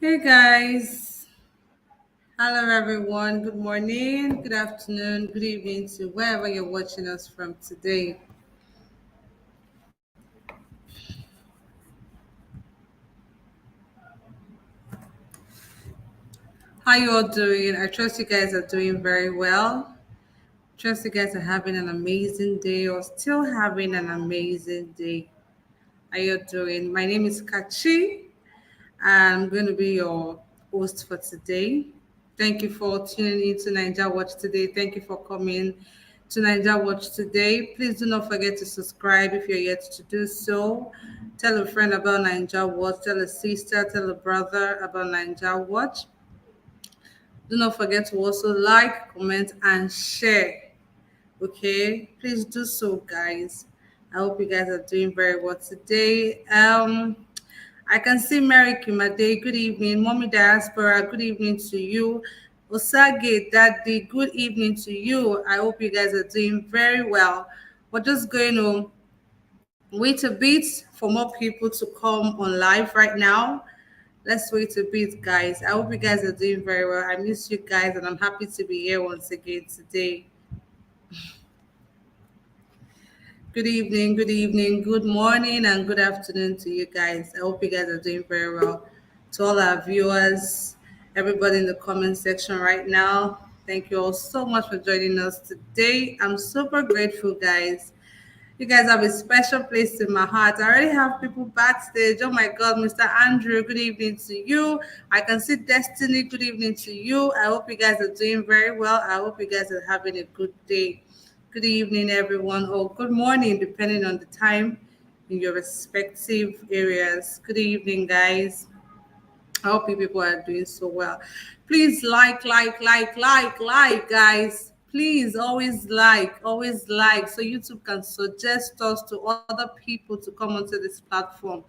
Hey guys, hello everyone. Good morning, good afternoon, good evening to wherever you're watching us from today. How you all doing? I trust you guys are doing very well. Trust you guys are having an amazing day or still having an amazing day. How you doing? My name is Kachi. I'm going to be your host for today. Thank you for tuning in to Niger Watch today. Thank you for coming to Niger Watch today. Please do not forget to subscribe if you're yet to do so. Tell a friend about Niger Watch. Tell a sister, tell a brother about Niger Watch. Do not forget to also like, comment, and share. Okay, please do so, guys. I hope you guys are doing very well today. I can see Mary Kimade. Good evening. Mommy Diaspora, good evening to you. Osage Daddy, good evening to you. I hope you guys are doing very well. We're just going to wait a bit for more people to come on live right now. Let's wait a bit, guys. I hope you guys are doing very well. I miss you guys, and I'm happy to be here once again today. Good evening, good morning, and good afternoon to you guys. I hope you guys are doing very well. To all our viewers, everybody in the comment section right now, thank you all so much for joining us today. I'm super grateful, guys. You guys have a special place in my heart. I already have people backstage. Oh my God, Mr. Andrew, good evening to you. I can see Destiny, good evening to you. I hope you guys are doing very well. I hope you guys are having a good day. Good evening, everyone, or good morning, depending on the time in your respective areas. Good evening, guys. I hope you people are doing so well. Please like, guys. Please always like, so YouTube can suggest us to other people to come onto this platform.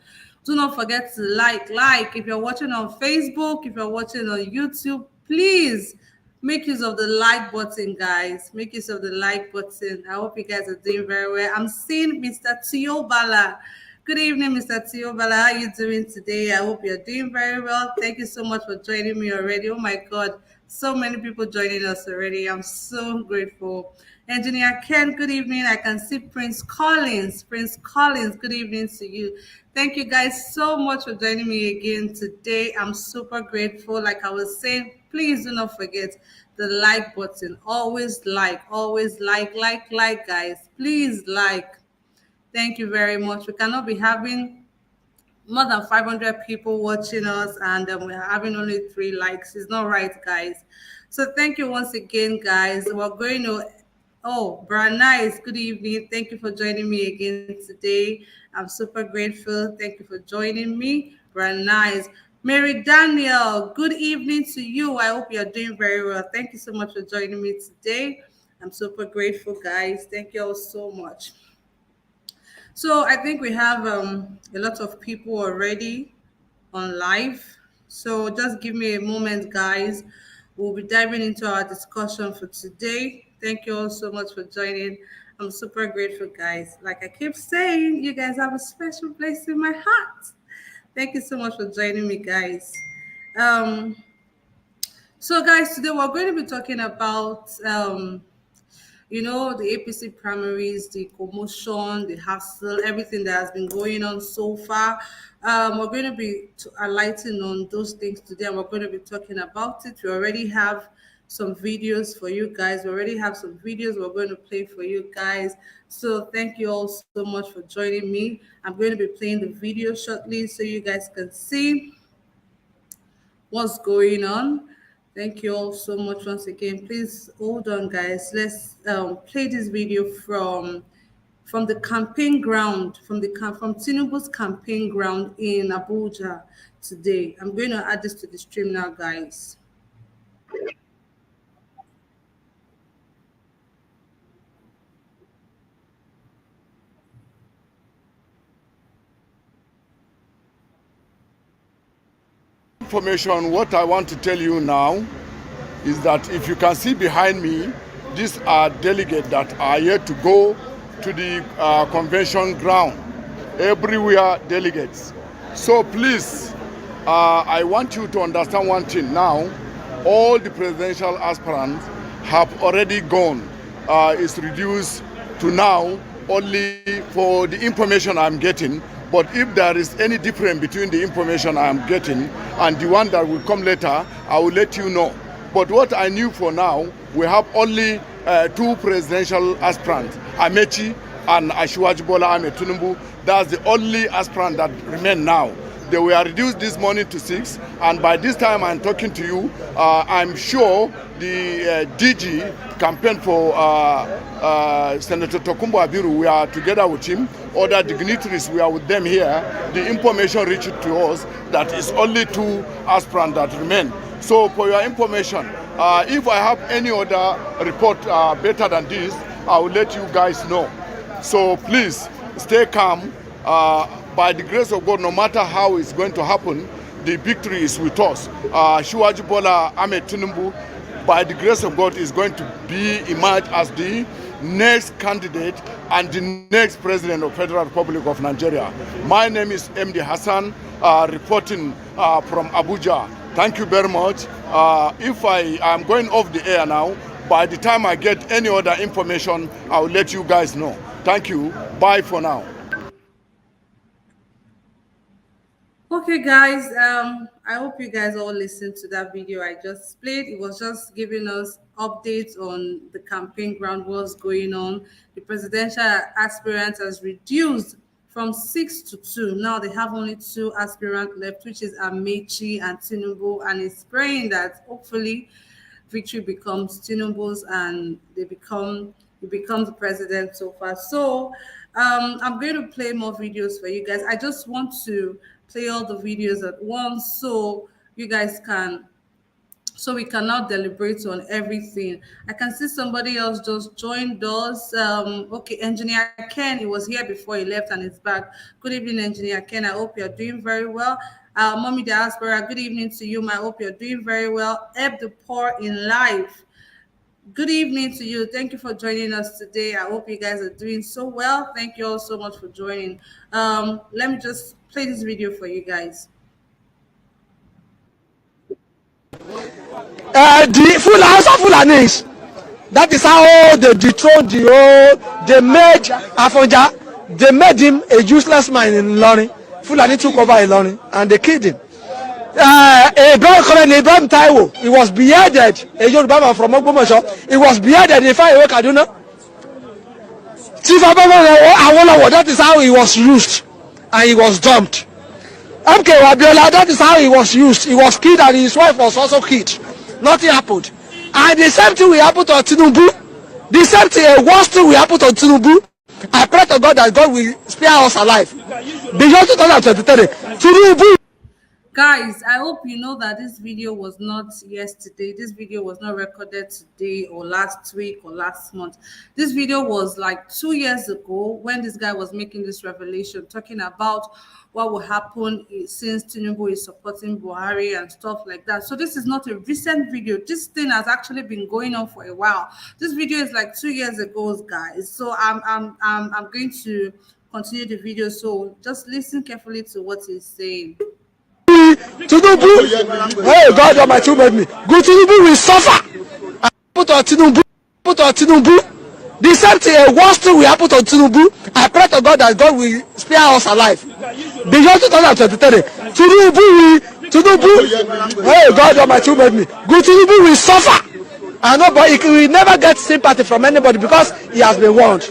Do not forget to like. If you're watching on Facebook, if you're watching on YouTube, please make use of the like button, guys. Make use of the like button. I hope you guys are doing very well. I'm seeing Mr. Tiobala. Good evening, Mr. Tiobala. How are you doing today? I hope you're doing very well. Thank you so much for joining me already. Oh my God, so many people joining us already. I'm so grateful. Engineer Ken, good evening. I can see Prince Collins. Prince Collins, good evening to you. Thank you guys so much for joining me again today. I'm super grateful. Like I was saying, please do not forget the like button. Always like, guys. Please like. Thank you very much. We cannot be having more than 500 people watching us and we're having only 3 likes. It's not right, guys. So thank you once again, guys. We're going to, oh, Brian Nice, good evening. Thank you for joining me again today. I'm super grateful. Thank you for joining me. Brian Nice. Mary Daniel, good evening to you. I hope you're doing very well. Thank you so much for joining me today. I'm super grateful, guys. Thank you all so much. So I think we have a lot of people already on live. So just give me a moment, guys. We'll be diving into our discussion for today. Thank you all so much for joining. I'm super grateful, guys. Like I keep saying, you guys have a special place in my heart. Thank you so much for joining me, guys. Um, so, guys, today we're going to be talking about the APC primaries, the commotion, the hassle, everything that has been going on so far. We're going to be highlighting on those things today, and we're going to be talking about it. We already have some videos for you guys. We already have some videos we're going to play for you guys. So thank you all so much for joining me. I'm going to be playing the video shortly so you guys can see what's going on. Thank you all so much once again. Please hold on, guys. Let's play this video from the campaign ground, from Tinubu's campaign ground in Abuja today. I'm going to add this to the stream now, guys. Information, what I want to tell you now is that if you can see behind me, these are delegates that are here to go to the convention ground. Everywhere delegates. So please, I want you to understand one thing now. All the presidential aspirants have already gone. It's reduced to now only for the information I'm getting. But if there is any difference between the information I'm getting and the one that will come later, I will let you know. But what I knew for now, we have only two presidential aspirants, Amechi and Asiwaju Bola Ahmed Tinubu. That's the only aspirant that remain now. They were reduced this morning to 6, and by this time I'm talking to you, I'm sure the DG campaign for Senator Tokumbo Abiru, we are together with him. Other dignitaries, we are with them here. The information reached to us that it's only two aspirants that remain. So for your information, if I have any other report better than this, I will let you guys know. So please stay calm. By the grace of God, no matter how it's going to happen, the victory is with us. Asiwaju Bola Ahmed Tinubu, by the grace of God, is going to be emerged as the next candidate and the next president of Federal Republic of Nigeria. My name is MD Hassan, reporting from Abuja. Thank you very much. If I am going off the air now, by the time I get any other information, I will let you guys know. Thank you. Bye for now. Okay, guys, I hope you guys all listened to that video I just played. It was just giving us updates on the campaign ground, what's going on. The presidential aspirant has reduced from 6 to 2. Now they have only 2 aspirants left, which is Amechi and Tinubu, and it's praying that hopefully victory becomes Tinubu's and he becomes the president so far. So I'm going to play more videos for you guys. I just want to play all the videos at once so you guys can, so we can now deliberate on everything. I can see somebody else just joined us. Okay, Engineer Ken, he was here before he left and he's back. Good evening, Engineer Ken. I hope you're doing very well. Mommy Diaspora, good evening to you. I hope you're doing very well. Eb the Poor in Life, good evening to you. Thank you for joining us today. I hope you guys are doing so well. Thank you all so much for joining. Let me just play this video for you guys. The House of Fulanis. That is how they dethroned the whole. They made Afonja. They made him a useless man in Ilorin. Fulani took over Ilorin and they killed him. Ibrahim Taiwo, he was beheaded. A Yoruba man from Ogbomoso, he was beheaded in Fayose, Kaduna. Chief Awolowo, that is how he was used, and he was dumped. MK Abiola, that is how he was used. He was killed and his wife was also killed. Nothing happened. And the same thing will happen to Tinubu. The same thing, a worse thing will happen to Tinubu. I pray to God that God will spare us alive. Beyond 2023, Tinubu. Guys, I hope you know that this video was not yesterday. This video was not recorded today or last week or last month. This video was like 2 years ago when this guy was making this revelation, talking about what will happen since Tinubu is supporting Buhari and stuff like that. So this is not a recent video. This thing has actually been going on for a while. This video is like 2 years ago, guys. So I'm going to continue the video. So just listen carefully to what he's saying. Tinubu, hey God Almighty made me. Good Tinubu will suffer. Put on Tinubu. The same thing, a worse thing will happen to Tinubu. I pray to God that God will spare us alive. Beyond 2023, Tinubu, hey God Almighty made me. Good Tinubu will suffer. And nobody, he will never get sympathy from anybody because he has been warned.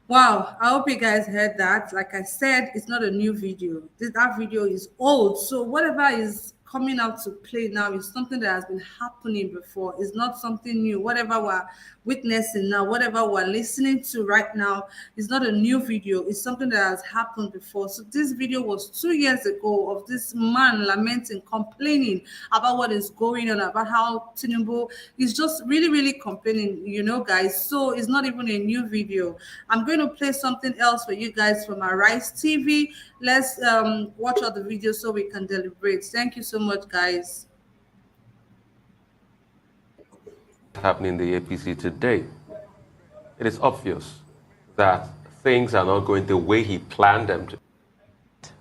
Wow, I hope you guys heard that. Like I said, it's not a new video. That video is old. So whatever is coming out to play now is something that has been happening before. It's not something new. Whatever we're witnessing now, whatever we're listening to right now is not a new video. It's something that has happened before. So this video was 2 years ago of this man lamenting, complaining about what is going on, about how Tinubu is just really, really complaining, you know, guys. So it's not even a new video. I'm going to play something else for you guys from Arise TV. Let's watch all the videos so we can deliberate. Thank you so much, guys. Happening in the APC today, it is obvious that things are not going the way he planned them to.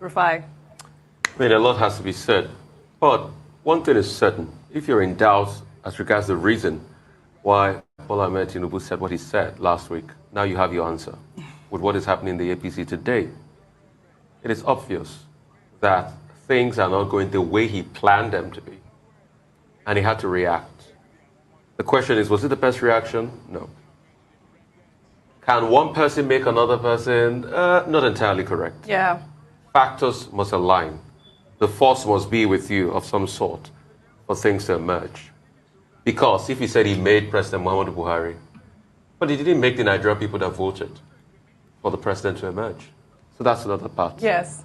Rufai. I mean, a lot has to be said. But one thing is certain. If you're in doubt as regards the reason why Bola Ahmed Tinubu said what he said last week, now you have your answer with what is happening in the APC today. It is obvious that things are not going the way he planned them to be. And he had to react. The question is, was it the best reaction? No. Can one person make another person? Not entirely correct. Yeah. Factors must align. The force must be with you of some sort for things to emerge. Because if he said he made President Muhammadu Buhari, but he didn't make the Nigerian people that voted for the president to emerge. So that's another part. Yes.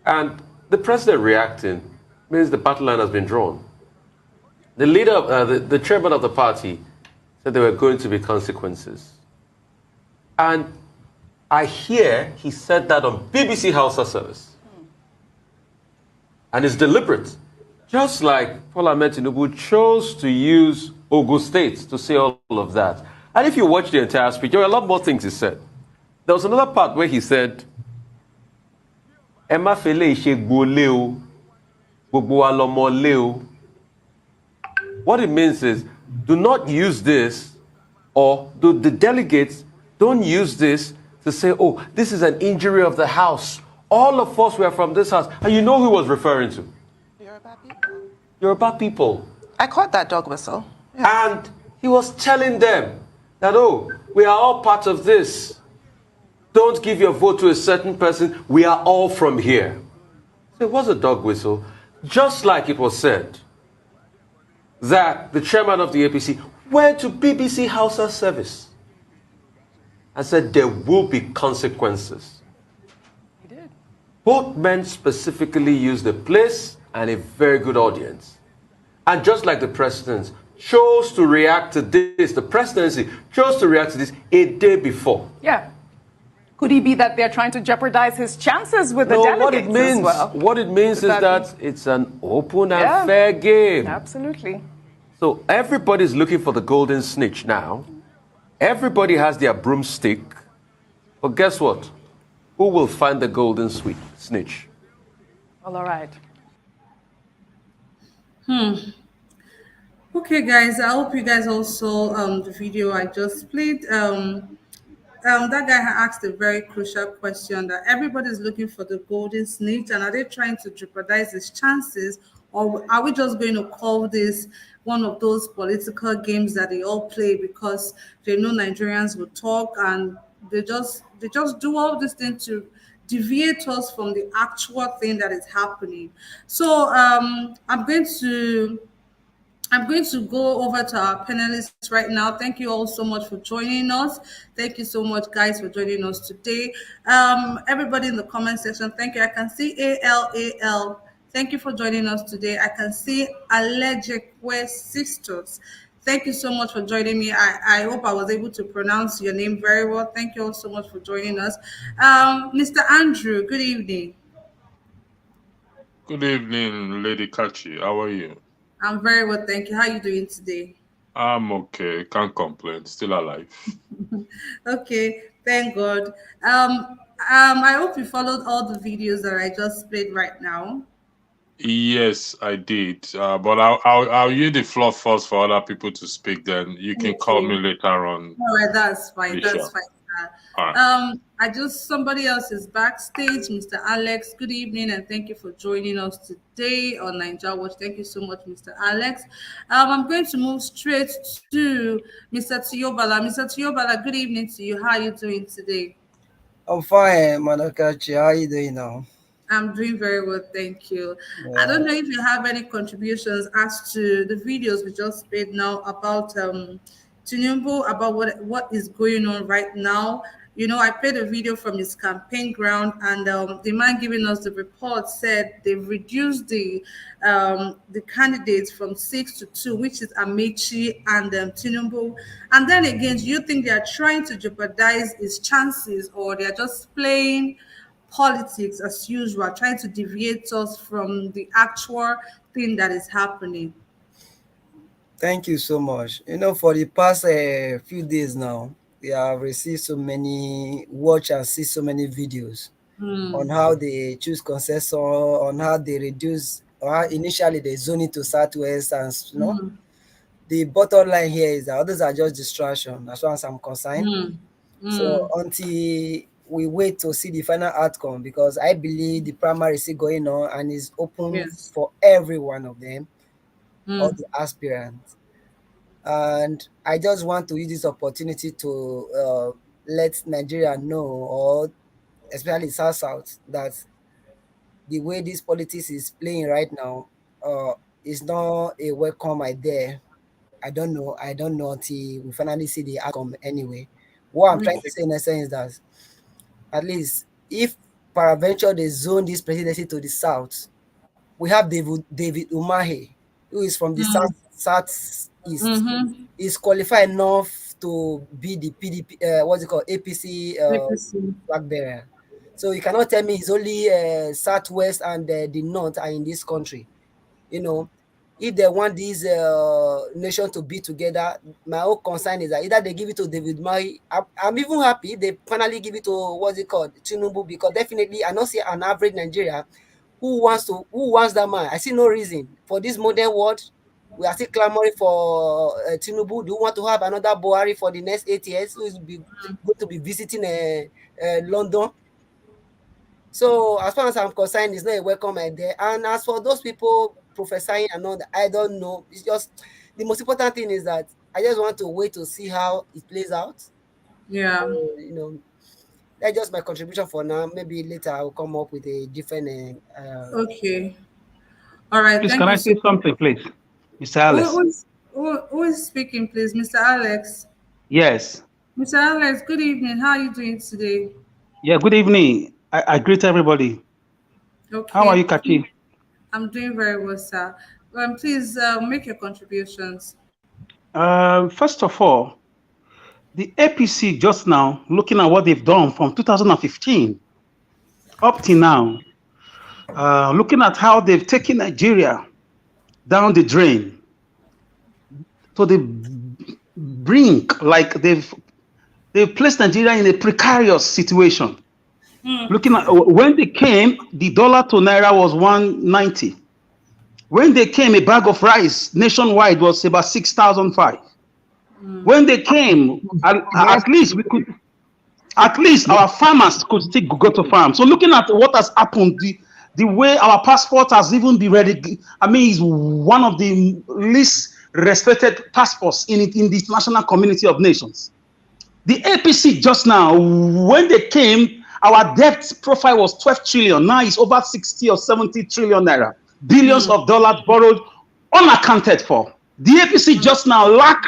And the president reacting means the battle line has been drawn. The leader, the chairman of the party said there were going to be consequences. And I hear he said that on BBC Hausa service. And it's deliberate. Just like Bola Ahmed Tinubu chose to use Ogun State to say all of that. And if you watch the entire speech, there were a lot more things he said. There was another part where he said, Emma Fele Ishe Leo, Gbogbo wa lomo leo. What it means is, do not use this, or the delegates don't use this to say, oh, this is an injury of the house. All of us were from this house. And you know who he was referring to? Yoruba people. Yoruba people. I caught that dog whistle. Yeah. And he was telling them that, oh, we are all part of this. Don't give your vote to a certain person. We are all from here. So it was a dog whistle. Just like it was said that the chairman of the APC went to BBC Hausa service and said there will be consequences. He did. Both men specifically used a place and a very good audience. And just like the president chose to react to this, the presidency chose to react to this a day before. Yeah. Could he be that they're trying to jeopardize his chances with the delegates as well? What it means is that it's an open and fair game. Absolutely. So everybody's looking for the golden snitch now. Everybody has their broomstick. But guess what? Who will find the golden snitch? Well, all right. Okay, guys, I hope you guys all saw the video I just played. That guy had asked a very crucial question that everybody's looking for the golden snitch, and are they trying to jeopardize his chances, or are we just going to call this one of those political games that they all play because they know Nigerians will talk, and they just do all this thing to deviate us from the actual thing that is happening. So I'm going to go over to our panelists right now. Thank you all so much for joining us. Thank you so much, guys, for joining us today. Everybody in the comment section, thank you. I can see ALAL. Thank you for joining us today. I can see Alejekwe Sisters. Thank you so much for joining me. I hope I was able to pronounce your name very well. Thank you all so much for joining us. Mr. Andrew, good evening. Good evening, Lady Kachi. How are you? I'm very well, thank you. How are you doing today? I'm okay. Can't complain. Still alive. Okay, thank God. I hope you followed all the videos that I just played right now. Yes, I did. But I'll use the floor first for other people to speak. Then you can call me later on. All right, that's fine. That's Sure. fine. All right. Somebody else is backstage, Mr. Alex. Good evening, and thank you for joining us today on Nigeria Watch. Thank you so much, Mr. Alex. I'm going to move straight to Mr. Tiyobala. Mr. Tiyobala, good evening to you. How are you doing today? I'm fine, Manakachi. How are you doing now? I'm doing very well, thank you. I don't know if you have any contributions as to the videos we just made now about Tinubu, about what is going on right now. You know, I played a video from his campaign ground, and the man giving us the report said they've reduced the candidates from 6 to 2, which is Amechi and Tinubu. And then again, do you think they are trying to jeopardize his chances, or they're just playing politics as usual, trying to deviate us from the actual thing that is happening? Thank you so much. You know, for the past few days now, we have received so many, watch and see so many videos on how they choose concessor, on how they reduce, or how initially they zone it to Southwest, and the bottom line here is that others are just distraction as far as I'm concerned. So until we wait to see the final outcome, because I believe the primary is still going on and is open for every one of them, all the aspirants. And I just want to use this opportunity to let Nigeria know, or especially South, that the way this politics is playing right now is not a welcome idea. I don't know until we finally see the outcome anyway. What I'm trying to say in essence is that at least if peradventure they zone this presidency to the south, we have David Umahi, who is from the southeast. Is qualified enough to be the PDP, what's it called, APC flag bearer. So you cannot tell me it's only Southwest and the North are in this country. You know, if they want these nations to be together, my whole concern is that either they give it to David Mai. I'm even happy if they finally give it to, what's it called, Tinubu, because definitely I don't see an average Nigeria who wants that man. I see no reason for this modern world. We are still clamoring for Tinubu. Do you want to have another Buhari for the next 8 years who is going to be visiting London? So as far as I'm concerned, it's not a welcome idea. And as for those people prophesying and all that, I don't know. It's just the most important thing is that I just want to wait to see how it plays out. Yeah. So, that's just my contribution for now. Maybe later I'll come up with a different. Okay. All right. Please, can I say something, please, Mr. Alex? Who is speaking, please, Mr. Alex? Yes. Mr. Alex, good evening. How are you doing today? Yeah, good evening. I greet everybody. Okay. How are you, Kachi? I'm doing very well, sir. Please make your contributions. First of all, the APC just now, looking at what they've done from 2015 up to now, looking at how they've taken Nigeria down the drain to the brink, like they've placed Nigeria in a precarious situation. Looking at when they came, the dollar to naira was 190. When they came, a bag of rice nationwide was about 6,005. When they came, at least our farmers could still go to farm. So looking at what has happened, the way our passport has even been ready, I mean, it's one of the least respected passports in the international community of nations. The APC just now, when they came, our debt profile was 12 trillion. Now it's over 60 or 70 trillion naira. Billions of dollars borrowed, unaccounted for. The APC just now lack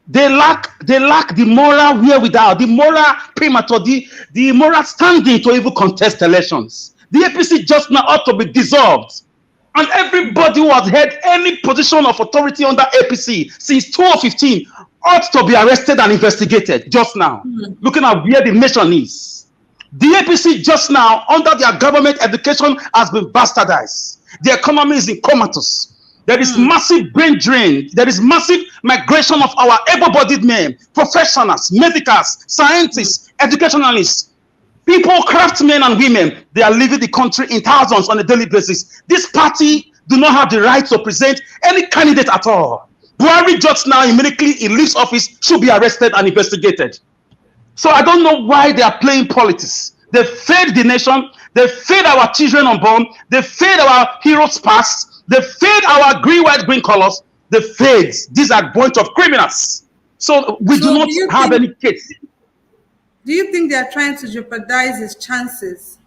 the moral wherewithal, the moral primature, the moral standing to even contest elections. The APC just now ought to be dissolved. And everybody who has held any position of authority under APC since 2015 ought to be arrested and investigated just now, looking at where the nation is. The APC just now, under their government, education has been bastardized. The economy is in comatose. There is massive brain drain. There is massive migration of our able-bodied men, professionals, medicals, scientists, educationalists, people, craftsmen and women. They are leaving the country in thousands on a daily basis. This party do not have the right to present any candidate at all. Buhari just now, immediately he leaves office, should be arrested and investigated. So I don't know why they are playing politics. They failed the nation. They failed our children unborn. They failed our heroes past. They failed our green, white, green colors. They failed. These are a bunch of criminals. So we do not have any case. Do you think they are trying to jeopardize his chances?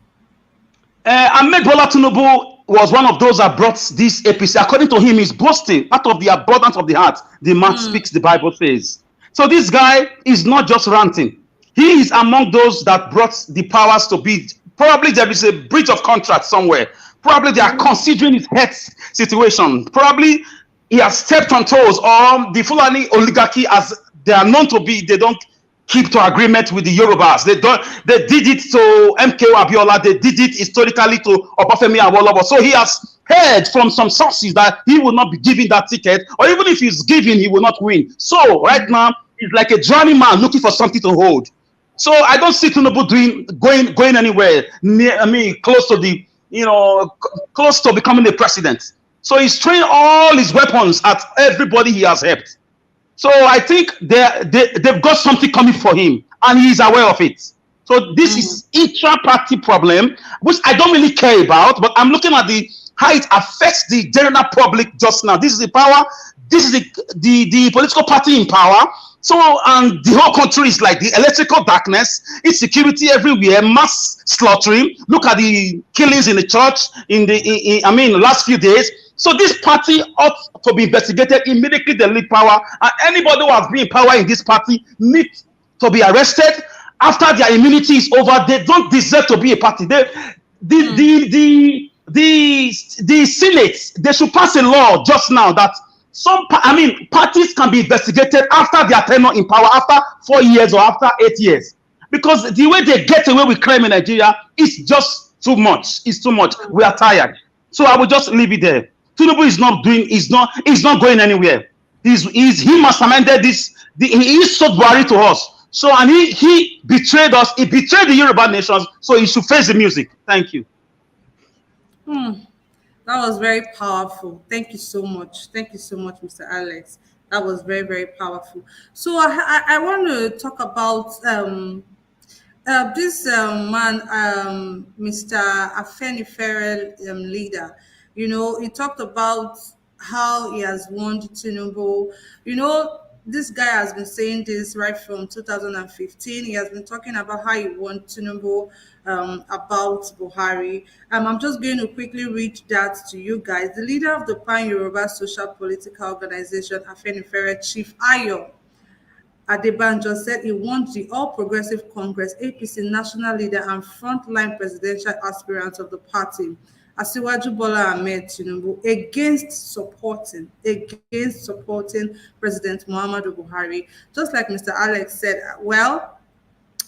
Ahmed Bola Tinubu was one of those that brought this APC. According to him, he's boasting out of the abundance of the heart. The man speaks, the Bible says. So this guy is not just ranting. He is among those that brought the powers to be. Probably there is a breach of contract somewhere. Probably they are considering his health situation. Probably he has stepped on toes, or the Fulani oligarchy, as they are known to be, they don't keep to agreement with the Yorubas. They did it to MKO Abiola. They did it historically to Obafemi Awolowo. So he has heard from some sources that he will not be given that ticket, or even if he's given, he will not win. So right now, he's like a drowning man looking for something to hold. So I don't see Tinubu going anywhere near. I mean, close to the close to becoming the president. So he's throwing all his weapons at everybody he has helped. So I think they've got something coming for him, and he's aware of it. So this is intra-party problem, which I don't really care about, but I'm looking at how it affects the general public just now. This is the power. This is the political party in power. So, and the whole country is like the electrical darkness, insecurity everywhere, mass slaughtering. Look at the killings in the church last few days. So this party ought to be investigated immediately. They leave power, and anybody who has been in power in this party needs to be arrested. After their immunity is over, they don't deserve to be a party. The Senate, they should pass a law just now that parties can be investigated after their tenure in power, after 4 years or after 8 years, because the way they get away with crime in Nigeria is just too much. It's too much. We are tired. So I will just leave it there. Tinubu is not going anywhere. He masterminded this. He sold Buhari to us. So, and he betrayed us. He betrayed the Yoruba nations. So he should face the music. Thank you. That was very powerful. Thank you so much. Thank you so much, Mr. Alex. That was very, very powerful. So I want to talk about this man, Mr. Afenifere leader. You know, he talked about how he has warned Tinubu. You know, this guy has been saying this right from 2015. He has been talking about how he warned Tinubu about Buhari. I'm just going to quickly read that to you guys. The leader of the Pan-Yoruba Social Political Organization, Afenifere, Chief Ayo Adebanjo, said he warned the All Progressive Congress, APC national leader and frontline presidential aspirant of the party, Asiwaju Bola Ahmed Tinubu, against supporting President Muhammadu Buhari. Just like Mr. Alex said, well,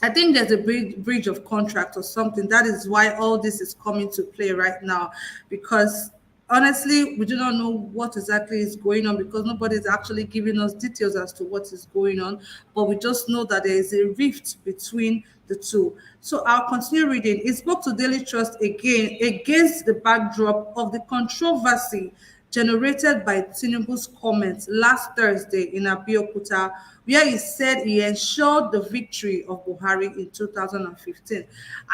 I think there's a breach of contract or something. That is why all this is coming to play right now, because honestly, we do not know what exactly is going on, because nobody is actually giving us details as to what is going on, but we just know that there is a rift between the two. So I'll continue reading. He spoke to Daily Trust again against the backdrop of the controversy generated by Tinubu's comments last Thursday in Abeokuta, where he said he ensured the victory of Buhari in 2015.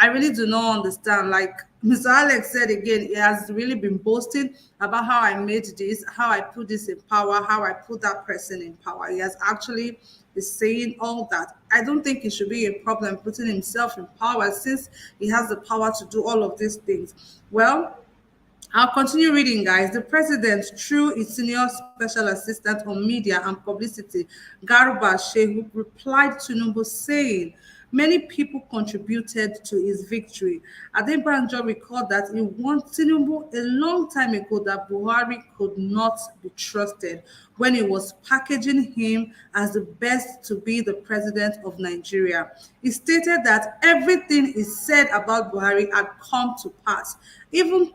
I really do not understand. Like Mr. Alex said again, he has really been boasting about how I made this, how I put this in power, how I put that person in power. He has actually been saying all that. I don't think it should be a problem putting himself in power, since he has the power to do all of these things. Well, I'll continue reading, guys. The president, through his senior special assistant on media and publicity, Garba Shehu, replied to Tinubu saying many people contributed to his victory. Adebanjo recalled that he warned Tinubu a long time ago that Buhari could not be trusted when he was packaging him as the best to be the president of Nigeria. He stated that everything he said about Buhari had come to pass, even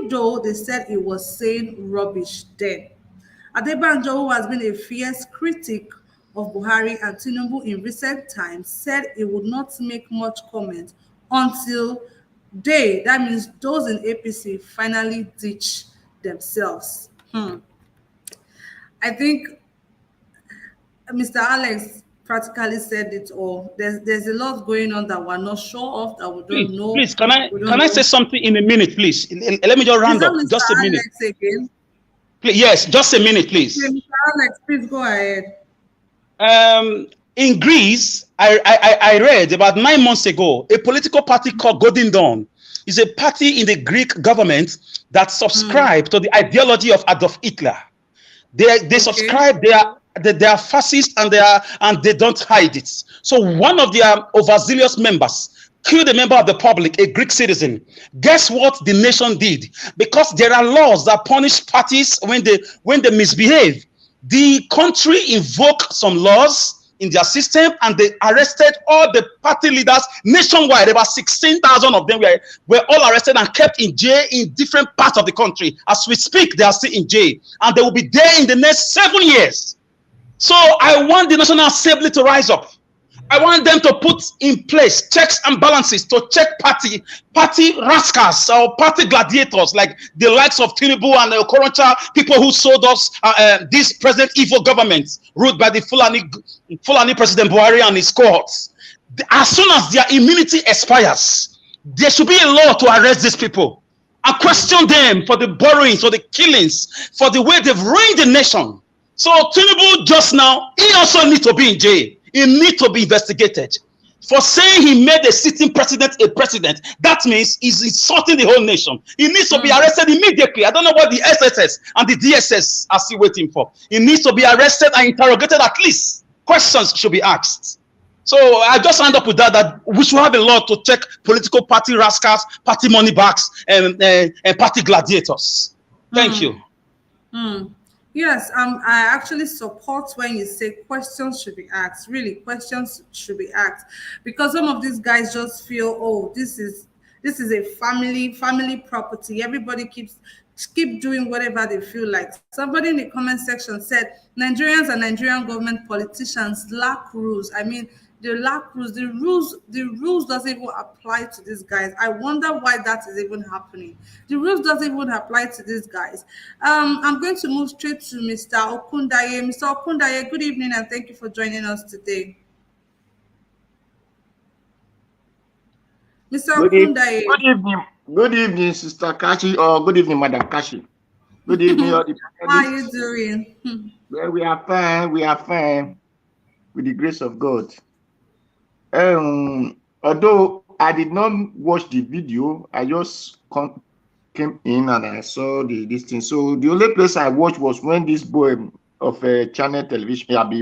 though they said he was saying rubbish then. Adebanjo, who has been a fierce critic of Buhari and Tinubu in recent times, said he would not make much comment until that means those in APC, finally ditch themselves. I think Mr. Alex practically said it all. There's a lot going on that we're not sure of, that we don't know. Please, can I say something in a minute, please? Let me just round up. Just a minute. Alex again? Please, yes, just a minute, please. Okay, Mr. Alex, please go ahead. In Greece, I read about 9 months ago, a political party called Golden Dawn is a party in the Greek government that subscribed to the ideology of Adolf Hitler. They subscribe. They are fascist, and they don't hide it. So one of their overzealous members killed a member of the public, a Greek citizen. Guess what the nation did? Because there are laws that punish parties when they misbehave. The country invoked some laws in their system, and they arrested all the party leaders nationwide. About 16,000 of them were all arrested and kept in jail in different parts of the country. As we speak, they are still in jail, and they will be there in the next 7 years. So I want the National Assembly to rise up. I want them to put in place checks and balances to check party rascals or party gladiators like the likes of Tinubu and the Okorocha, people who sold us this present evil government ruled by the Fulani President Buhari and his cohorts. As soon as their immunity expires, there should be a law to arrest these people and question them for the borrowings, for the killings, for the way they've ruined the nation. So Tinubu just now, he also needs to be in jail. He needs to be investigated. For saying he made a sitting president a president, that means he's insulting the whole nation. He needs to be arrested immediately. I don't know what the SSS and the DSS are still waiting for. He needs to be arrested and interrogated at least. Questions should be asked. So I just signed up with that we should have a law to check political party rascals, party money bags, and party gladiators. Thank you. Yes, I actually support when you say questions should be asked. Really, questions should be asked, because some of these guys just feel, oh, this is a family property. Everybody keep doing whatever they feel like. Somebody in the comment section said Nigerians and Nigerian government politicians lack rules. I mean, they lack rules. The rules doesn't even apply to these guys. I wonder why that is even happening. The rules doesn't even apply to these guys. I'm going to move straight to Mr. Okundaye. Mr. Okundaye, good evening and thank you for joining us today. Mr. Okundaye. Good evening. Good evening, Sister Kashi, or good evening, Madam Kashi. Good evening, all the How are you doing? Well, we are fine. We are fine with the grace of God. Although I did not watch the video, I just came in and I saw this thing. So the only place I watched was when this boy of channel television, Arise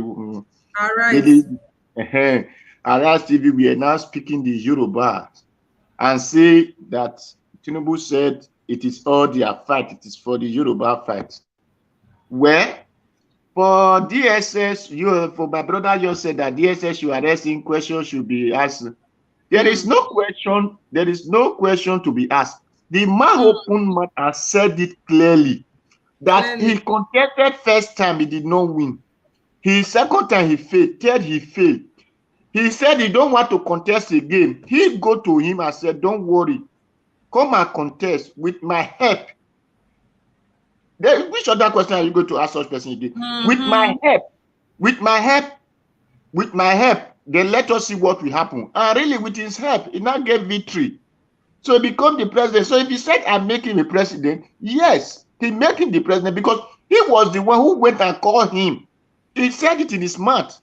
TV, we are now speaking the Yoruba and say that Tinubu said it is all their fight. It is for the Yoruba fight. Where? For DSS, for my brother just said that DSS you are asking questions should be asked. There is no question. There is no question to be asked. The man open mouth has said it clearly that he contested first time he did not win. His second time he failed. Third he failed. He said he don't want to contest again. He go to him and said, "Don't worry, come and contest with my help." Which other question are you going to ask such person again? With my help, then let us see what will happen. And really, with his help, he now get victory. So he become the president. So if he said, "I'm making him a president," yes, he make him the president because he was the one who went and called him. He said it in his mouth.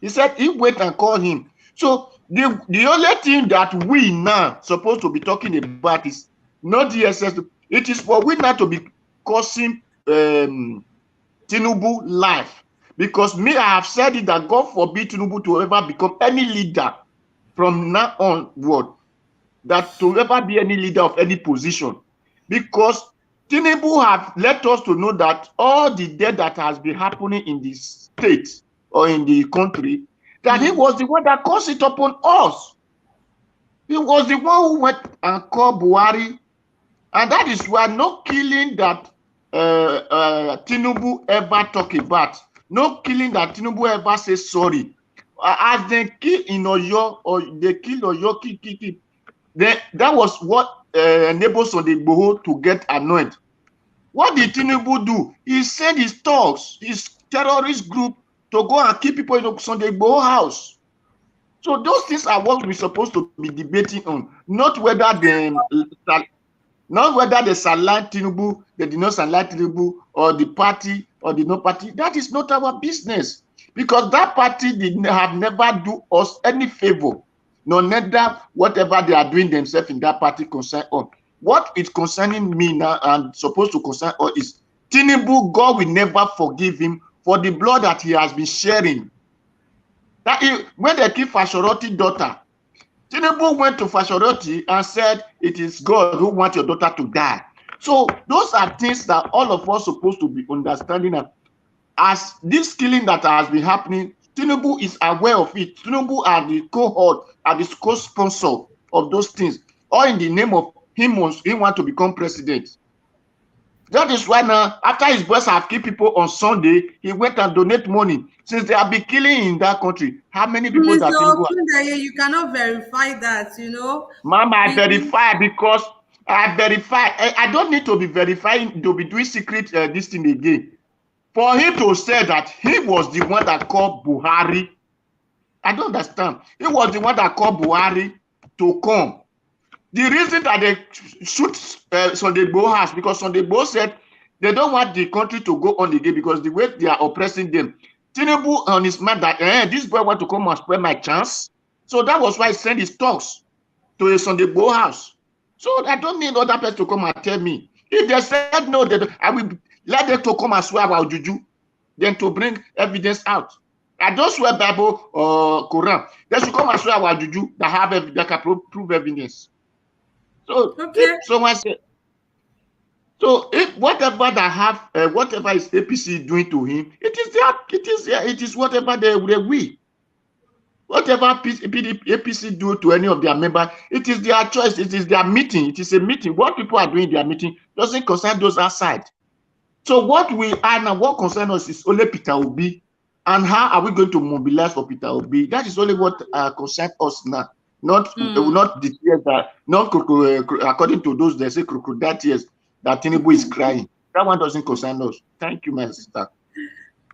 He said he went and called him. So the only thing that we now supposed to be talking about is not DSS. It is for we now to be causing Tinubu life, because me, I have said it that God forbid Tinubu to ever become any leader from now onward, that to ever be any leader of any position, because Tinubu have let us to know that all the death that has been happening in the state or in the country, that he was the one that caused it upon us. He was the one who went and called Buhari, and that is why no killing that Tinubu ever talk about, no killing that Tinubu ever say sorry. As they kill in Oyo, or they kill Oyo, kill. That was what enables on the Igboho to get annoyed. What did Tinubu do? He sent his thugs, his terrorist group, to go and kill people in Sunday Igboho house. So those things are what we're supposed to be debating on, not whether they select Tinubu, they did not select Tinubu, or the party or the no party. That is not our business, because that party have never do us any favor, no neither whatever they are doing themselves in that party concern on. What is concerning me now and supposed to concern us is Tinubu. God will never forgive him for the blood that he has been sharing. When they kill Fashoroti daughter, Tinubu went to Fashoroti and said, "It is God who wants your daughter to die." So those are things that all of us supposed to be understanding. As this killing that has been happening, Tinubu is aware of it. Tinubu are the cohort, are the co-sponsor of those things, all in the name of he want to become president. That is why now, after his boys have killed people on Sunday, he went and donate money. Since they have been killing in that country, how many people that Tinubu? You cannot verify that, you know. Mama, I verify because I verify. I don't need to be verifying to be doing secret this thing again. For him to say that he was the one that called Buhari, I don't understand. He was the one that called Buhari to come. The reason that they shoot Sunday Igboho house, because Sunday Igboho said they don't want the country to go on again because the way they are oppressing them. Tinubu on his mind that this boy want to come and spread my chance. So that was why he sent his talks to a Sunday Igboho house. So I don't need other person to come and tell me. If they said no, I will let them to come and swear about juju, then to bring evidence out. I don't swear Bible or Quran. They should come and swear about juju that can prove evidence. So if someone said, so if whatever whatever is APC doing to him, it is whatever they will. Whatever APC do to any of their members, it is their choice. It is their meeting. It is a meeting. What people are doing in their meeting doesn't concern those outside. So what we are now, what concerns us is only Peter Obi, and how are we going to mobilize for Peter Obi? That is only what concerns us now. Not the tears that, not according to those they say crocodile tears that Tinubu is crying. That one doesn't concern us. Thank you, my sister.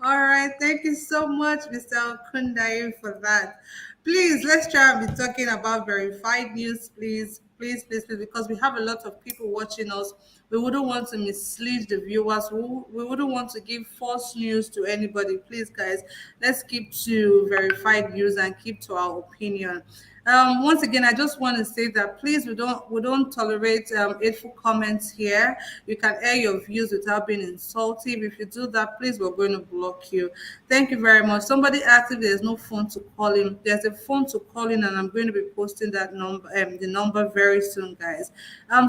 All right, thank you so much, Mr. Okundaye, for that. Please, let's try and be talking about verified news, please, because we have a lot of people watching us. We wouldn't want to mislead the viewers. We wouldn't want to give false news to anybody. Please, guys, let's keep to verified news and keep to our opinion. Once again, I just want to say that please, we don't tolerate hateful comments here. You can air your views without being insultive. If you do that, please, we're going to block you. Thank you very much. Somebody asked if there's no phone to call in. There's a phone to call in, and I'm going to be posting that number, the number very soon, guys.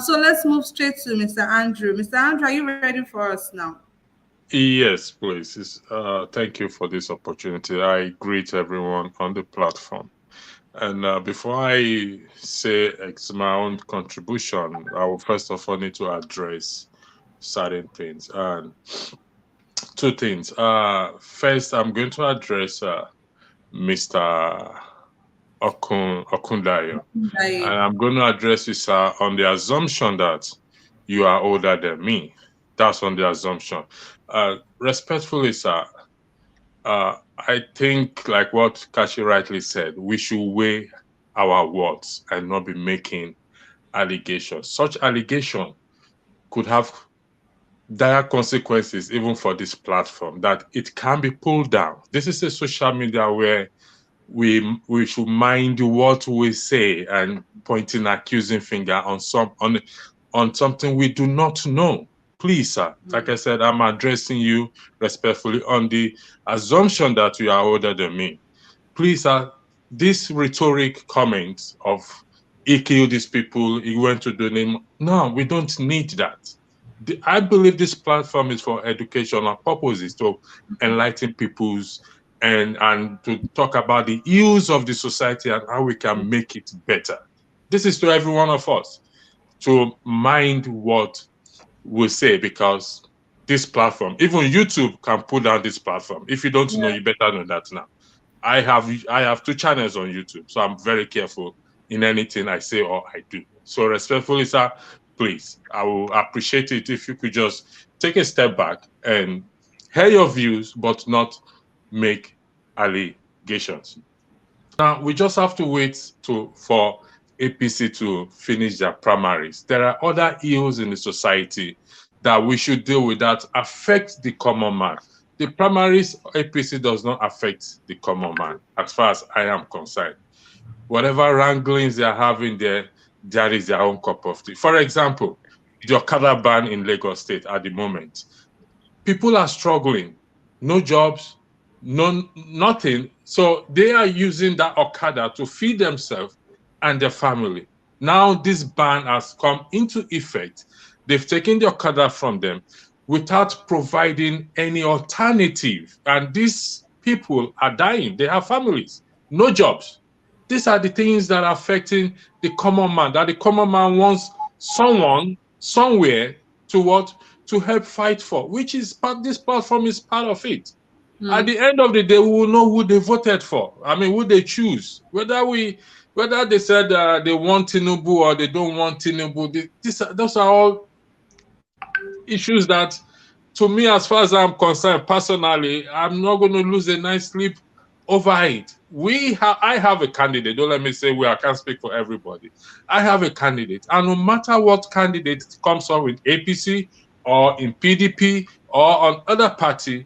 So let's move straight to Mr. Andrew. Mr. Andrew, are you ready for us now? Yes, please. Thank you for this opportunity. I greet everyone on the platform. And before I say my own contribution, I will first of all need to address certain things. And two things. First, I'm going to address Mr. Okundaye. And I'm going to address you, sir, on the assumption that you are older than me. That's on the assumption. Respectfully, sir, I think, like what Kashi rightly said, we should weigh our words and not be making allegations. Such allegation could have dire consequences even for this platform, that it can be pulled down. This is a social media where we should mind what we say and pointing accusing finger on something we do not know. Please, sir, like I said, I'm addressing you respectfully on the assumption that you are older than me. Please, sir, this rhetoric comments of he killed these people, he went to do them. No, we don't need that. I believe this platform is for educational purposes, to enlighten people's and to talk about the ills of the society and how we can make it better. This is to every one of us to mind what we say, because this platform, even YouTube can put down this platform. If you don't know, you better know that now. I have 2 channels on YouTube, so I'm very careful in anything I say or I do. So respectfully, sir, please, I will appreciate it if you could just take a step back and hear your views, but not make allegations. Now, we just have to wait for APC to finish their primaries. There are other ills in the society that we should deal with that affect the common man. The primaries, APC does not affect the common man, as far as I am concerned. Whatever wranglings they are having there, that is their own cup of tea. For example, the Okada ban in Lagos State at the moment. People are struggling, no jobs, nothing. So they are using that Okada to feed themselves and their family. Now this ban has come into effect. They've taken the Okada from them without providing any alternative. And these people are dying. They have families, no jobs. These are the things that are affecting the common man, that the common man wants someone, somewhere, to to help fight for, which is this platform is part of it. At the end of the day, we will know who they voted for. I mean, who they choose. Whether they said they want Tinubu or they don't want Tinubu, those are all issues that, to me, as far as I'm concerned, personally, I'm not going to lose a night's sleep over it. I have a candidate. Don't let me say I can't speak for everybody. I have a candidate, and no matter what candidate comes up with APC or in PDP or on other party,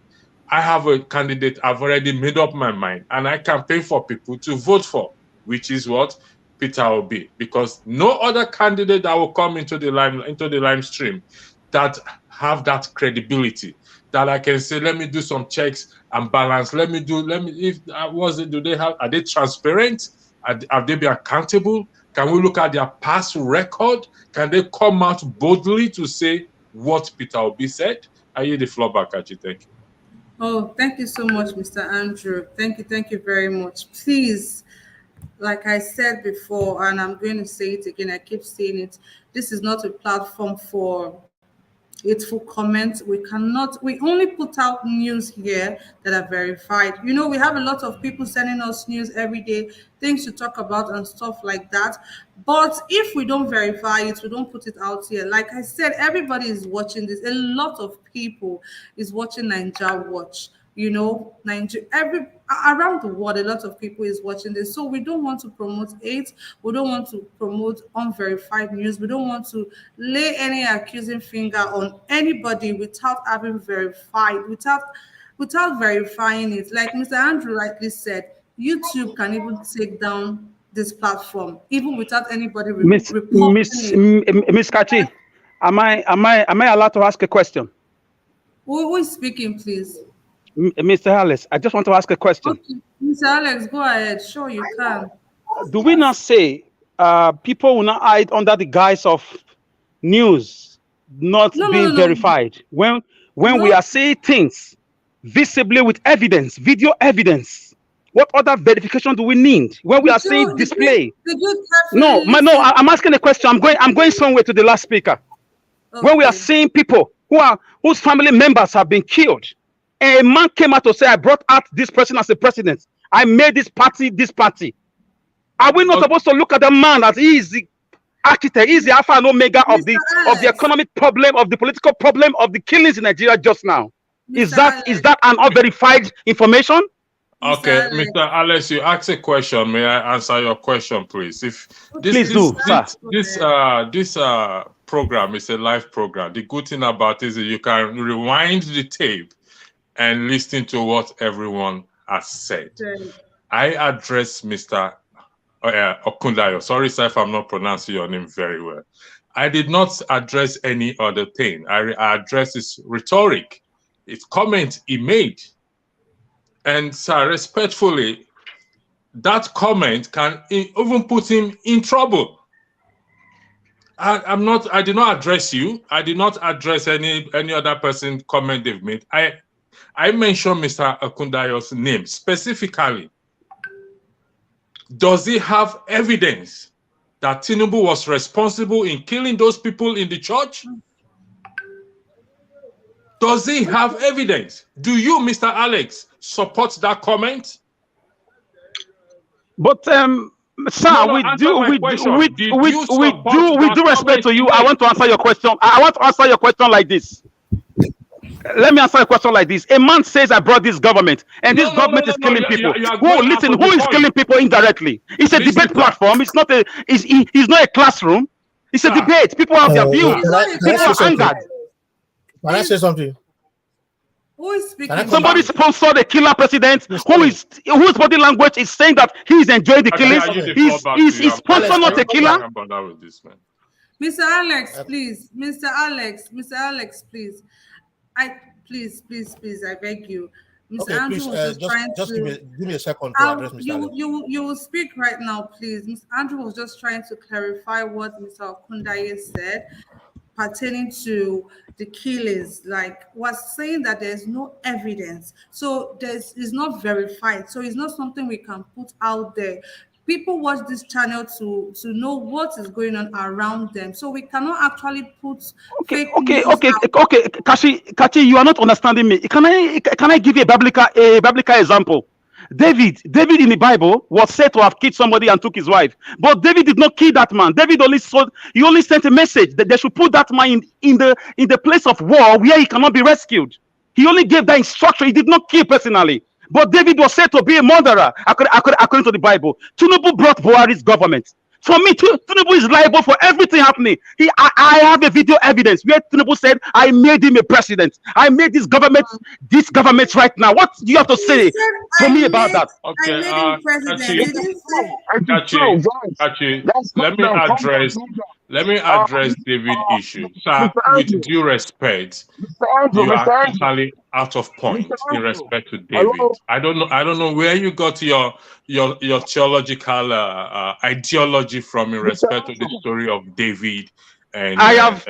I have a candidate I've already made up my mind, and I campaign for people to vote for, which is what Peter Obi, because no other candidate that will come into the line stream that have that credibility, that I can say, let me do some checks and balance. Are they transparent? Have they been accountable? Can we look at their past record? Can they come out boldly to say what Peter Obi said? I yield the floor back at you. Thank you. Oh, thank you so much, Mr. Andrew. Thank you very much. Please, like I said before, and I'm going to say it again, I keep saying it, this is not a platform for hateful comments. We only put out news here that are verified. You know, we have a lot of people sending us news every day, things to talk about and stuff like that. But if we don't verify it, we don't put it out here. Like I said, everybody is watching this. A lot of people is watching Nigeria Watch. You know, around the world, a lot of people is watching this. So we don't want to promote hate. We don't want to promote unverified news. We don't want to lay any accusing finger on anybody without having verified, without verifying it. Like Mr. Andrew rightly said, YouTube can even take down this platform, even without anybody reporting it. Miss Kachi, am I allowed to ask a question? Who is speaking, please? Mr. Alex, I just want to ask a question. Okay. Mr. Alex, go ahead. Sure, you can. Do we not say people will not hide under the guise of news not being verified when we are saying things visibly with evidence, video evidence? What other verification do we need when we are saying display? I'm asking a question. I'm going somewhere to the last speaker. Okay. When we are seeing people whose family members have been killed, a man came out to say, I brought out this person as a president. I made this party. Are we not supposed to look at the man as he is the architect, he is the alpha and omega of the economic problem, of the political problem, of the killings in Nigeria just now? Is that an unverified information? Okay, Mr. Alex, you asked a question. May I answer your question, please? This program is a live program. The good thing about it is that you can rewind the tape and listen to what everyone has said. I address Mr. Okundayo. Sorry, sir, if I'm not pronouncing your name very well. I did not address any other thing. I addressed his rhetoric, his comment he made. And, sir, respectfully, that comment can even put him in trouble. I did not address you. I did not address any other person comment they've made. I mentioned Mr. Okundayo's name specifically. Does he have evidence that Tinubu was responsible in killing those people in the church? Does he have evidence? Do you, Mr. Alex, support that comment? But with due respect to you, I want to answer your question. I want to answer your question like this. Let me answer a question like this. A man says, I brought this government, and this government is killing people. Who is killing people indirectly? It's a debate platform. It's not a classroom. It's a debate. People have their views. People are angered. Can I say something? Who is speaking? Somebody sponsored a killer president whose body language is saying that he is enjoying the killings. He's sponsored not a killer. Mr. Alex, please. Mr. Alex, please. Please, I beg you. Mr. Andrew was just give me a second to address Mr. Alex. You will speak right now, please. Mr. Andrew was just trying to clarify what Mr. Okundaye said pertaining to the killings, was saying that there's no evidence. So it's not verified. So it's not something we can put out there. People watch this channel to know what is going on around them. So we cannot actually put fake news out. Kachi, you are not understanding me. Can I give you a biblical example? David in the Bible was said to have killed somebody and took his wife, but David did not kill that man. David only sent a message that they should put that man in the place of war where he cannot be rescued. He only gave that instruction. He did not kill personally. But David was said to be a murderer according to the Bible. Tinubu brought Buhari's government. For me, Tinubu is liable for everything happening. I have a video evidence where Tinubu said, "I made him a president. I made this government right now." What do you have to say to me about that? Okay, let me address David issue. Sir, with due respect, you are totally out of point in respect to David. I don't know where you got your theological ideology from in respect to the story of David. And I have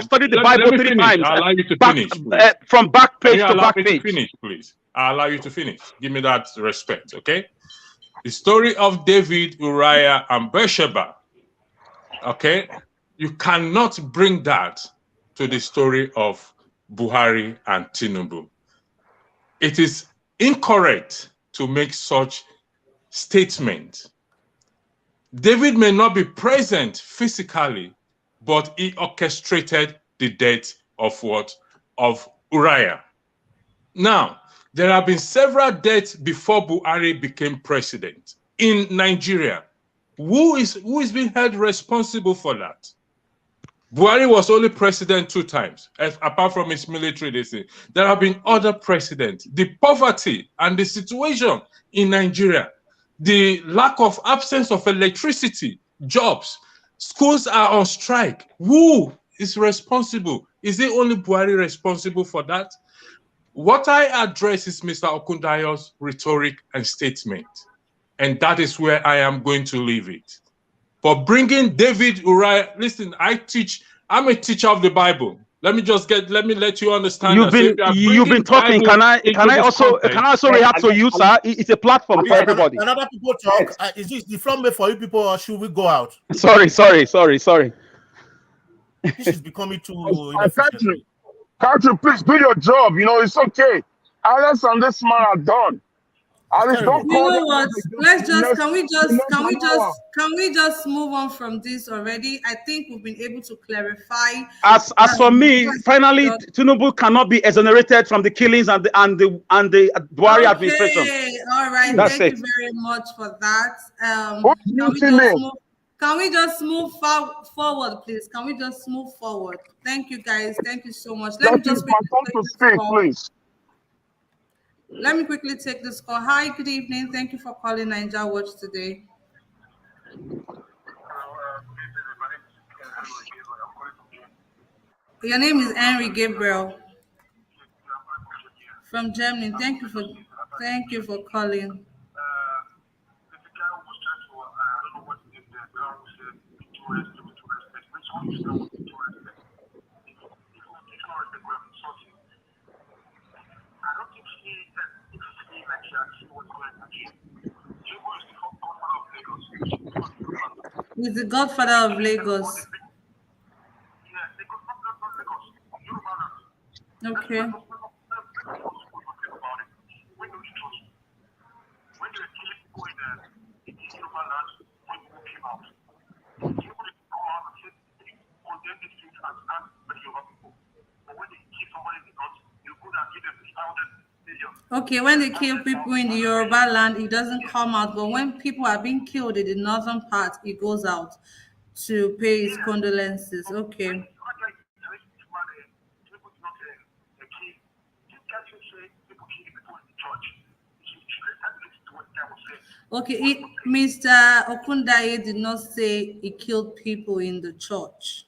studied the Bible 3 times. I'll allow you to finish, from back page to back page. Finish, please. I'll allow you to finish. Give me that respect, okay? The story of David, Uriah, and Bathsheba. Okay, you cannot bring that to the story of Buhari and Tinubu. It is incorrect to make such statement. David may not be present physically, but he orchestrated the death of what? Of Uriah. Now, there have been several deaths before Buhari became president in Nigeria. Who is being held responsible for that? Buhari was only president 2 times, apart from his military. They say there have been other presidents. The poverty and the situation in Nigeria, the lack of absence of electricity, jobs, schools are on strike. Who is responsible? Is it only Buhari responsible for that? What I address is Mr. Okundayo's rhetoric and statement. And that is where I am going to leave it. For bringing David Uriah, listen, I'm a teacher of the Bible. Let me let you understand. You've been talking. Can I also react to you, sir? It's a platform for everybody. Can other people talk? Is this the front way for you people, or should we go out? Sorry. This is becoming too. Country, please do your job. It's okay. Alex and this man are done. You know what? Can we just move on from this already? I think we've been able to clarify. As for me, finally, Tinubu cannot be exonerated from the killings and the Buhari administration. All right. Thank you very much for that. Can we just move forward, please? Can we just move forward? Thank you, guys. Thank you so much. Let me just please. Let me quickly take this call. Hi, good evening. Thank you for calling Niger Watch today. Your name is Henry Gabriel from Germany. Thank you for calling. He's the godfather of Lagos. Okay. Okay, when they kill people in the Yoruba land, it doesn't come out. But when people are being killed in the northern part, it goes out to pay his condolences. Okay. Okay, Mr. Okundaye did not say he killed people in the church.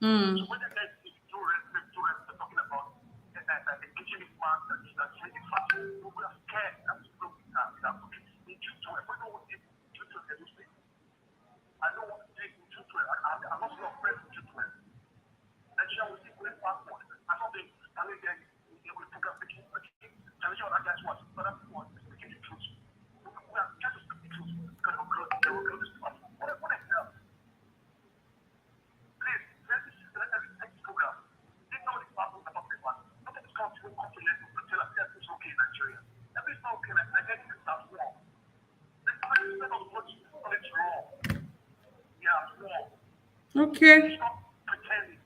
Mm. So when the guys do respect, talking about the kitchen is man that's really fast, we are scared that we don't that in Q2, we don't want to do Q2 everything. I don't want to take in Q2, I'm not so afraid of Q2. Nigeria will see great passport. I thought they will program speaking. Television, that guy's what? But that's what speaking the truth. We are just to speak the truth because they will grow this platform. What the hell? Please, let this program. They know this platform is not paper. Not that it's come to let us tell us everything's okay in Nigeria. Everything's not okay. Nigeria is at war. Let's instead of what it's wrong. Yeah, war. Okay. Stop pretending.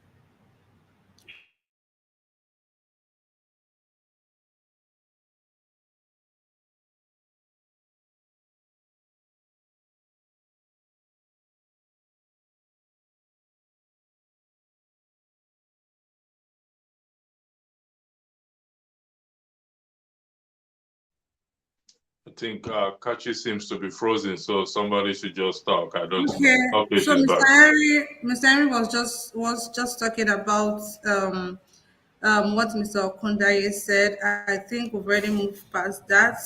I think Kachi seems to be frozen, so somebody should just talk. I don't Okay. know. Okay, So she's back. Mr. Henry was just talking about what Mr. Okundaye said. I think we've already moved past that.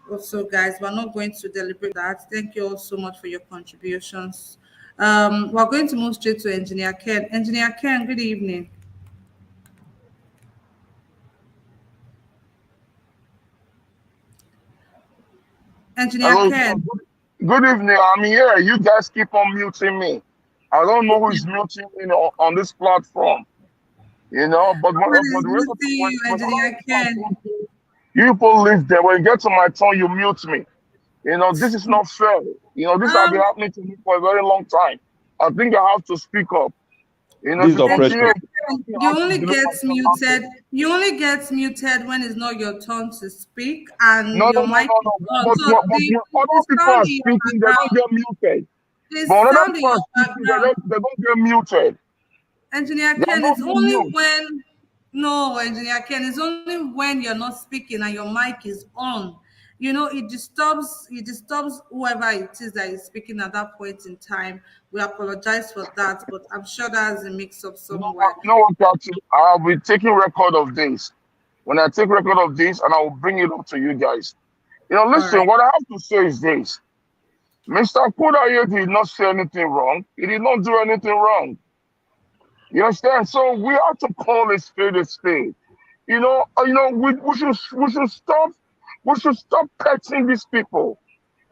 Also, guys, we're not going to deliberate that. Thank you all so much for your contributions. We're going to move straight to Engineer Ken. Engineer Ken, good evening. Engineer Hello, Ken. good evening. I'm here. You guys keep on muting me. I don't know who is muting me on this platform. You know, but What is when muting you, Engineer Ken? you people live there. When you get to my turn, you mute me. You know, this is not fair. You know, this has been happening to me for a very long time. I think I have to speak up. You know, This if is you continue, oppression. You only get muted. You only get muted when it's not your turn to speak and your mic is on. But, So when other the people sound are in your speaking, they don't background, get muted. the But when other sound in people are your speaking, background, they don't get muted. Engineer They are Ken, not it's being only mute. when no, Engineer Ken, it's only when you're not speaking and your mic is on. You know, it disturbs whoever it is that is speaking at that point in time. We apologize for that, but I'm sure that's a mix-up somewhere. You know what, Captain? I'll be taking record of this. When I take record of this, and I will bring it up to you guys. You know, All listen, right. what I have to say is this. Mr. Kodaye did not say anything wrong. He did not do anything wrong. You understand? So we have to call a spade a spade. We should stop petting these people.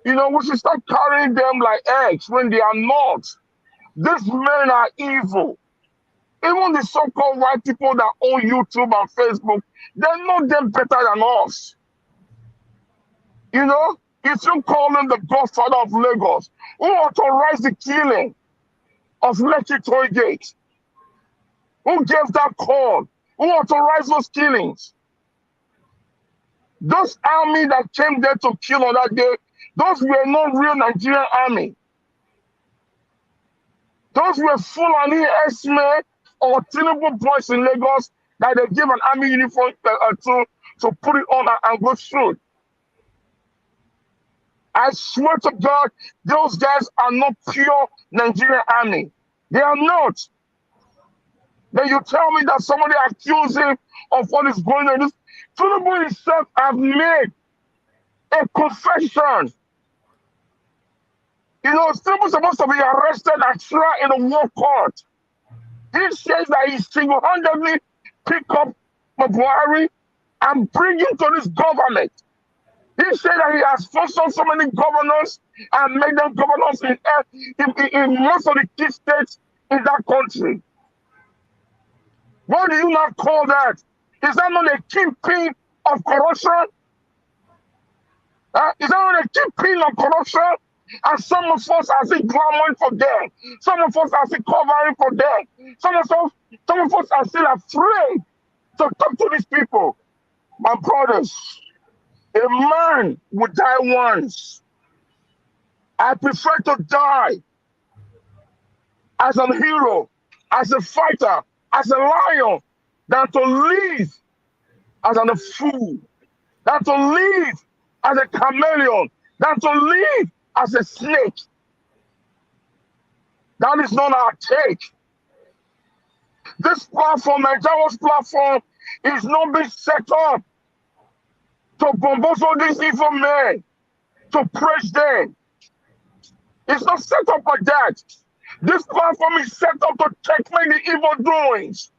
You know, we should stop carrying them like eggs when they are not. These men are evil. Even the so-called white people that own YouTube and Facebook, they know them better than us. You know, if you call him the godfather of Lagos, who authorized the killing of Lekki Toy Gate? Who gave that call? Who authorized those killings? Those army that came there to kill on that day, those were not real Nigerian army. Those were Fulani Esme or Tinubu boys in Lagos that they give an army uniform to put it on and go through. I swear to God, those guys are not pure Nigerian army. They are not. Then you tell me that somebody accused him of what is going on. This Tinubu himself have made a confession. You know, Tinubu is supposed to be arrested and tried in a war court. He says that he single-handedly picked up Buhari and bring him to this government. He said that he has sponsored so many governors and made them governors in most of the key states in that country. What do you not call that? Is that not a kingpin of corruption? Is that not a kingpin of corruption? And some of us are still clamoring for them. Some of us are still covering for them. Some of us are still afraid to talk to these people. My brothers, a man will die once. I prefer to die as a hero, as a fighter, as a lion, than to live as a fool, than to live as a chameleon, than to live as a snake. That is not our take. This platform, Nigeria's platform, is not being set up to bombard all these evil men, to praise them. It's not set up like that. This platform is set up to checkmate the evil doings.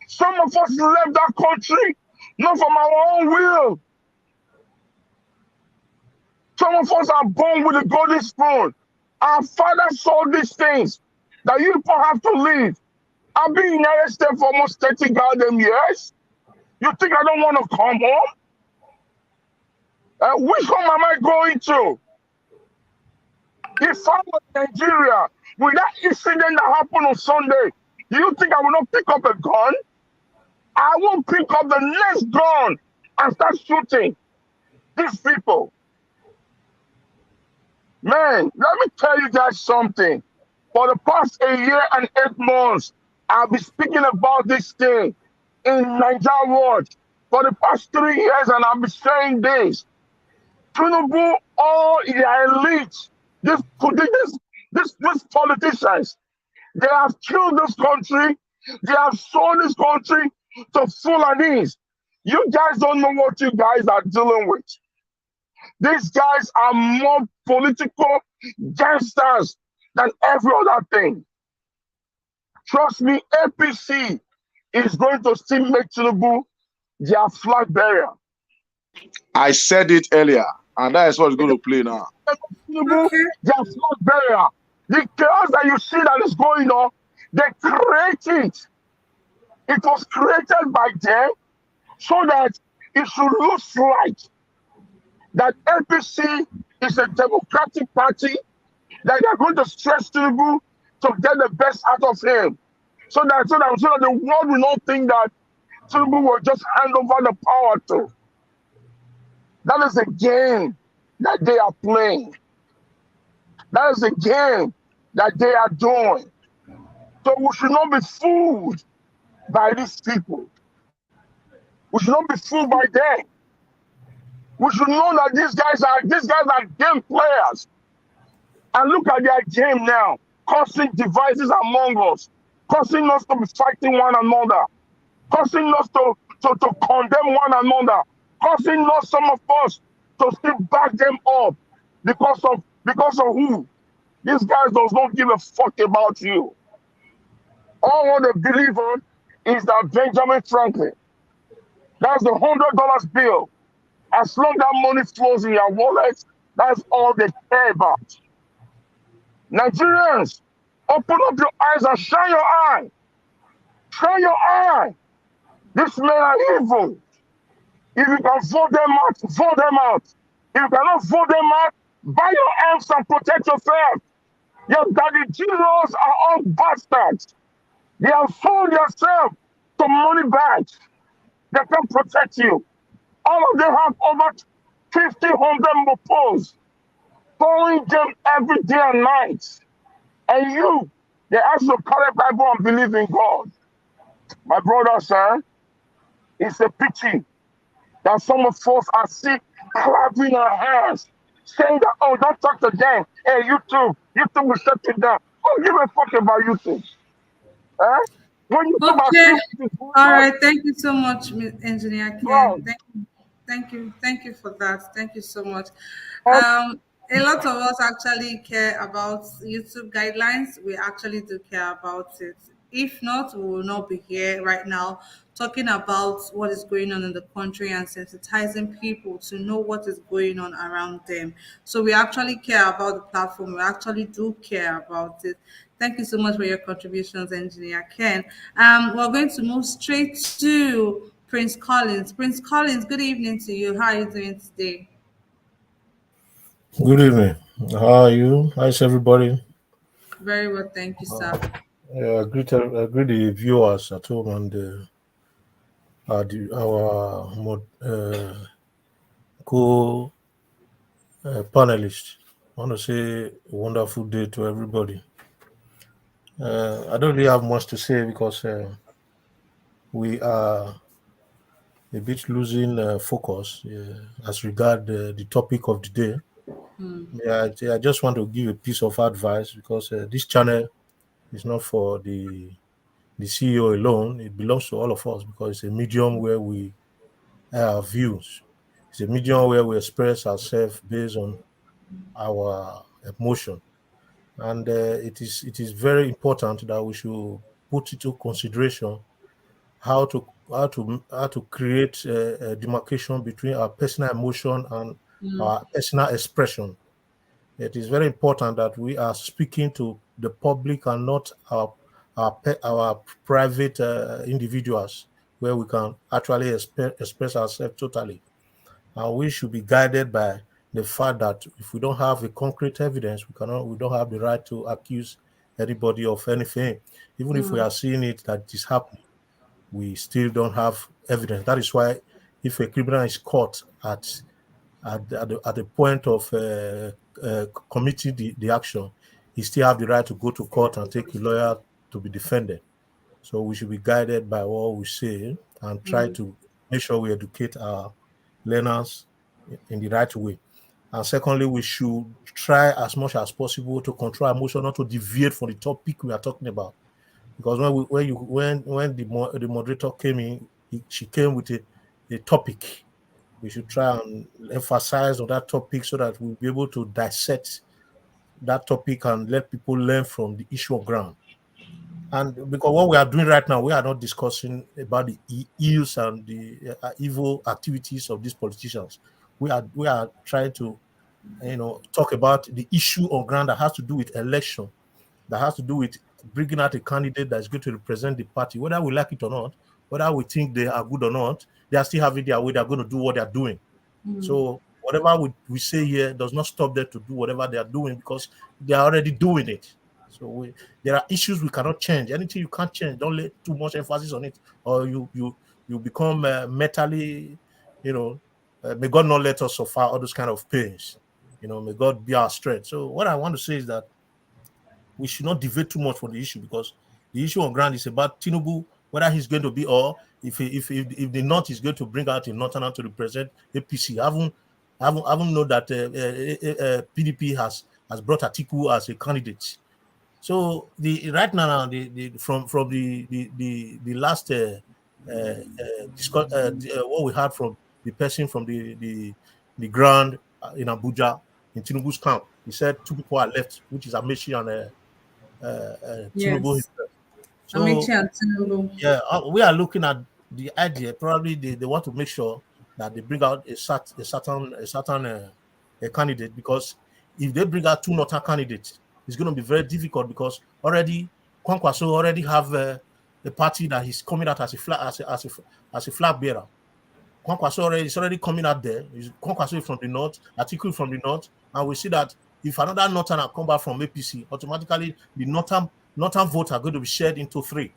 Some of us left that country not from our own will. Some of us are born with a golden spoon. Our father saw these things that you people have to leave. I've been in the United States for almost 30 goddamn years. You think I don't want to come home? Which home am I going to? If I was in Nigeria, with that incident that happened on Sunday, do you think I will not pick up a gun? I won't pick up the next gun and start shooting these people. Man, let me tell you guys something. For the past 1 year and 8 months, I've been speaking about this thing in Nigeria world for the past 3 years, and I've been saying this. Tinubu, all the elite, these politicians, they have killed this country. They have sold this country to Fulanis. You guys don't know what you guys are dealing with. These guys are more political gangsters than every other thing. Trust me, APC is going to still make Tinubu their flag bearer. I said it earlier, and that is what's going to play now. Tinubu, their flag bearer. The chaos that you see that is going on, they create it. It was created by them so that it should look like that APC is a democratic party, that they're going to stress Tinubu to get the best out of him. So that the world will not think that Tinubu will just hand over the power to. That is a game that they are playing. That is a game that they are doing. So we should not be fooled by these people. We should not be fooled by them. We should know that these guys are game players. And look at their game now, causing divisions among us, causing us to be fighting one another, causing us to condemn one another, causing us, some of us, to still back them up because of who? These guys does not give a fuck about you. All what they believe on is that Benjamin Franklin. That's the $100 bill. As long as that money flows in your wallet, that's all they care about. Nigerians, open up your eyes and shine your eye. Shine your eye. These men are evil. If you can vote them out, vote them out. If you cannot vote them out, buy your arms and protect yourself. Your daddy generals are all bastards. They have sold themselves to money bags. They can protect you. All of them have over 50 100 mopos following them every day and night. And you, they also carry Bible and believe in God. My brother, sir, it's a pity that some of us are still clapping our hands, saying that, oh, don't talk to them. Hey, YouTube will shut you down. Don't give a fuck about YouTube. When you okay. All right. Thank you so much, Engineer Ken. Wow. Thank you for that. Thank you so much. A lot of us actually care about YouTube guidelines. We actually do care about it. If not, we will not be here right now talking about what is going on in the country and sensitizing people to know what is going on around them. So we actually care about the platform. We actually do care about it. Thank you so much for your contributions, Engineer Ken. We're going to move straight to Prince Collins. Prince Collins, good evening to you. How are you doing today? Good evening. How are you? How's everybody? Very well, thank you, sir. I greet the viewers at home and our co-panelist. I want to say a wonderful day to everybody. I don't really have much to say because we are a bit losing focus as regard the topic of the day. I just want to give a piece of advice because this channel is not for the the CEO alone. It belongs to all of us because it's a medium where we have our views. It's a medium where we express ourselves based on our emotion, and it is very important that we should put into consideration how to create a demarcation between our personal emotion and our personal expression. It is very important that we are speaking to the public and not our private individuals, where we can actually express ourselves totally. And we should be guided by the fact that if we don't have a concrete evidence, we don't have the right to accuse anybody of anything. Even if we are seeing it that it is happening, we still don't have evidence. That is why if a criminal is caught at the point of committing the action, he still have the right to go to court and take a lawyer to be defended. So we should be guided by what we say and try to make sure we educate our learners in the right way. And secondly, we should try as much as possible to control emotion, not to deviate from the topic we are talking about. Because when the moderator came in, she came with a topic. We should try and emphasize on that topic so that we'll be able to dissect that topic and let people learn from the issue of ground. And because what we are doing right now, we are not discussing about the ills and the evil activities of these politicians. We are trying to, talk about the issue on ground that has to do with election, that has to do with bringing out a candidate that is going to represent the party, whether we like it or not, whether we think they are good or not. They are still having their way. They're going to do what they're doing. So whatever we say here does not stop them to do whatever they are doing because they are already doing it. So there are issues we cannot change. Anything you can't change, don't lay too much emphasis on it, or you become mentally, may God not let us suffer all those kind of pains. May God be our strength. So what I want to say is that we should not deviate too much from the issue, because the issue on ground is about Tinubu, whether he's going to be, or if the North is going to bring out a Northerner to represent APC. I haven't know that PDP has brought Atiku as a candidate. So right now from the last what we heard from the person from the ground in Abuja in Tinubu's camp, he said 2 people are left, which is Amechi and Tinubu Yes. himself. So Amici and Tinubu. yeah, we are looking at the idea. Probably they want to make sure that they bring out a certain candidate, because if they bring out 2 Northern candidates, it's going to be very difficult, because already Kwankwaso already have a party that is coming out as a flag bearer. Kwankwaso is already coming out there. Kwankwaso from the North, Atiku from the North, and we see that if another Northern come back from APC, automatically the Northern votes are going to be shared into 3.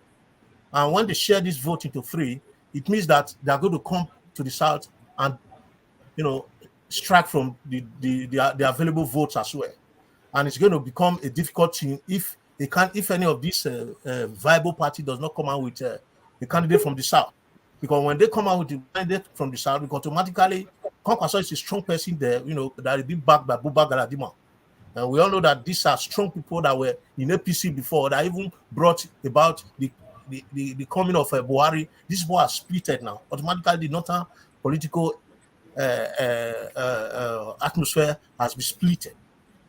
And when they share this vote into 3, it means that they are going to come to the South and strike from the available votes as well. And it's going to become a difficult thing if any of these viable party does not come out with a candidate from the South. Because when they come out with the candidate from the South, because automatically Kwankwaso is a strong person there, that is being backed by Buba Galadima. And we all know that these are strong people that were in APC before, that even brought about the coming of Buhari. These people are splitted now. Automatically, the northern political atmosphere has been splitted.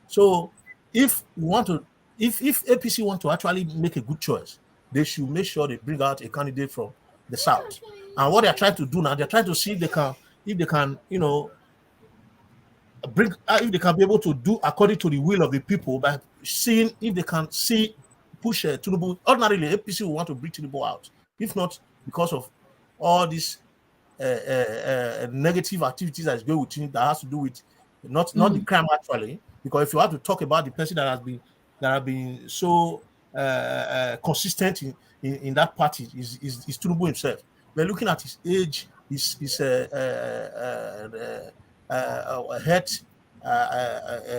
So if APC want to actually make a good choice, they should make sure they bring out a candidate from the South. And what they're trying to do now, they're trying to see if they can if they can be able to do according to the will of the people, by seeing if they can push Tinubu. Ordinarily, APC will want to bring Tinubu out. If not, because of all these negative activities that is going with him, that has to do with not the crime actually. Because if you have to talk about the person that has been so consistent in that party is Tinubu himself. We're looking at his age, his health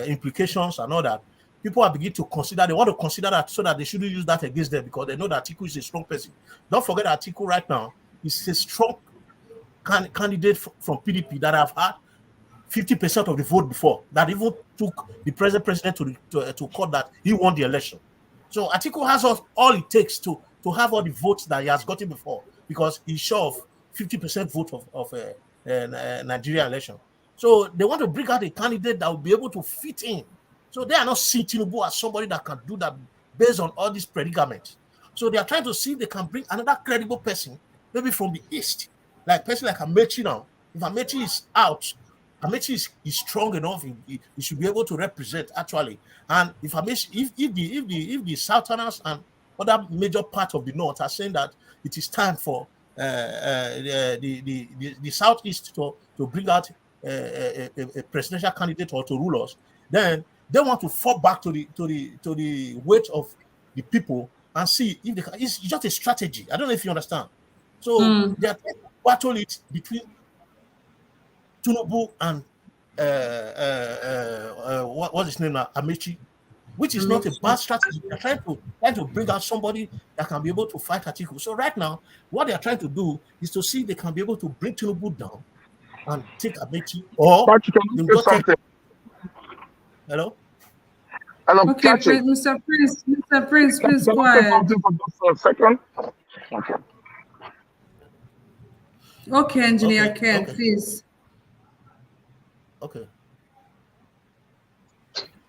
implications and all that. People are beginning to consider. They want to consider that, so that they shouldn't use that against them, because they know that Atiku is a strong person. Don't forget that Atiku right now is a strong candidate from PDP that have had 50% of the vote before, that even took the present president to court that he won the election. So Atiku has all it takes to to have all the votes that he has gotten before, because he's sure of 50% vote of Nigeria election. So they want to bring out a candidate that will be able to fit in. So they are not seeing Tinubu as somebody that can do that based on all these predicaments. So they are trying to see if they can bring another credible person, maybe from the east, like person like Amechi now. If Amechi is out, Amechi is strong enough, he should be able to represent actually. And if Amechi, if the Southerners and other major parts of the north are saying that it is time for the southeast to bring out a presidential candidate or to rule us, then they want to fall back to the weight of the people and see if they can. It's just a strategy. I don't know if you understand. So they are trying to battle it between Tinubu and what's his name now, Amechi, which is not a bad strategy. They're trying to bring out somebody that can be able to fight Atiku. So right now, what they're trying to do is to see if they can be able to bring Tinubu down and take Amechi, or they'll just take. Hello? Okay, Mr. Prince, please go ahead. For a second. Okay. Okay, Engineer Ken, okay. please. Okay.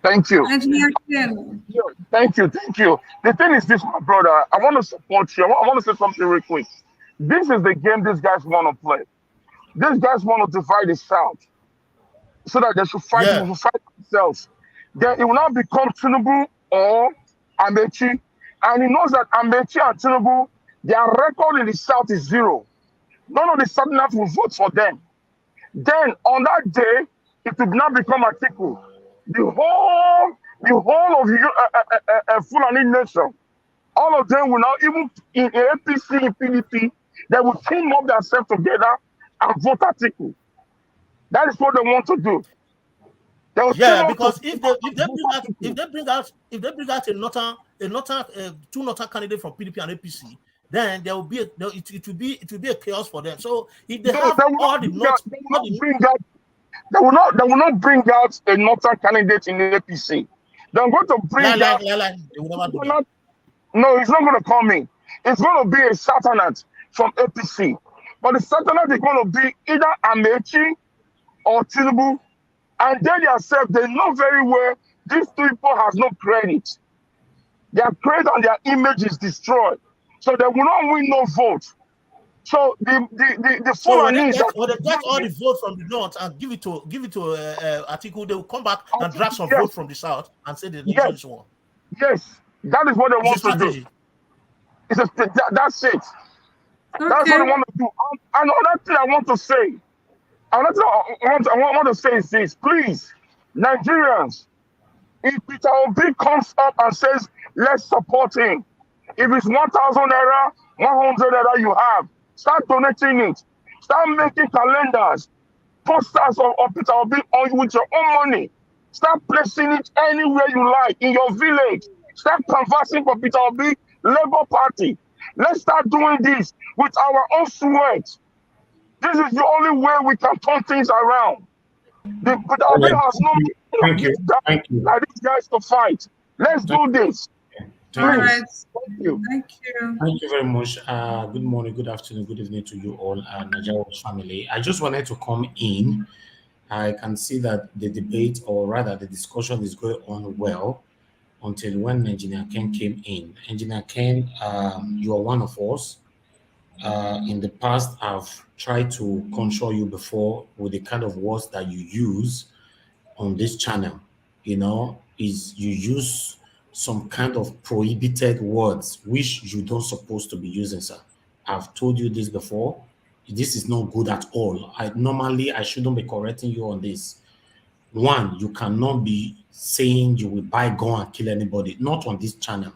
Thank you. Engineer Ken. Yeah, thank you. The thing is this, my brother, I want to support you. I want to say something real quick. This is the game these guys want to play. These guys want to divide the South so that they should fight themselves. Then it will not become Tinubu or Amechi. And he knows that Amechi and Tinubu, their record in the South is 0. None of the Southerners will vote for them. Then on that day, it will not become Atiku. The whole of Fulani nation, all of them will now, even in APC, in PDP, they will team up themselves together and vote Atiku. That is what they want to do. Because if they bring out a two northern candidate from PDP and APC, then there will be it will be a chaos for them. So if they have all the north, they will not bring out a northern candidate in the APC. They're going to bring out. They will never do that. No, it's not going to come in. It's going to be a Southerners from APC, but the Southerners is going to be either Amechi or Tinubu. And they themselves, they know very well these two people have no credit. Their credit and their image is destroyed. So they will not win no vote. So the Fulani they get all the vote from the north and give it to Atiku, they will come back and drag some vote from the south and say the election is won. Yes, that is what they want to do. That's it. Okay. That's what they want to do. Another thing I want to say. I want to say is this, please, Nigerians, if Peter Obi comes up and says, let's support him, if it's 1,000 naira, 100 naira you have, start donating it. Start making calendars, posters of Peter Obi with your own money. Start placing it anywhere you like, in your village. Start canvassing for Peter Obi, Labour Party. Let's start doing this with our own sweat. This is the only way we can turn things around. But Obi has no Thank you. like these guys to fight. Let's do this. All right. Thank you. Thank you. Thank you very much. Good morning, good afternoon, good evening to you all, Nigeria family. I just wanted to come in. I can see that the debate, or rather the discussion, is going on well until when Engineer Ken came in. Engineer Ken, you are one of us. In the past, I've tried to console you before with the kind of words that you use on this channel. Is you use some kind of prohibited words which you don't supposed to be using, sir. I've told you this before. This is not good at all. I shouldn't be correcting you on this. One, you cannot be saying you will buy gun and kill anybody, not on this channel.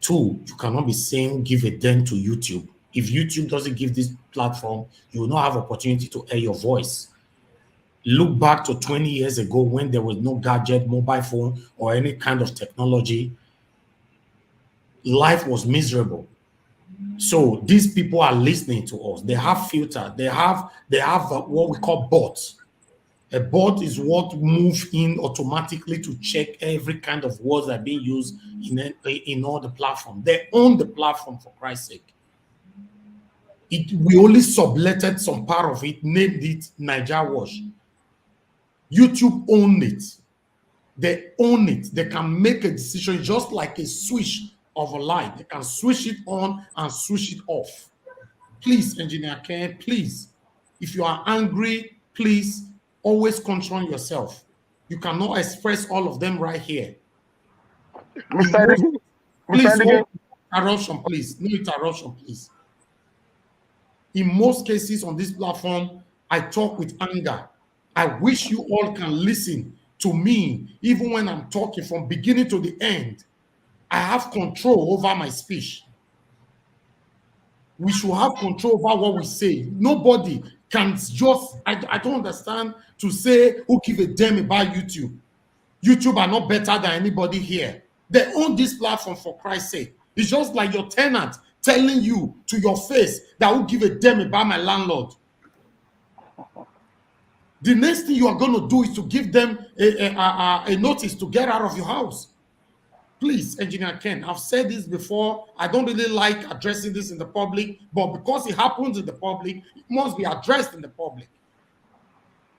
Two, you cannot be saying give a damn to YouTube. If YouTube doesn't give this platform, you will not have opportunity to air your voice. Look back to 20 years ago when there was no gadget, mobile phone, or any kind of technology. Life was miserable. So these people are listening to us. They have filter. They have what we call bots. A bot is what moves in automatically to check every kind of words that are being used in all the platform. They own the platform, for Christ's sake. We only subletted some part of it, named it Niger Wash. YouTube owned it. They own it. They can make a decision just like a switch of a light. They can switch it on and switch it off. Please, Engineer Ken, please, if you are angry, please always control yourself. You cannot express all of them right here. Please, no interruption, please. No interruption, please. In most cases on this platform, I talk with anger. I wish you all can listen to me, even when I'm talking from beginning to the end. I have control over my speech. We should have control over what we say. Nobody can just, I don't understand to say who give a damn about YouTube. YouTube are not better than anybody here. They own this platform, for Christ's sake. It's just like your tenant telling you to your face that who give a damn about my landlord. The next thing you are going to do is to give them a notice to get out of your house. Please, Engineer Ken, I've said this before. I don't really like addressing this in the public, but because it happens in the public, it must be addressed in the public.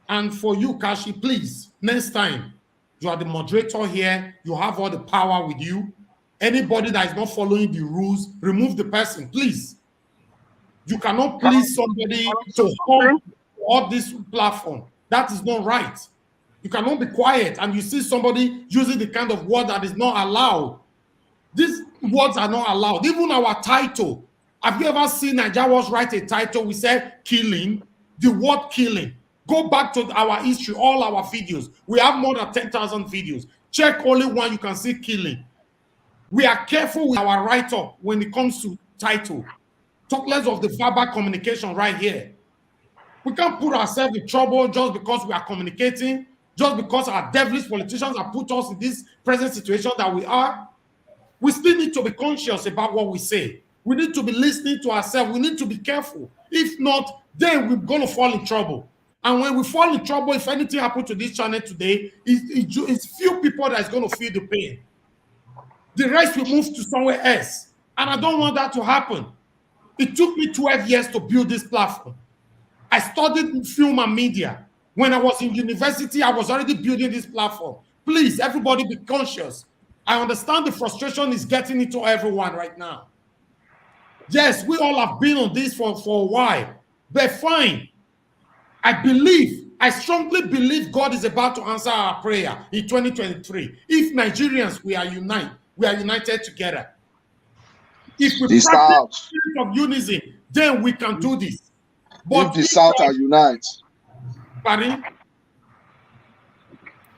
And for you, Kashi, please, next time, you are the moderator here. You have all the power with you. Anybody that is not following the rules, remove the person, please. You cannot please somebody to hold this platform. That is not right. You cannot be quiet and you see somebody using the kind of word that is not allowed. These words are not allowed. Even our title. Have you ever seen Nigerians write a title? We said killing. The word killing. Go back to our history, all our videos. We have more than 10,000 videos. Check only one, you can see killing. We are careful with our write-up when it comes to title. Talk less of the verbal communication right here. We can't put ourselves in trouble just because we are communicating, just because our devilish politicians have put us in this present situation that we are. We still need to be conscious about what we say. We need to be listening to ourselves. We need to be careful. If not, then we're going to fall in trouble. And when we fall in trouble, if anything happens to this channel today, it's few people that is going to feel the pain. The rest will move to somewhere else. And I don't want that to happen. It took me 12 years to build this platform. I studied film and media. When I was in university, I was already building this platform. Please, everybody be conscious. I understand the frustration is getting into everyone right now. Yes, we all have been on this for a while. But fine. I strongly believe God is about to answer our prayer in 2023. If Nigerians, we are united together. If we practice the spirit of unison, then we can do this. But if the South are united. Pardon?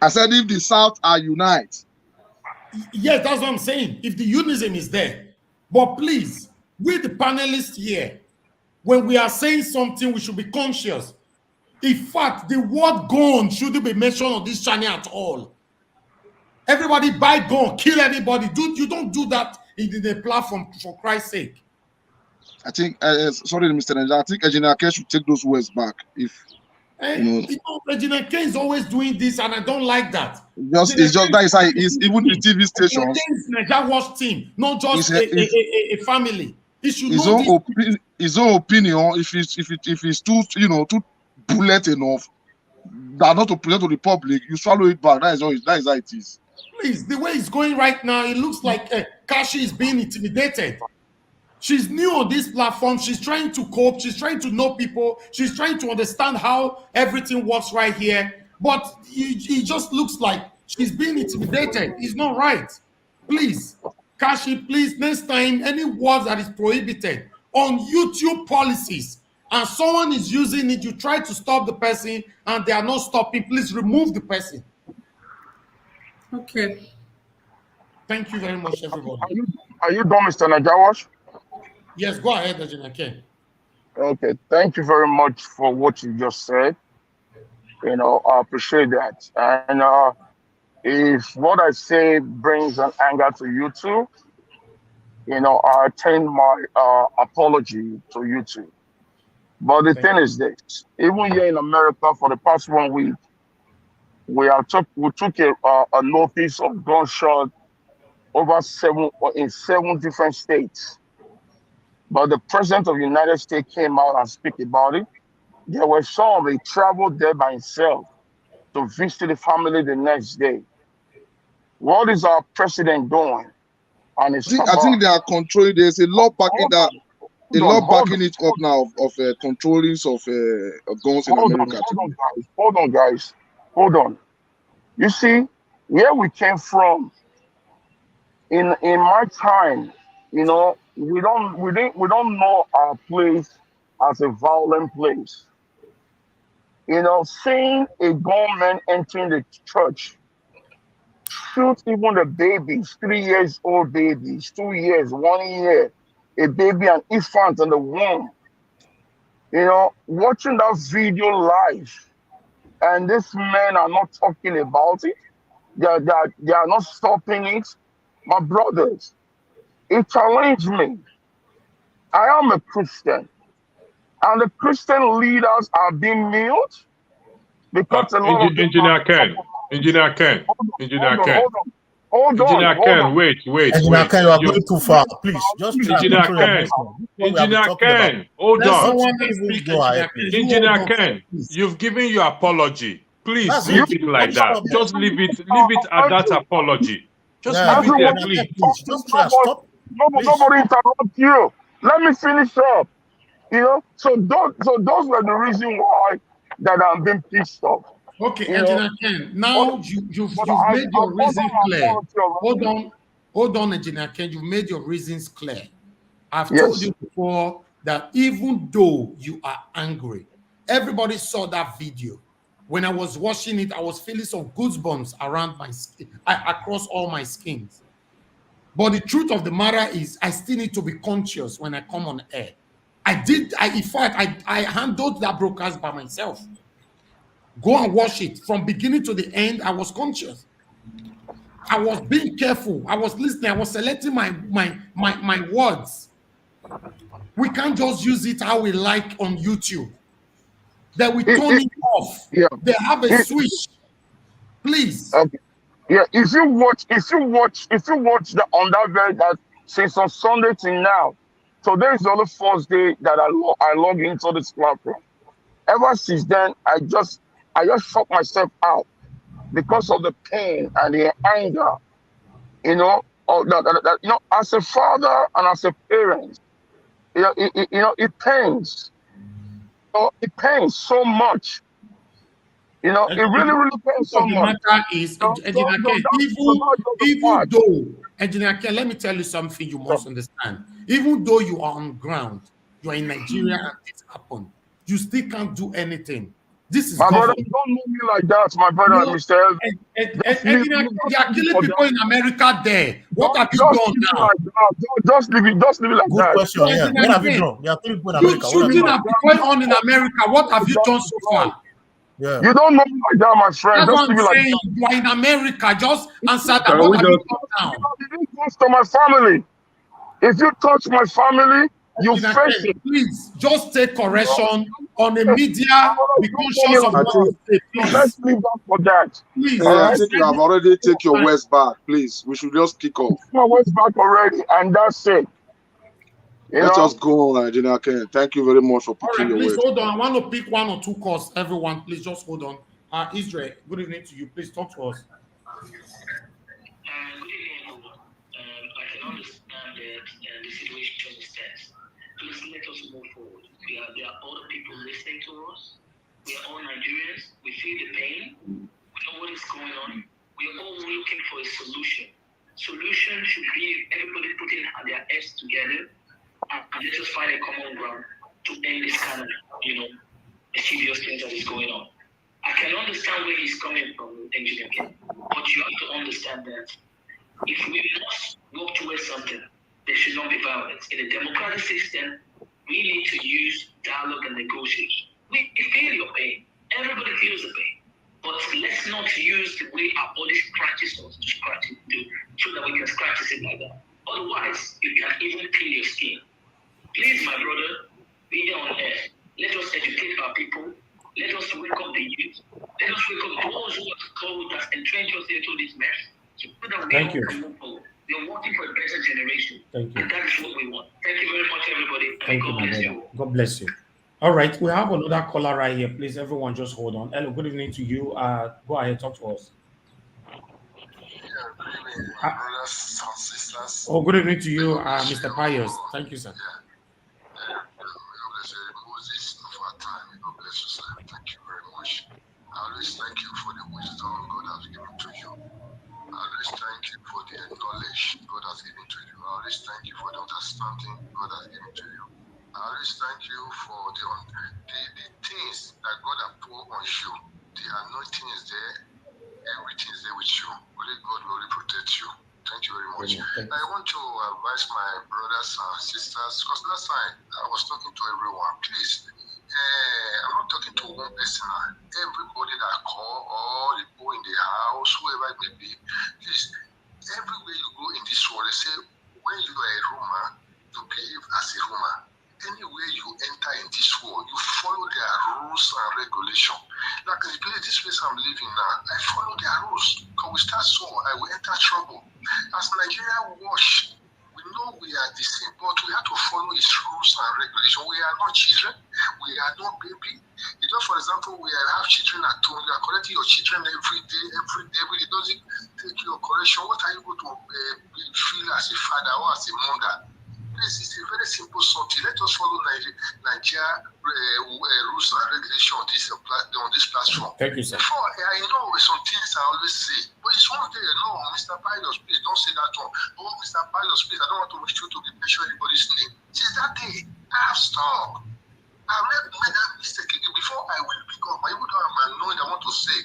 I said if the South are united. Yes, that's what I'm saying. If the unison is there. But please, we the panelists here, when we are saying something, we should be conscious. In fact, the word gun shouldn't be mentioned on this channel at all. Everybody buy gun, kill anybody. You don't do that in the platform, for Christ's sake. I think, sorry, Mr. Nigeria, I think Engineer K should take those words back. If Engineer K is always doing this, and I don't like that. It's just that is how it is. Even the TV stations. Nigeria Watch team, not just a family. His own opinion. If it's too too bullet enough, that not to present to the public, you swallow it back. That is how it is. Please, the way it's going right now, it looks like Kashi is being intimidated. She's new on this platform. She's trying to cope. She's trying to know people. She's trying to understand how everything works right here. But it just looks like she's being intimidated. It's not right. Please, Kashi, please, next time, any words that is prohibited on YouTube policies and someone is using it, you try to stop the person and they are not stopping, please remove the person. Okay. Thank you very much, everybody. Are you done, Mr. Najawash? Yes, go ahead, Ajina Ken. Okay, thank you very much for what you just said. I appreciate that. And if what I say brings an anger to you too, I attend my apology to you too. But the thing is this, even here in America for the past 1 week, we took a notice of gunshot in 7 different states. But the president of the United States came out and speak about it. There were some, he traveled there by himself to visit the family the next day. What is our president doing? And it's I think they are controlling. There's a law backing that. A law backing it up now of controlling of guns in America. Hold on, guys. Hold on. You see, where we came from, in my time, we don't know our place as a violent place. Seeing a gunman entering the church, shoot even the babies, 3 years old babies, 2 years, 1 year, a baby, an infant in the womb. Watching that video live, and these men are not talking about it. They are not stopping it. My brothers, it challenged me. I am a Christian, and the Christian leaders are being mute because a lot of them Engineer Ken. Hold on. Wait. Engineer Ken, you are going too far. Please, just try to control your voice. Engineer Ken, hold on. Go Engineer Ken, you've given your apology. Please leave it like that. Just leave it at that apology. Just leave it there, please. Just try stop. Nobody interrupt you. Let me finish up. So those were the reason why that I'm being pissed off. Okay, Engineer Ken, now you've made your reasons clear. Hold on, Engineer Ken, you've made your reasons clear. I've told you before that even though you are angry, everybody saw that video. When I was watching it, I was feeling some goosebumps around my skin, across all my skins. But the truth of the matter is, I still need to be conscious when I come on air. In fact, I handled that broadcast by myself. Go and watch it. From beginning to the end, I was conscious. I was being careful. I was listening. I was selecting my words. We can't just use it how we like on YouTube. Then we turn it off. Yeah. They have a switch. Please. Okay. Yeah. If you watch on that since on Sunday till now, today is the only first day that I log into this platform. Ever since then, I just shut myself out because of the pain and the anger. As a father and as a parent, it pains. It pains so much. It really pains so much. The matter is, Engineer Ken, even though, Engineer Ken, let me tell you something you must understand. Even though you are on ground, you are in Nigeria and this happened, you still can't do anything. This is my brother. government. Don't move me like that, my brother, Mr. They are killing people in America there. What have you done now? Just leave it like Good that. question. Yeah. What have you done? They are killing people in America. Shooting have been going on in America. What have you done so far? Yeah. You don't know me like that, my friend. That's Just leave it what I'm like saying. that. You are in America. Just answer that. What have you done now? You didn't touch to my family. If you touch my family, you face it. Please just take correction on the media. Be conscious of what you say, please. Let's leave that for that. Please. I think you have already taken your words back. Please, we should just kick off. My words back already, and that's it. Let us go on, Engineer Ken. Thank you very much for picking your Please words. hold on. I want to pick 1 or 2 calls. Everyone, please just hold on. Israel, good evening to you. Please talk to us. Good evening, everyone. I can understand that the situation is tense. Please let us move forward. There are other people listening to us. We are all Nigerians. We feel the pain. We know what is going on. We are all looking for a solution. Solution should be everybody putting their heads together and let us find a common ground to end this kind of, serious thing that is going on. I can understand where he's coming from, Engineer Ken, but you have to understand that if we must work towards something, there should not be violence. In a democratic system, we need to use dialogue and negotiation. We feel your pain. Everybody feels the pain. But let's not use the way our body scratches us to scratch it, so that we can scratch it like that. Otherwise, you can even peel your skin. Please, my brother, be on air. Let us educate our people. Let us wake up the youth. Let us wake up those who are So that's entrenched us into this mess. So that we Thank all you. can move forward. We are working for a better generation. Thank you. And that is what we want. Thank you very much, everybody. Thank you, God my bless brother. you. God bless you. All right, we have another caller right here. Please, everyone, just hold on. Hello, good evening to you. Go ahead, talk to us. Good evening, my brothers and sisters. Oh, good evening to you, Mr. Pius. Thank you, sir. God bless you, Moses of our time. God bless you, sir. Thank you very much. I always thank you for the wisdom God has given to you. I always thank you for the knowledge God has given to you. I always thank you for the understanding God has given to you. I always thank you for the things that God has poured on you. The anointing is there. Everything is there with you. Only God will really protect you. Thank you very much. I want to advise my brothers and sisters, because last time I was talking to everyone. Please, I'm not talking to one person. Everybody that call, all the people in the house, whoever it may be, please, everywhere you go in this world, they say, when you are a Roma, you behave as a Roma. Anywhere you enter in this world, you follow their rules and regulations. Like this place I'm living now, I follow their rules. Because we start so, I will enter trouble. As Nigeria watch, we know we are the same, but we have to follow its rules and regulations. We are not children, we are not baby. You know, for example, we have children at home, you are correcting your children every day. It doesn't take your correction. What are you going to feel as a father or as a mother? This is a very simple something. Let us follow Nigeria rules and regulations on this platform. Thank you, sir. Before, I know some things I always say, but it's one day, no, Mr. Pius, please don't say that one. Oh, Mr. Pius, please, I don't want to wish you to mention anybody's name. Since that day, I have stopped. I made that mistake again. Before I will pick up, even though I'm annoyed, I want to say,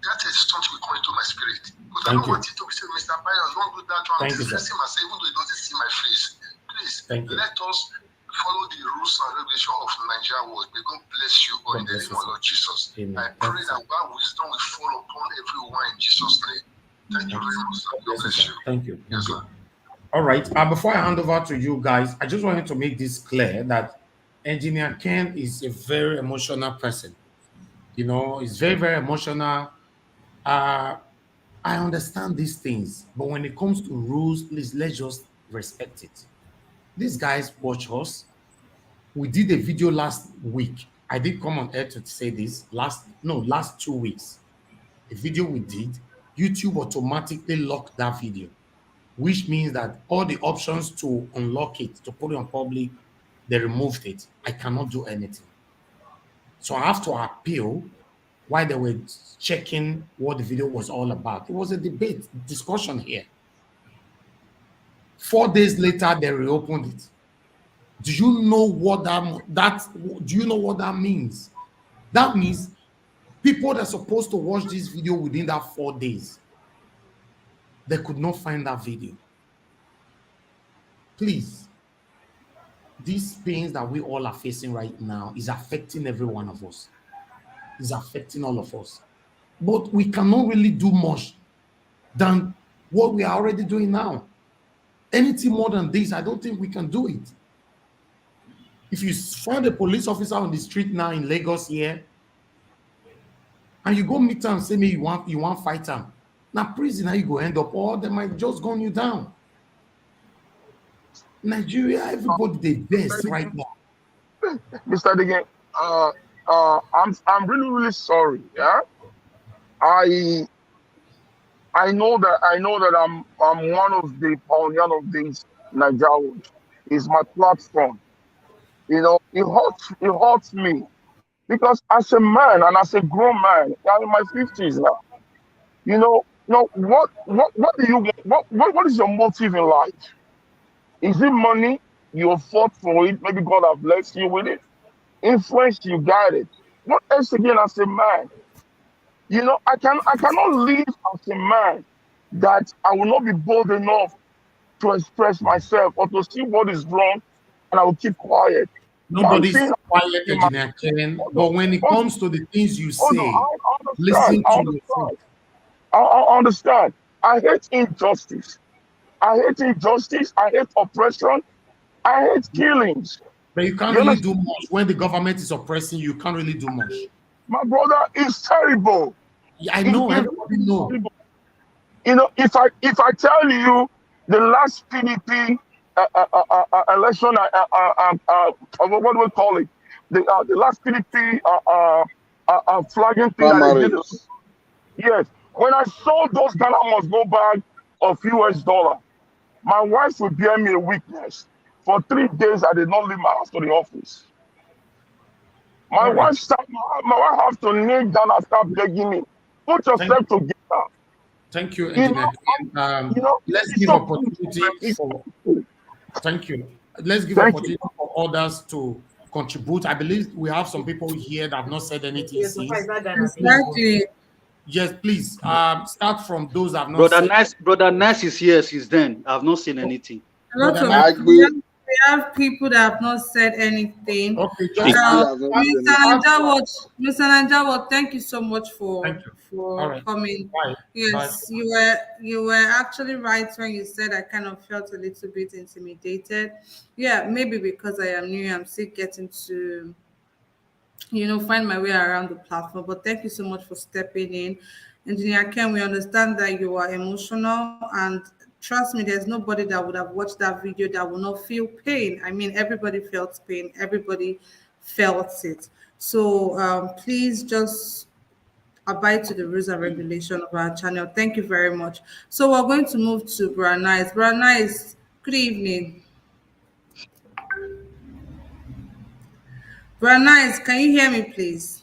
that is something will come into my spirit. Because I don't want it to be said, Mr. Pius, don't do that one. Thank you, sir. Even though it doesn't see my face. Please, let us follow the rules and regulations of Nigeria world. May God bless you all in the name of Lord Jesus. Amen. I pray that God wisdom will fall upon everyone in Jesus' name. Thank you very much, sir. God bless you. Thank you. Yes, sir. All right. Before I hand over to you guys, I just wanted to make this clear that Engineer Ken is a very emotional person. You know, he's very, very emotional. I understand these things, but when it comes to rules, please let's just respect it. These guys watch us. We did a video last week. I did come on air to say this last 2 weeks. A video we did, YouTube automatically locked that video, which means that all the options to unlock it, to put it on public, they removed it. I cannot do anything. So I have to appeal while they were checking what the video was all about. It was a debate, discussion here. 4 days later, they reopened it. Do you know what do you know what that means? That means people that are supposed to watch this video within that 4 days, they could not find that video. Please, these pains that we all are facing right now is affecting every one of us. It's affecting all of us. But we cannot really do much than what we are already doing now. Anything more than this, I don't think we can do it. If you find a police officer on the street now in Lagos here, and you go meet him and say, me, you want fight him. Now prison, how you go end up, or they might just gun you down. Nigeria, everybody they best right now. Mr. Degen, I'm really sorry. Yeah, I know that I'm one of the pioneers of this Nigeria. Is my platform. You know, it hurts me because as a man and as a grown man, I'm in my 50s now. You know, what do you want? What is your motive in life? Is it money? You have fought for it. Maybe God has blessed you with it. Influence, you got it. What else again as a man? You know, I cannot live as a man that I will not be bold enough to express myself or to see what is wrong, and I will keep quiet. Nobody's quiet, Engineer Ken, but when it comes to the things you say, listen to yourself. I understand. I hate injustice. I hate oppression. I hate killings. But you can't really do much. When the government is oppressing you, you can't really do much. My brother, is terrible. I know, everybody knows. You know, if I tell you the last PDP election, what do we call it? The last PDP flagging thing that they did. Yes, when I saw those Ghana must go back of US$, my wife would bear me a witness. For 3 days, I did not leave my house to the office. My wife have to kneel down and start begging me, put yourself together. Thank you, Engineer. Let's give opportunity for. Thank you. Let's give opportunity for others to contribute. I believe we have some people here that have not said anything since. Exactly. Yes, please. Start from those that have not said. Brother Nice is here since then. I've not seen anything. We have people that have not said anything. Okay, Mr. Nanjawo, thank you so much for coming. Bye. Yes, you were actually right when you said I kind of felt a little bit intimidated. Yeah, maybe because I am new, I'm still getting to find my way around the platform. But thank you so much for stepping in. Engineer Ken, we understand that you are emotional, and trust me, there's nobody that would have watched that video that will not feel pain. I mean, everybody felt pain. Everybody felt it. So please just abide to the rules and regulation of our channel. Thank you very much. So we're going to move to Branice. Branice, good evening. Branice, can you hear me, please?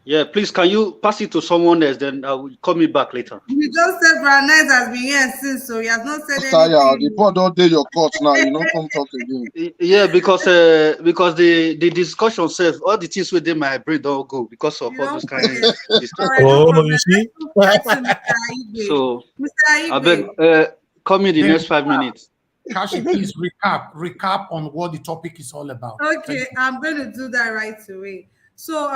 Yeah, please, can you pass it to someone else? Then I will call me back later. You just said Branice has been here since, so he has not said anything. The board don't do your court now. You don't come talk again. Yeah, because the discussion says all the things within my brain don't go because of all this kind of you see. So I beg, call me the next 5 minutes. Kashi, please recap on what the topic is all about. Okay, I'm going to do that right away. So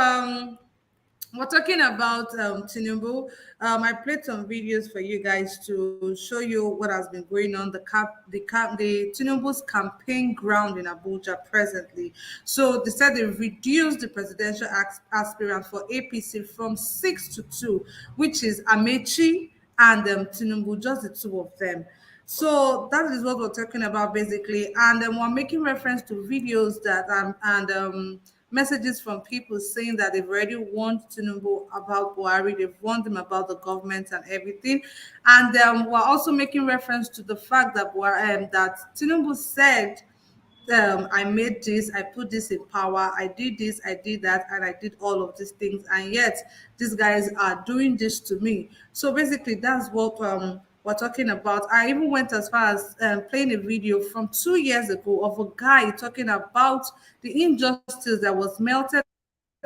we're talking about Tinubu. I played some videos for you guys to show you what has been going on the Tinubu's campaign ground in Abuja presently. So they said they reduced the presidential aspirant for APC from 6 to 2, which is Amechi and Tinubu, just the two of them. So that is what we're talking about basically, and we're making reference to videos that messages from people saying that they've already warned Tinubu about Buhari, they've warned them about the government and everything, and we're also making reference to the fact that that Tinubu said, I made this, I put this in power, I did this, I did that, and I did all of these things, and yet these guys are doing this to me. So basically, that's what we're talking about. I even went as far as playing a video from 2 years ago of a guy talking about the injustice that was melted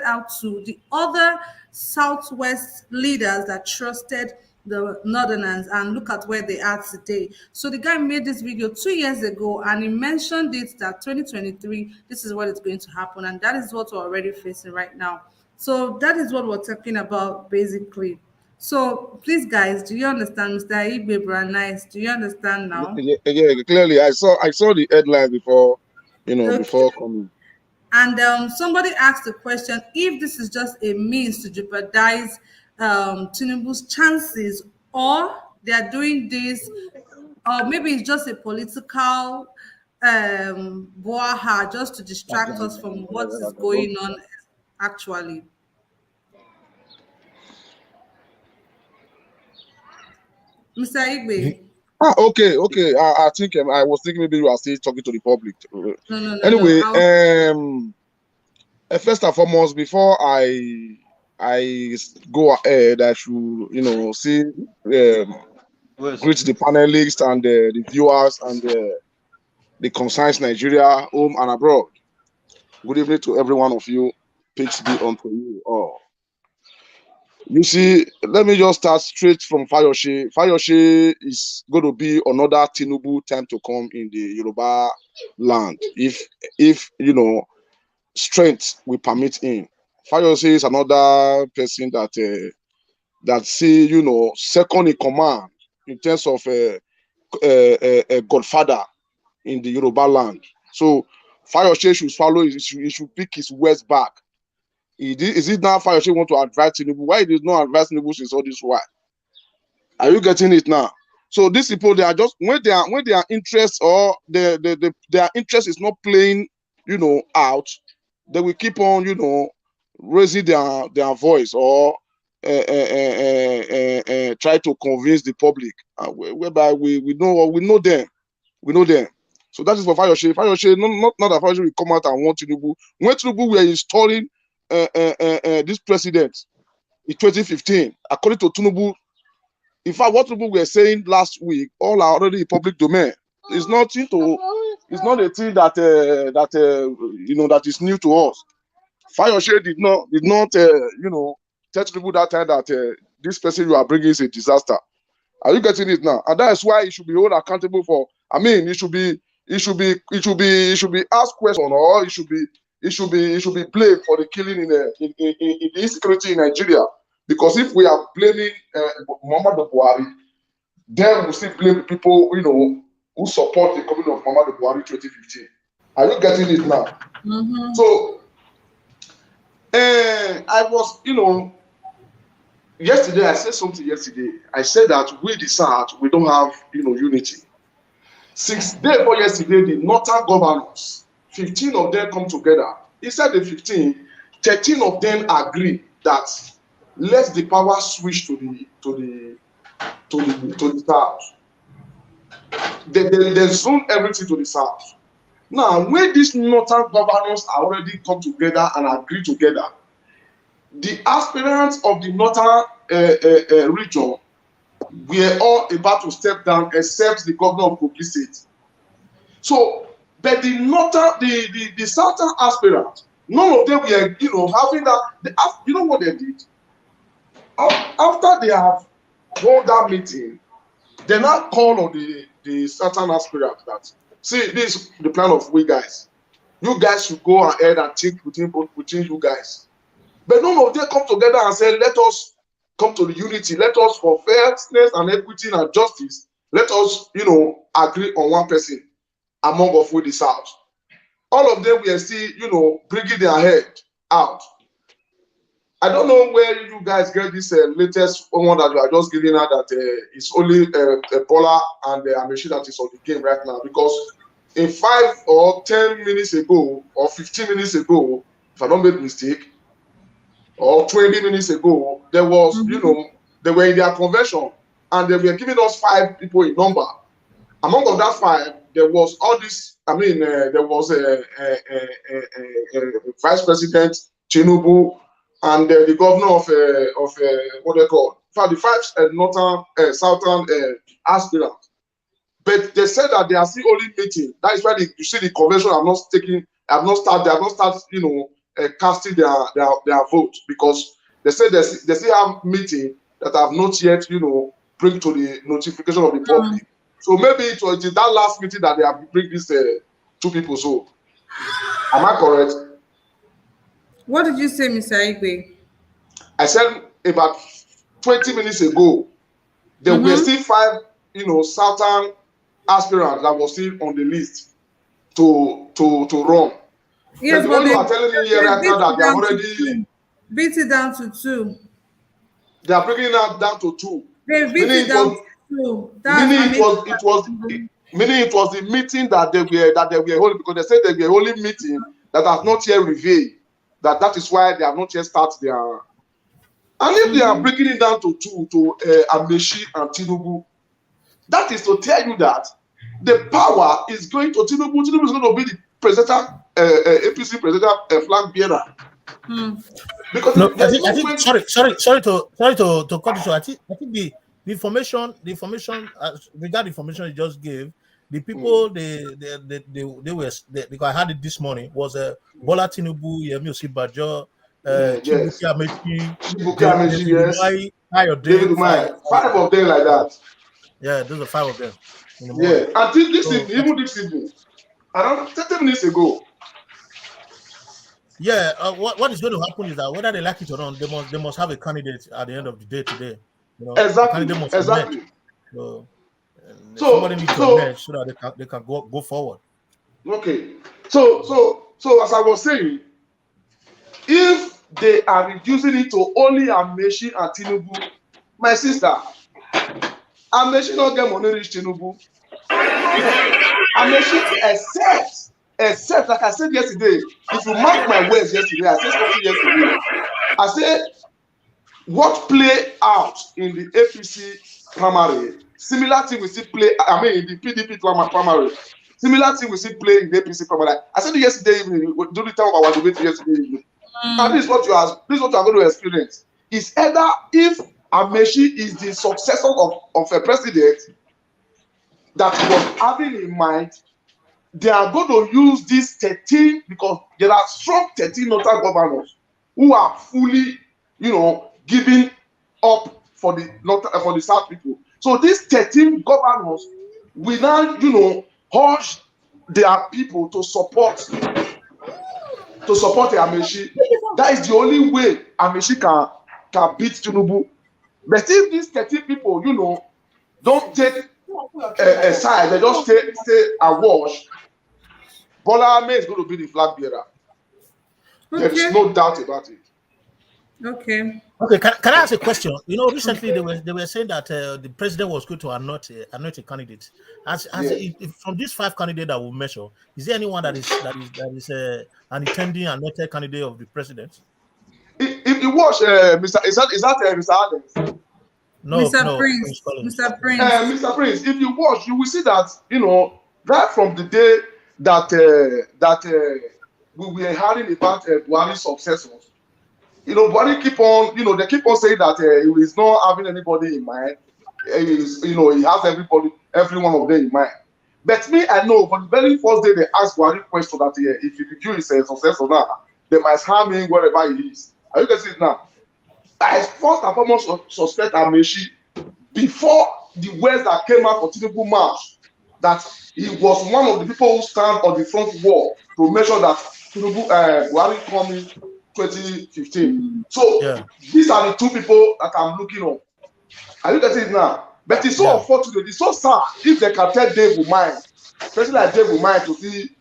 out to the other Southwest leaders that trusted the Northerners, and look at where they are today. So the guy made this video 2 years ago, and he mentioned it that 2023, this is what is going to happen, and that is what we're already facing right now. So that is what we're talking about basically. So please, guys, do you understand, Mr. Igbe Branice? Do you understand now? Yeah, clearly. I saw the headline before, before coming. And somebody asked the question, if this is just a means to jeopardize Tinubu's chances, or they are doing this, or maybe it's just a political boaha just to distract us from what is going on actually. Mr. Igbe. Okay. I think I was thinking maybe you are still talking to the public. No. Anyway, first and foremost, before I go ahead, I should see greet the panelists and the viewers and the concerned Nigeria, home and abroad. Good evening to every one of you. Peace be unto you all. You see, let me just start straight from Fayose. Fayose is going to be another Tinubu time to come in the Yoruba land, if strength will permit him. Fayose is another person that see second in command in terms of a godfather in the Yoruba land. So Fayose should follow. He should pick his words back Is it now Fayose want to advise Tinubu? Why did not advise Tinubu since all this while? Are you getting it now? So these people, they are just when their interest or their interest is not playing, out, they will keep on, raising their voice or try to convince the public, whereby we know them. So that is for Fayose. Fayose, not that Fayose will come out and want Tinubu. When Tinubu were installing this president in 2015, according to Tinubu, in fact, what Tinubu were saying last week, all are already in public domain. It's not a thing that that is new to us. Fayose did not tell Tinubu that time that this person you are bringing is a disaster. Are you getting it now? And that's why he should be held accountable for. I mean, he should be asked question, or he should be blamed for the killing in the insecurity in Nigeria. Because if we are blaming Muhammadu Buhari, then we still blame the people who support the coming of Muhammadu Buhari 2015. Are you getting it now? Mm-hmm. So I was, yesterday I said something yesterday. I said that we the South, we don't have unity. Since day before yesterday, the northern governors, 15 of them come together. Inside the 15, 13 of them agree that let the power switch to the south. They zone everything to the south. Now, when these northern governors are already come together and agree together, the aspirants of the northern region were all about to step down, except the governor of Kogi State. So, but the northern, the southern aspirants, none of them were, having that. You know what they did? After they have held that meeting, they now call on the southern aspirants that, see, this is the plan of we guys. You guys should go ahead and think between you guys. But none of them come together and say, let us come to the unity. Let us, for fairness and equity and justice, let us, agree on one person among of we the South. All of them were still, bringing their head out. I don't know where you guys get this latest one that you are just giving out that it's only Bola and Amechi that is on the game right now, because in 5 or 10 minutes ago or 15 minutes ago, if I don't make a mistake, or 20 minutes ago, there was, they were in their convention and they were giving us 5 people in number. Among of that 5, there was all this, there was a Vice President Tinubu and the governor of what they call, for the 5 northern, southern aspirants. But they said that they are still only meeting. That is why you see the convention have not started, casting their vote, because they said they still have meeting that have not yet, bring to the notification of the public. So maybe it is that last meeting that they have bring these 2 people. So, am I correct? What did you say, Mr. Igwe? I said about 20 minutes ago, there were still 5, southern aspirants that were still on the list to run. Yes, but you are telling me here right now that they are already beat it down to 2. They are bringing it down to 2. They beat it down to 2. Meaning it was the meeting that they were holding, because they said they were holding meeting that has not yet revealed. That is why they have not yet started their. And if they are breaking it down to 2 to Amechi and Tinubu, that is to tell you that the power is going to Tinubu. Tinubu is going to be the presidential APC presidential flag bearer. Because no, I think sorry to cut you short. I think the information regarding the information you just gave, the people they were because I had it this morning, was Bola Tinubu, Yemi Osinbajo, Chibuke Amechi, yes. David Umahi, 5 of them like that. Yeah, those are 5 of them. Yeah, until this evening, even this evening, around 30 minutes ago. Yeah, what is going to happen is that whether they like it or not, they must have a candidate at the end of the day today. Exactly. So somebody needs to emerge so that they can go forward. Okay. So as I was saying, if they are reducing it to only Amaechi and Tinubu. My sister, Amaechi not get money reach Tinubu. Amaechi except like I said yesterday, if you mark my words yesterday, I said something yesterday. I said what play out in the APC primary, similar thing we see play, I mean in the PDP primary, similar thing we see play in the APC primary. I said it yesterday evening, during the time of our debate yesterday evening. And this is what you are going to experience. It's either if Amaechi is the successor of a president that was having in mind, they are going to use this 13 because there are strong 13 northern governors who are fully, giving up for the South people. So these 13 governors will now, urge their people to support Amaechi. That is the only way Amaechi can beat Tinubu. But if these 13 people, don't take a side, they just stay awash, Bola Ahmed is going to be the flag bearer. Okay. There's no doubt about it. Okay. Okay. Can I ask a question? Recently they were saying that the president was going to anoint a candidate. If from these 5 candidates that we measure, is there anyone that is an intending anointed candidate of the president? If you watch, Mr. Adams? No, Mr. Prince. Mr. Prince. Mr. Prince, if you watch, you will see that right from the day that we were hearing about Buhari's successors. Buhari keep on, they keep on saying that he is not having anybody in mind. He has every one of them in mind. But me, I know from the very first day they asked Buhari question that if he became his successor now, they might harm him wherever he is. Are you getting it now? I first and foremost suspect Amaechi before the words that came out for Tinubu March that he was one of the people who stand on the front wall to make sure that Tinubu Buhari come in 2015. So these are the 2 people that I'm looking on. Are you getting it now? But it's so unfortunate, it's so sad if they can tell Dave Umahi, especially like Dave Umahi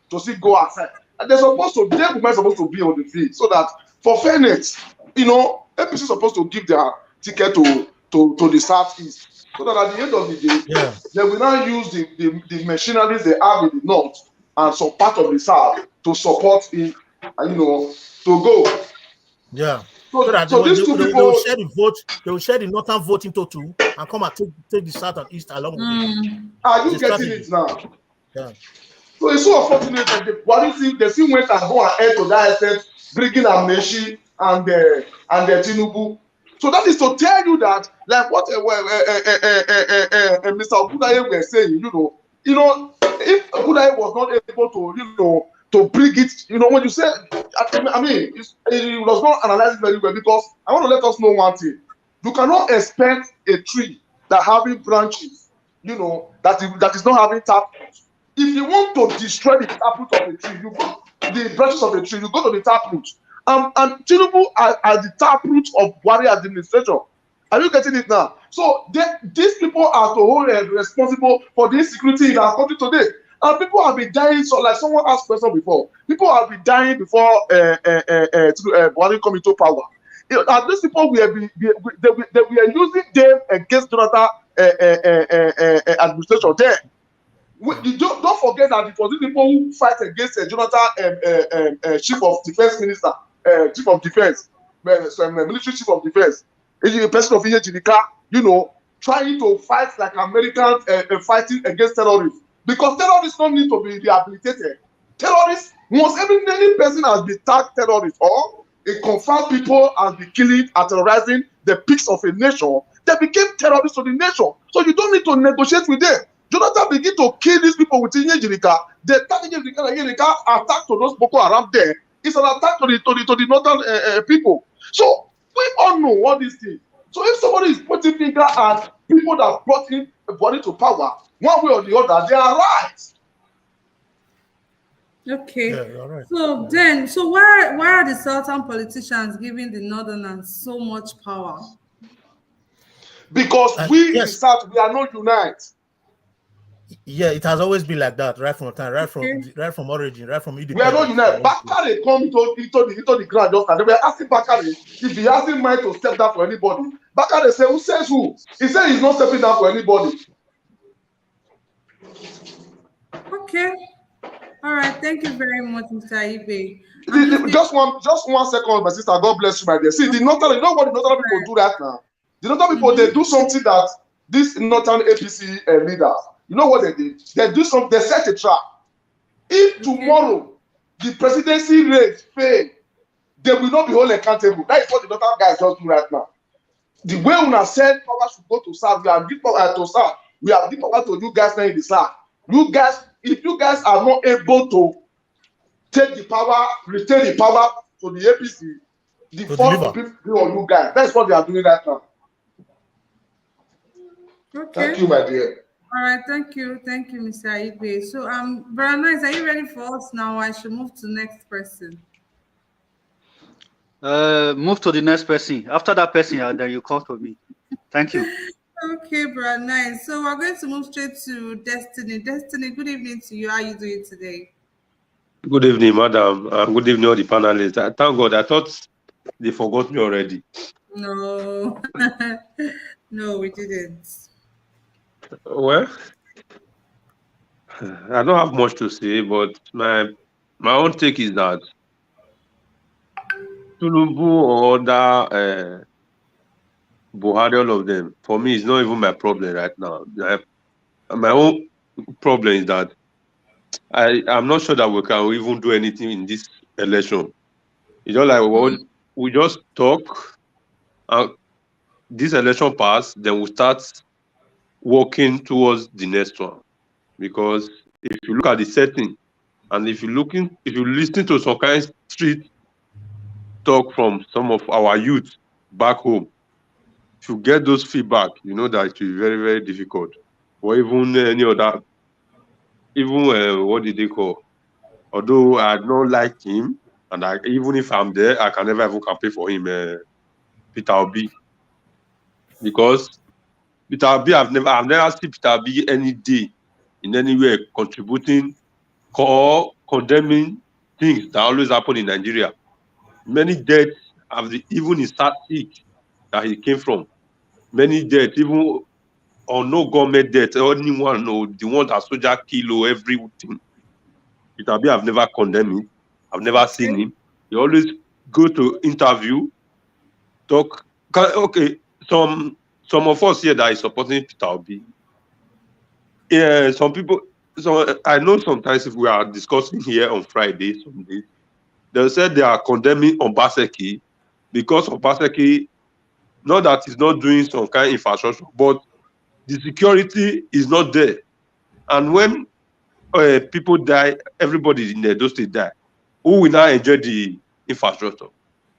to see go outside. And Dave Umahi is supposed to be on the field so that for fairness, APC is supposed to give their ticket to the Southeast. So that at the end of the day, they will now use the machineries they have in the North and some part of the South to support him, to go. Yeah. So that these 2 people they will share the vote, they will share the northern vote into 2 and come and take the South and East along with it. Are you getting it now? Yeah. So it's so unfortunate that the Buhari they still went and go ahead to that extent, bringing Amaechi and Tinubu. So that is to tell you that, like what Mr. Ogudaye were saying, if Ogudaye was not able to bring it, when you say, I mean, it was not analyzed very well because I want to let us know one thing. You cannot expect a tree that having branches, that is not having taproots. If you want to destroy the taproot of a tree, the branches of a tree, you go to the taproot. And Tinubu are the taproot of Buhari administration. Are you getting it now? So these people are to hold responsible for the insecurity in our country today. And people have been dying. So, like someone asked a question before, people have been dying before Buhari come into power. And these people they were using them against Jonathan administration there. Don't forget that it was the people who fight against Jonathan, chief of defense minister, chief of defense, military chief of defense, the president of Ejidika, trying to fight like Americans fighting against terrorists. Because terrorists don't need to be rehabilitated. Terrorists, once any person has been tagged terrorist or a confirmed people has been killing and terrorizing the peaks of a nation, they became terrorists to the nation. So you don't need to negotiate with them. Jonathan begin to kill these people within Ejidika. The attack to those Boko Haram there is an attack to the northern people. So we all know all these things. So if somebody is putting finger at people that brought in Buhari to power, one way or the other, they are right. Okay. Yeah, you're right. So why are the southern politicians giving the northerners so much power? Because we in the South, we are not united. Yeah, it has always been like that, right from time, right from origin, right from We are not independence. united. Bakare come into the ground just and they were asking Bakare if he hasn't mind to step down for anybody. Bakare said, who says who? He said he's not stepping down for anybody. Okay. All right. Thank you very much, Mr. Ibe. Just one second, my sister. God bless you, my dear. See, the northern, you know what the northern people do right now? The northern people, they do something that these northern APC leaders, you know what they did? They do something, they set a trap. If tomorrow the presidency race fail, they will not be held accountable. That is what the northern guys just do right now. The way una said power should go to South, we have give power to South. We have give power to you guys now in the South. You guys, if you guys are not able to take the power, retain the power to the APC, the force will be on you guys. That's what they are doing right now. Okay. Thank you, my dear. All right, thank you, Mr. Ibe. So, Brother Nice, are you ready for us now? I should move to the next person. Move to the next person. After that person, then you call to me. Thank you. Okay, Brother Nice. So we're going to move straight to Destiny. Destiny, good evening to you. How are you doing today? Good evening, madam. Good evening, all the panelists. Thank God. I thought they forgot me already. No, no, we didn't. Well, I don't have much to say, but my own take is that Tinubu or other Buhari, all of them, for me, it's not even my problem right now. My own problem is that I'm not sure that we can even do anything in this election. It's just like we just talk, and this election pass, then we start working towards the next one. Because if you look at the setting, and if you listen to some kind of street talk from some of our youth back home, if you get those feedback, you know that it will be very, very difficult. Or even any other, even what did they call? Although I don't like him, and even if I'm there, I can never even campaign for him, Peter Obi, because Peter Obi, I've never seen Peter Obi any day in any way contributing or condemning things that always happen in Nigeria. Many deaths even in South East that he came from. Many deaths, even or no government death, or anyone, or the one that soldier kill or everything. Peter Obi, I've never condemned him. I've never seen him. He always go to interview, talk. Okay, some of us here that is supporting Peter Obi. Yeah, some people. So I know sometimes if we are discussing here on Friday, some days, they said they are condemning Obaseki because Obaseki, not that he's not doing some kind of infrastructure, but the security is not there. And when people die, everybody in those states die. Who will now enjoy the infrastructure?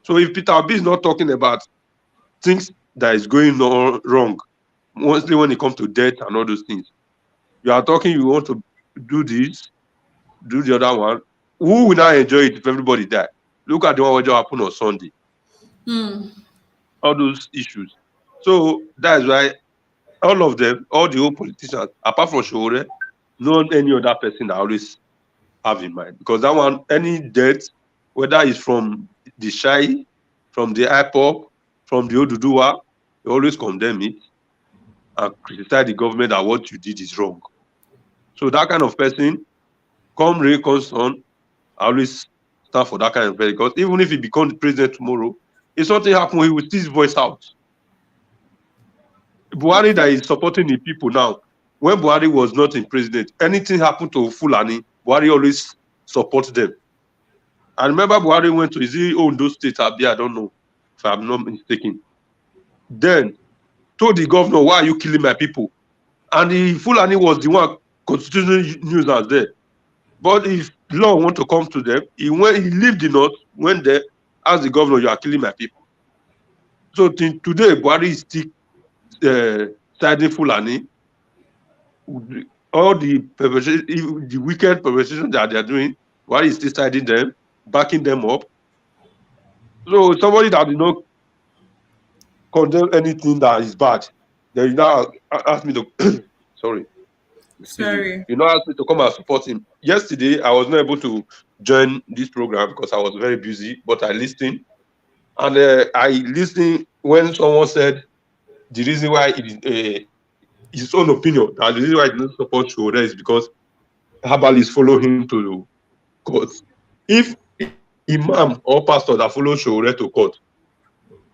So if Peter Obi is not talking about things that is going on wrong, mostly when it comes to death and all those things, you are talking you want to do this, do the other one. Who will now enjoy it if everybody die? Look at the one that happened on Sunday. All those issues. So that's why all of them, all the old politicians, apart from Shore, not any other person that always have in mind. Because that one, any death, whether it's from the Shai, from the IPOP, from the Oduduwa, they always condemn it and criticize the government that what you did is wrong. So that kind of person, come rain, come sun, I always stand for that kind of person. Because even if he becomes the president tomorrow, if something happens, he will still his voice out. Buhari that is supporting the people now, when Buhari was not in president, anything happened to Fulani, Buhari always supports them. I remember Buhari went to, is he Ondo State, I don't know, if I'm not mistaken. Then told the governor, why are you killing my people? And the Fulani was the one constituting nuisance there. But if law want to come to them, he lived the north, went there, asked the governor, you are killing my people. So today, Buhari is still siding Fulani. All the wicked perpetration that they are doing, Buhari is still siding them, backing them up. So somebody that did not condemn anything that is bad, then you now ask me to sorry. Sorry. You know, asked me to come and support him. Yesterday, I was not able to join this program because I was very busy, but I listened. And I listened when someone said the reason why it is his own opinion, that the reason why he doesn't support Showore is because herbalists follow him to court. If imam or pastor that follow Showore to court,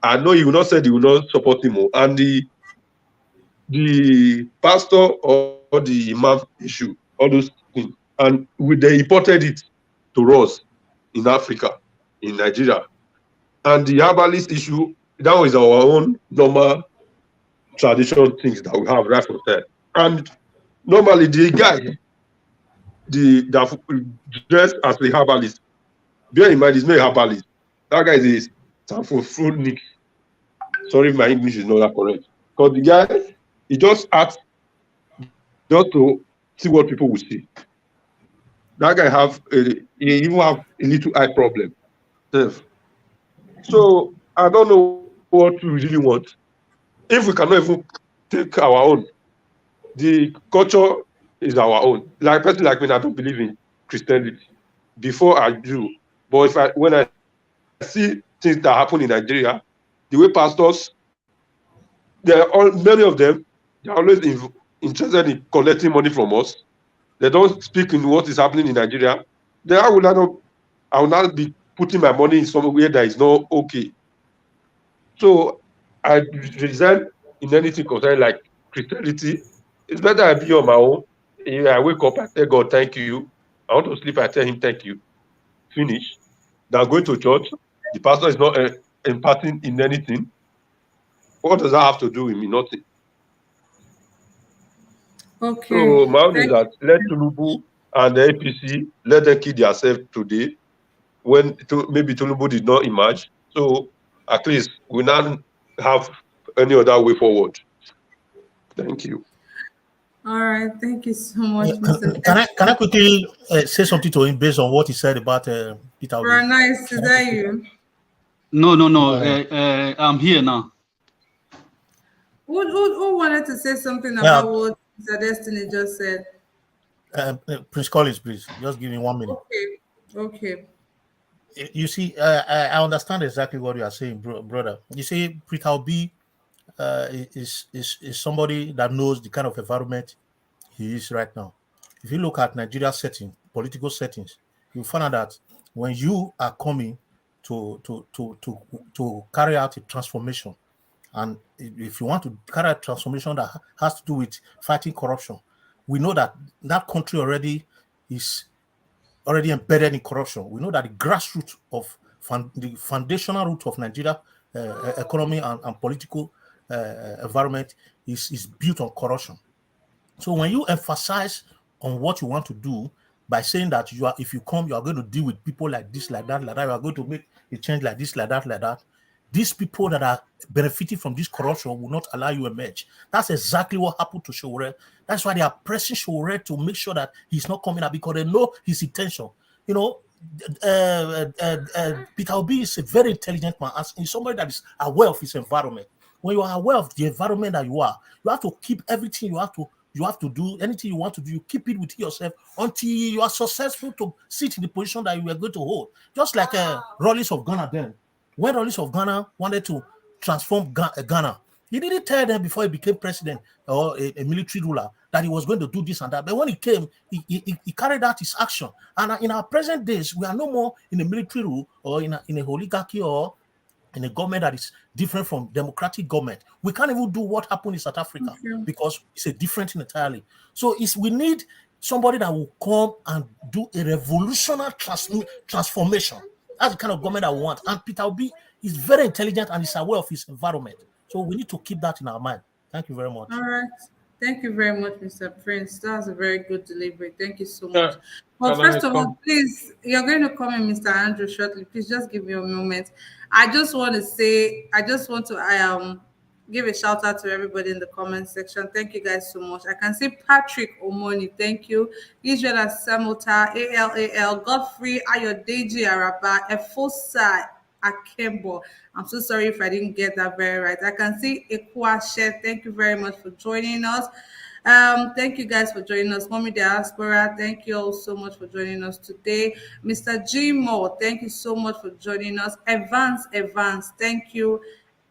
I know he will not say he will not support him. And the pastor or the imam issue, all those things, and they imported it to us in Africa, in Nigeria. And the herbalist issue, that was our own normal traditional things that we have right from there. And normally the guy, that dressed as a herbalist, bear in mind, he's not a herbalist. That guy is a fruit. Sorry if my English is not that correct. Because the guy, he just acts just to see what people will see. That guy he even have a little eye problem. So I don't know what we really want. If we cannot even take our own, the culture is our own. Like a person like me, I don't believe in Christianity. Before I do, but when I see things that happen in Nigeria, the way pastors, many of them, they're always interested in collecting money from us. They don't speak in what is happening in Nigeria. Then I will not be putting my money in somewhere that is not okay. So I resign in anything concerning like Christianity. It's better I be on my own. I wake up, I tell God, thank you. I want to sleep, I tell him, thank you. Finish. Than going to church. The pastor is not imparting in anything. What does that have to do with me? Nothing. Okay. So my own is that let Tinubu and the APC, let them kill themselves today when maybe Tinubu did not emerge. So at least we now have any other way forward. Thank you. All right. Thank you so much, Mr. Can I quickly say something to him based on what he said about Peter Obi? Very nice. Is that you? No. I'm here now. Who wanted to say something about what Mr. Destiny just said? Prince Collins, please. Just give me 1 minute. Okay. You see, I understand exactly what you are saying, brother. You see, Peter Obi is somebody that knows the kind of environment he is right now. If you look at Nigeria setting, political settings, you find out that when you are coming to carry out a transformation, and if you want to carry out transformation that has to do with fighting corruption, we know that that country already is embedded in corruption. We know that the grassroots of the foundational root of Nigeria economy and political environment is built on corruption. So when you emphasize on what you want to do by saying that if you come, you are going to deal with people like this, like that, you are going to make a change like this, like that, these people that are benefiting from this corruption will not allow you emerge. That's exactly what happened to Showore. That's why they are pressing Showore to make sure that he's not coming out, because they know his intention. You know, Peter Obi is a very intelligent man, and he's somebody that is aware of his environment. When you are aware of the environment that you have to keep everything you have to do, anything you want to do, you keep it with yourself until you are successful to sit in the position that you are going to hold. Just like Rollins of Ghana then. When Rollins of Ghana wanted to transform Ghana, he didn't tell them before he became president or a military ruler that he was going to do this and that. But when he came, he carried out his action. And in our present days, we are no more in a military rule or in a oligarchy or in a government that is different from democratic government. We can't even do what happened in South Africa because it's a different thing entirely. So we need somebody that will come and do a revolutionary transformation. That's the kind of government I want. And Peter Obi is very intelligent and is aware of his environment. So we need to keep that in our mind. Thank you very much. All right. Thank you very much, Mr. Prince. That was a very good delivery. Thank you so much. Well, first of all, please, you're going to come in, Mr. Andrew, shortly. Please just give me a moment. I just want to give a shout out to everybody in the comment section. Thank you guys so much. I can see Patrick Omoni. Thank you. Israel Samota, ALAL, Godfrey, Ayodeji Araba, Efosa Akembo. I'm so sorry if I didn't get that very right. I can see Ekwashe. Thank you very much for joining us. Thank you guys for joining us. Mommy Diaspora, thank you all so much for joining us today. Mr. G Moore, thank you so much for joining us. Evans, thank you.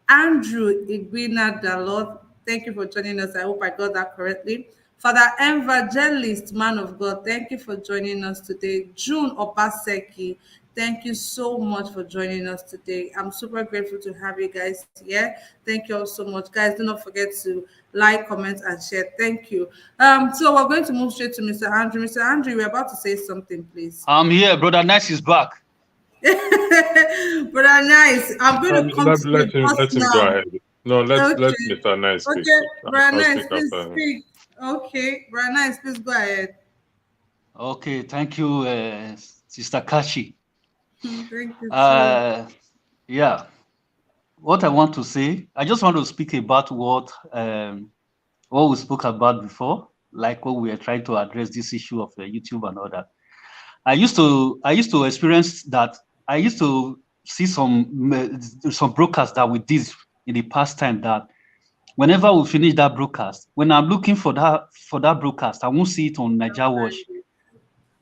Andrew Igbina Dalot, thank you for joining us. I hope I got that correctly. Father Evangelist, man of God, thank you for joining us today. June Opaseki, thank you so much for joining us today. I'm super grateful to have you guys here. Thank you all so much. Guys, do not forget to like, comment, and share. Thank you. So we're going to move straight to Mr. Andrew. Mr. Andrew, we're about to say something, please. I'm here. Brother Nice is back. Brother Nice, I'm going to come to Let you him go now. ahead. No, let Okay. Mr. Nice speak. Okay, Brother I'll Nice, speak please after him. speak. Okay, Brother Nice, please go ahead. Okay, thank you, Sister Kashi. Thank you too. Yeah, what I want to say, I just want to speak about what we spoke about before, like what we are trying to address this issue of YouTube and all that. I used to experience that. I used to see some broadcasts that we did in the past time that whenever we finish that broadcast, when I'm looking for that broadcast, I won't see it on Niger Watch.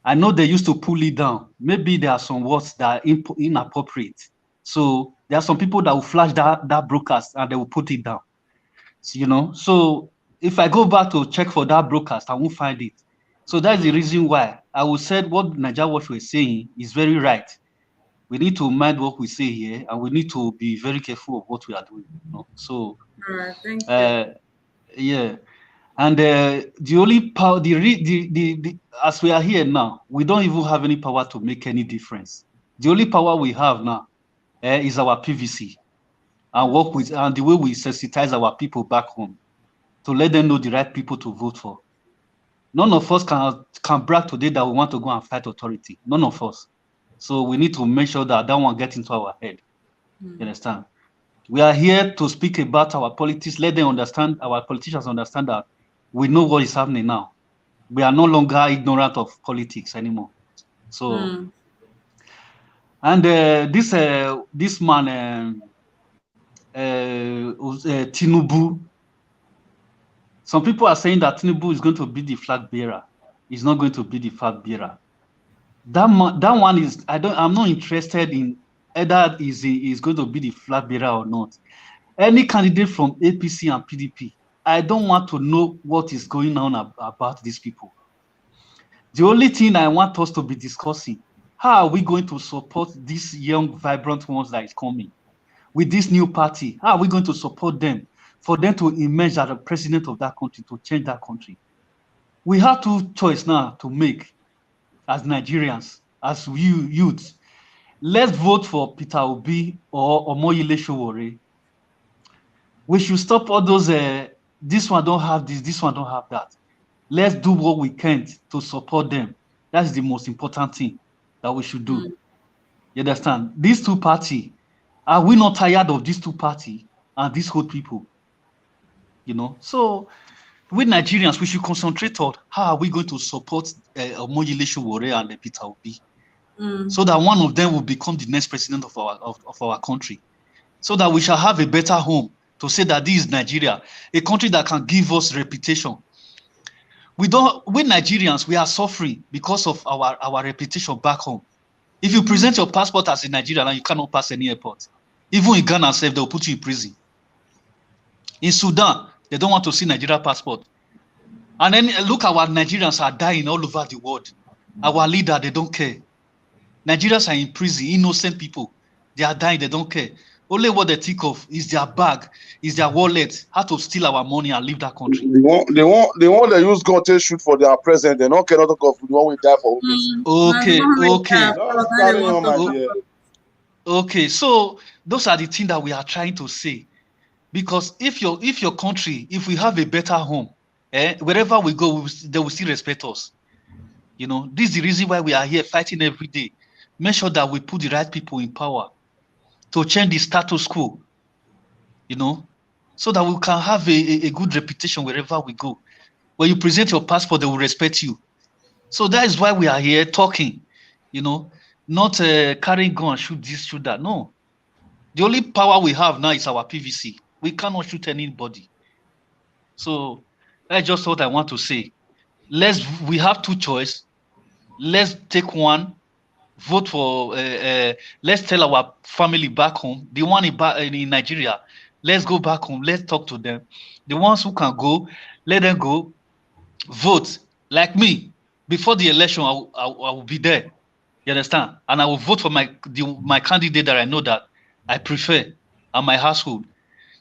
I know they used to pull it down. Maybe there are some words that are inappropriate. So there are some people that will flash that broadcast and they will put it down. So, so if I go back to check for that broadcast, I won't find it. So that's the reason why I would say what Niger Watch was saying is very right. We need to mind what we say here, and we need to be very careful of what we are doing. So, all right, thank you. Yeah. And the only power, as we are here now, we don't even have any power to make any difference. The only power we have now is our PVC, and work with, and the way we sensitize our people back home to let them know the right people to vote for. None of us can brag today that we want to go and fight authority. None of us. So we need to make sure that one gets into our head. You understand? We are here to speak about our politics. Let them understand, our politicians understand that we know what is happening now. We are no longer ignorant of politics anymore. So, and this man, Tinubu, some people are saying that Tinubu is going to be the flag bearer. He's not going to be the flag bearer. That one is, I'm not interested in either is going to be the flag bearer or not. Any candidate from APC and PDP, I don't want to know what is going on about these people. The only thing I want us to be discussing, how are we going to support these young, vibrant ones that is coming with this new party? How are we going to support them for them to emerge as the president of that country, to change that country? We have two choices now to make as Nigerians, as youths. Let's vote for Peter Obi or Omoyele Sowore. We should stop all those, this one don't have this one don't have that. Let's do what we can to support them. That's the most important thing that we should do. You understand? These two parties, are we not tired of these two parties and these whole people? So we Nigerians, we should concentrate on how are we going to support Omoyele Sowore and Peter Obi, so that one of them will become the next president of our country, so that we shall have a better home to say that this is Nigeria, a country that can give us reputation. We Nigerians, we are suffering because of our reputation back home. If you present your passport as a Nigerian and you cannot pass any airport, even in Ghana, they'll put you in prison. In Sudan, they don't want to see Nigeria passport. And then look, our Nigerians are dying all over the world. Our leader, they don't care. Nigerians are in prison, innocent people. They are dying, they don't care. Only what they think of is their bag, is their wallet, how to steal our money and leave that country. They want they use gun to shoot for their president. They don't care not talk of the one we die for office. Okay. So those are the things that we are trying to say. Because if your country, if we have a better home, wherever we go, they will still respect us. This is the reason why we are here fighting every day. Make sure that we put the right people in power to change the status quo, so that we can have a good reputation wherever we go. When you present your passport, they will respect you. So that is why we are here talking, not carrying guns, shoot this, shoot that. No. The only power we have now is our PVC. We cannot shoot anybody. So That's just what I want to say. We have two choices. Let's take one, vote for, let's tell our family back home, the one in Nigeria, let's go back home, let's talk to them. The ones who can go, let them go, vote. Like me, before the election, I will be there. You understand? And I will vote for my candidate that I know that I prefer and my household.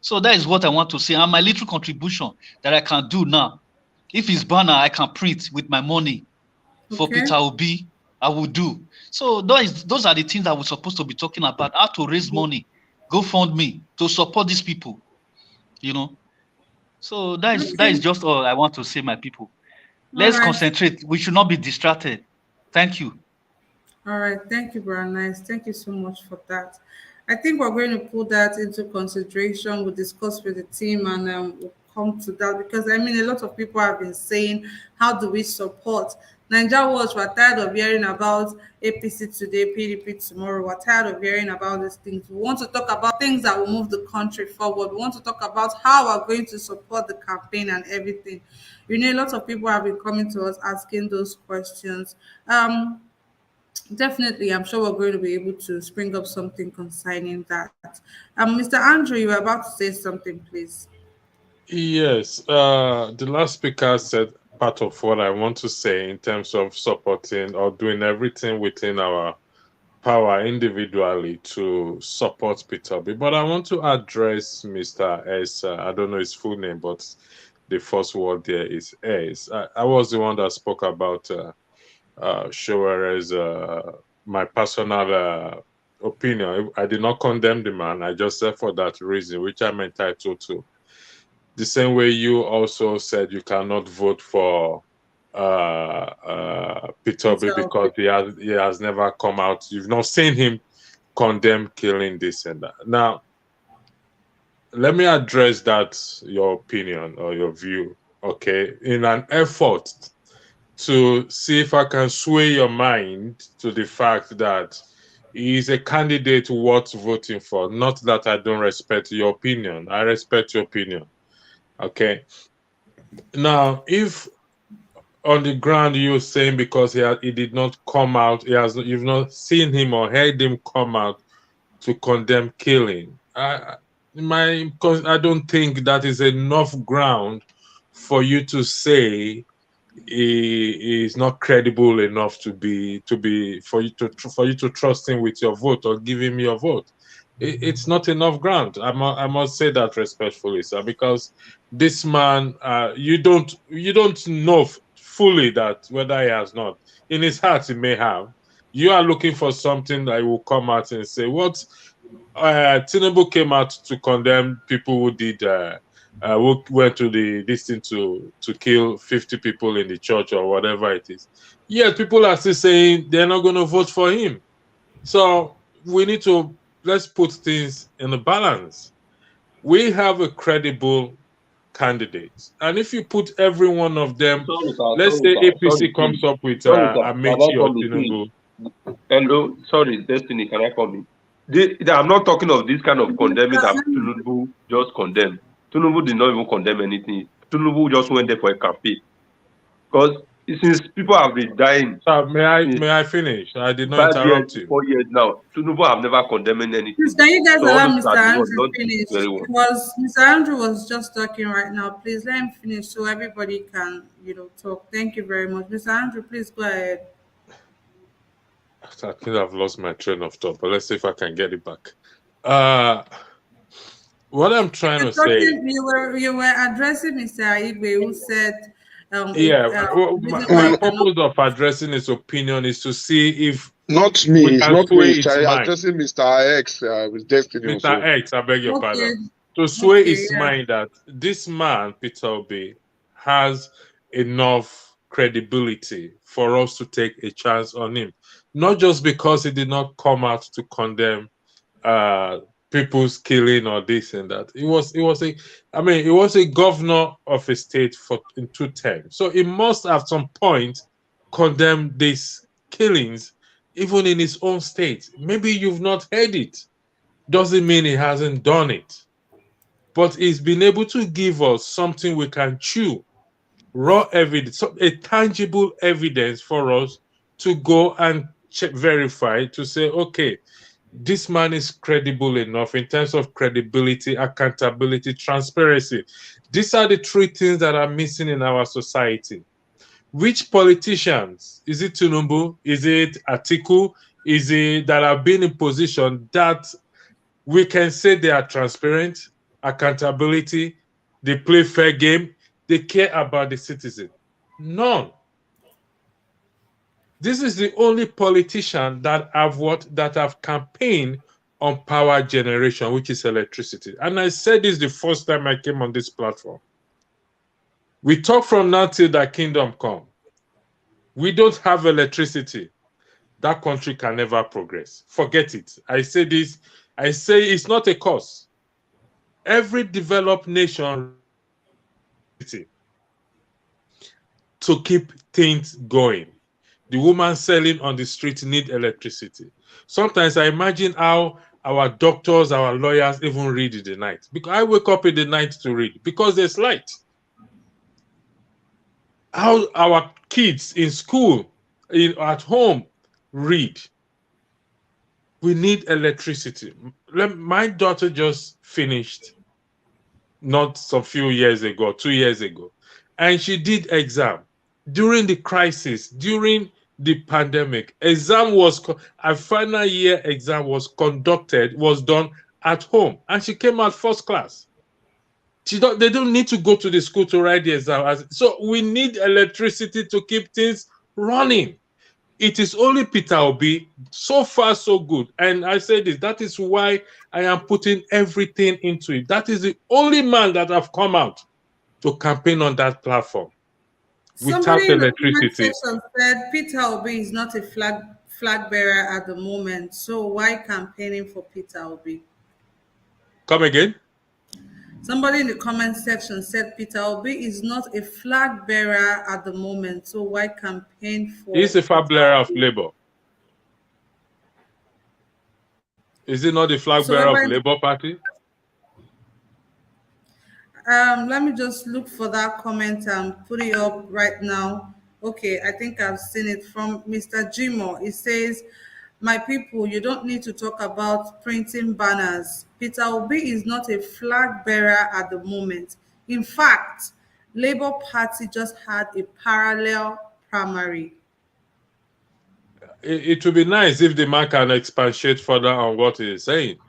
So that is what I want to say. And my little contribution that I can do now. If it's banner, I can print with my money for Peter Obi, I will do. So those are the things that we're supposed to be talking about. How to raise money, GoFundMe to support these people. You know. So that is just all I want to say, my people. Let's concentrate. We should not be distracted. Thank you. All right. Thank you, Brian. Nice. Thank you so much for that. I think we're going to put that into consideration. We'll discuss with the team and we'll come to that because I mean, a lot of people have been saying, how do we support? Nigeria Watch, we're tired of hearing about APC today, PDP tomorrow. We're tired of hearing about these things. We want to talk about things that will move the country forward. We want to talk about how we're going to support the campaign and everything. You know, a lot of people have been coming to us asking those questions. Definitely, I'm sure we're going to be able to spring up something concerning that. Mr. Andrew, you were about to say something, please. Yes, the last speaker said part of what I want to say in terms of supporting or doing everything within our power individually to support Peter B. But I want to address Mr. S. I don't know his full name, but the first word there is S. I was the one that spoke about Showere's my personal opinion. I did not condemn the man. I just said for that reason, which I'm entitled to. The same way you also said you cannot vote for Peter B because he has never come out. You've not seen him condemn killing this and that. Now, let me address that, your opinion or your view, okay, in an effort to see if I can sway your mind to the fact that he is a candidate worth voting for. Not that I don't respect your opinion. I respect your opinion. Okay. Now, if on the ground you're saying because he did not come out, you've not seen him or heard him come out to condemn killing, I don't think that is enough ground for you to say he is not credible enough for you to trust him with your vote or give him your vote. It's not enough ground. I must say that respectfully, sir, because this man, you don't know fully that whether he has not. In his heart, he may have. You are looking for something that will come out and say, what? Tinubu came out to condemn people who did who went to this thing to kill 50 people in the church or whatever it is. Yet people are still saying they're not going to vote for him. So we need to, let's put things in a balance. We have a credible candidate, and if you put every one of them, let's say APC comes up with Amechi or Tinubu. Hello, sorry, Destiny, can I come in? I'm not talking of this kind of condemning that Tinubu just condemned. Tinubu did not even condemn anything. Tinubu just went there for a campaign. Because since people have been dying. May I finish? I did not interrupt you. 4 years now. Tinubu have never condemned anything. Please, can you guys allow Mr. Andrew finish? Mr. Andrew was just talking right now. Please let him finish so everybody can, talk. Thank you very much. Mr. Andrew, please go ahead. I think I've lost my train of thought, but let's see if I can get it back. What I'm trying to say, you were addressing Mr. Igwe, who said, my purpose of addressing his opinion is to see if not me, it's not me. I'm addressing Mr. X with Destiny. Mr. X, I beg your pardon. To sway his mind that this man, Peter Obi, has enough credibility for us to take a chance on him. Not just because he did not come out to condemn people's killing or this and that. He was a governor of a state in 2 terms. So he must at some point condemn these killings, even in his own state. Maybe you've not heard it. Doesn't mean he hasn't done it. But he's been able to give us something we can chew raw evidence, so a tangible evidence for us to go and check, verify, to say, okay, this man is credible enough in terms of credibility, accountability, transparency. These are the three things that are missing in our society. Which politicians, is it Tinubu, is it Atiku, is it that have been in position that we can say they are transparent, accountability, they play fair game, they care about the citizen? None. This is the only politician that have campaigned on power generation, which is electricity. And I said this the first time I came on this platform. We talk from now till that kingdom come. We don't have electricity. That country can never progress. Forget it. I say this. I say it's not a cause. Every developed nation to keep things going. The woman selling on the street need electricity. Sometimes I imagine how our doctors, our lawyers even read in the night. Because I wake up in the night to read because there's light. How our kids in school, at home, read. We need electricity. My daughter just finished not some few years ago, 2 years ago, and she did exam during the crisis, during the pandemic. A final year exam was done at home, and she came out first class. They don't need to go to the school to write the exam. So we need electricity to keep things running. It is only Peter Obi, so far so good. And I say this, that is why I am putting everything into it. That is the only man that have come out to campaign on that platform. Somebody without in the comment electricity. section said Peter Obi is not a flag bearer at the moment. So why campaigning for Peter Obi? Come again? Somebody in the comment section said Peter Obi is not a flag bearer at the moment. So why campaign for He's a flag bearer of Obi? Labour. Is he not the flag So bearer of everybody- Labour Party? Let me just look for that comment and put it up right now. Okay, I think I've seen it from Mr. Jimo. It says, my people, you don't need to talk about printing banners. Peter Obi is not a flag bearer at the moment. In fact, Labour Party just had a parallel primary. It would be nice if the man can expatiate further on what he is saying.